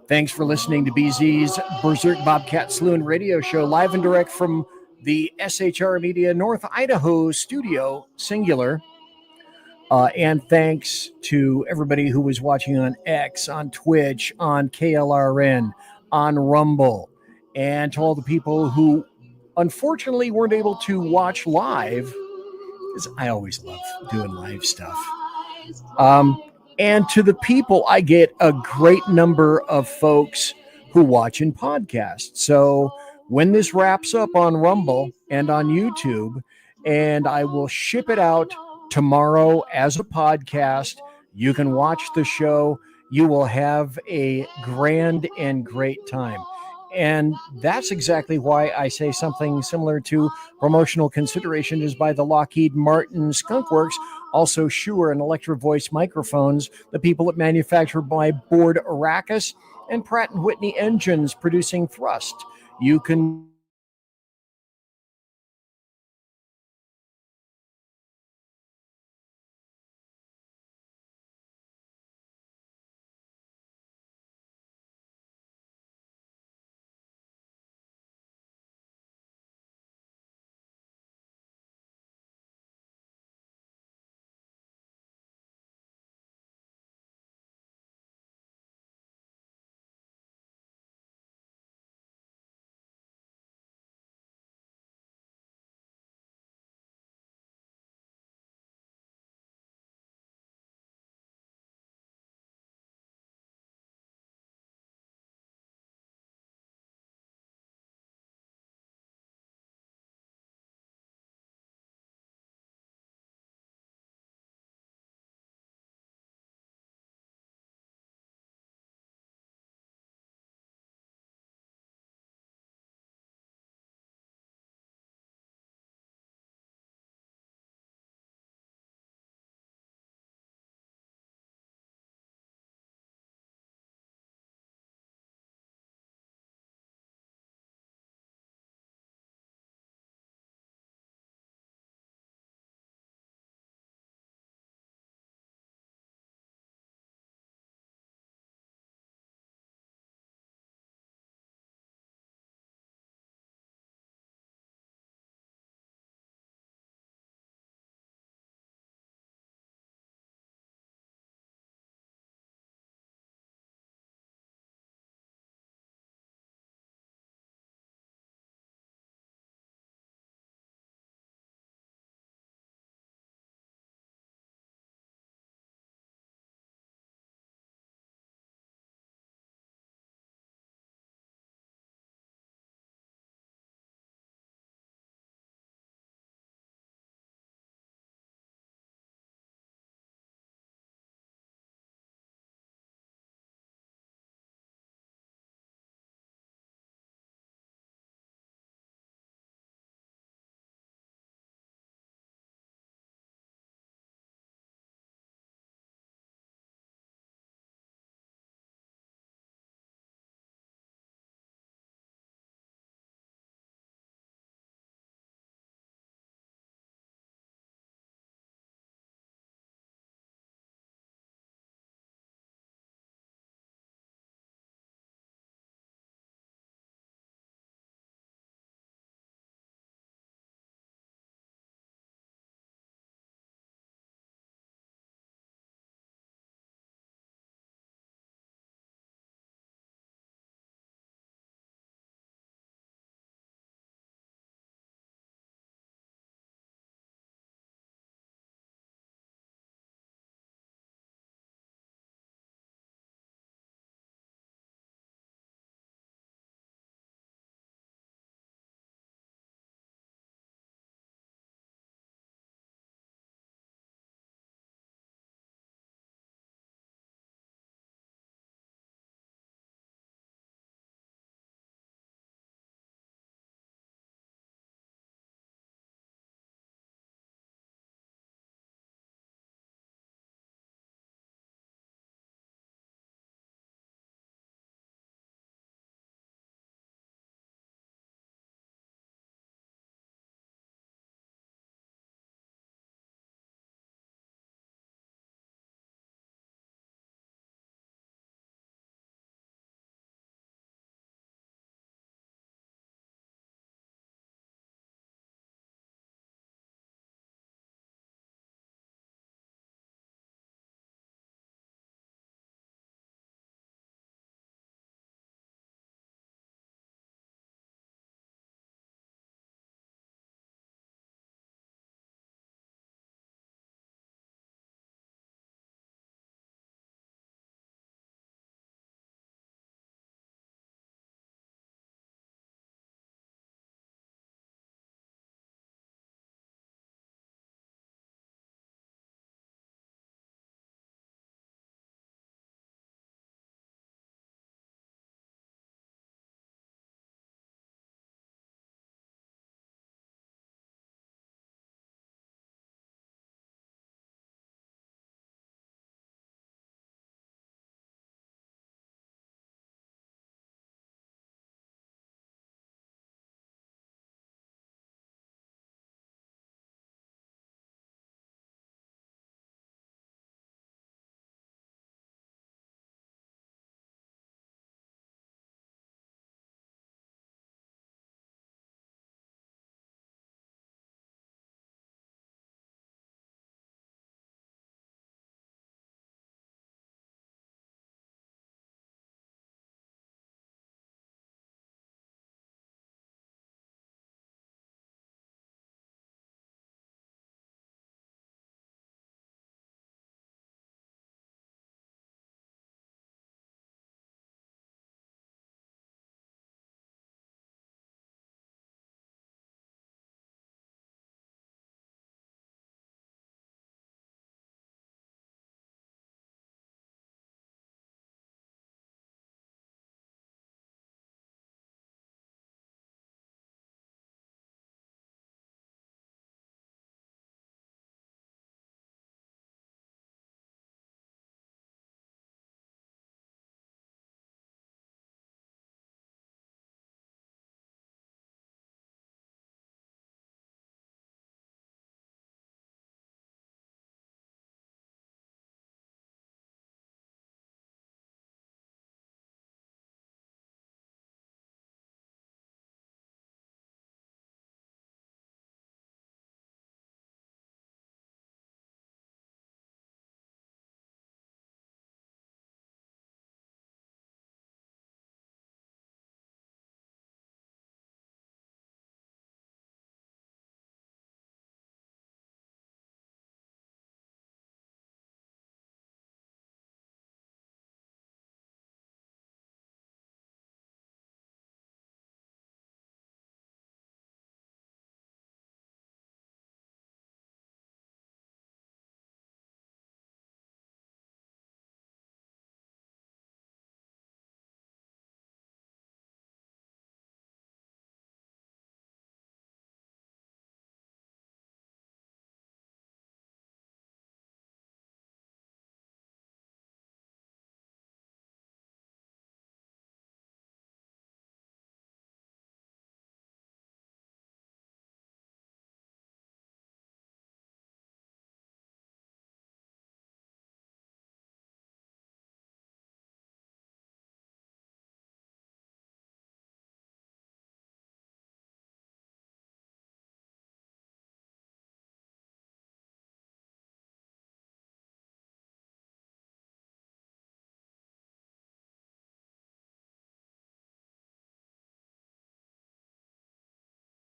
Thanks for listening to BZ's Berserk Bobcat Saloon radio show, live and direct from the SHR Media North Idaho studio, singular. And thanks to everybody who was watching on X, on Twitch, on KLRN, on Rumble, and to all the people who unfortunately weren't able to watch live, because I always love doing live stuff. And to the people, I get a great number of folks who watch in podcasts. So when this wraps up on Rumble and on YouTube, and I will ship it out tomorrow as a podcast, you can watch the show. You will have a grand and great time. And that's exactly why I say something similar to promotional consideration is by the Lockheed Martin Skunk Works, also Shure and Electro Voice microphones, the people that manufacture by Board Arrakis, and Pratt & Whitney engines producing thrust. You can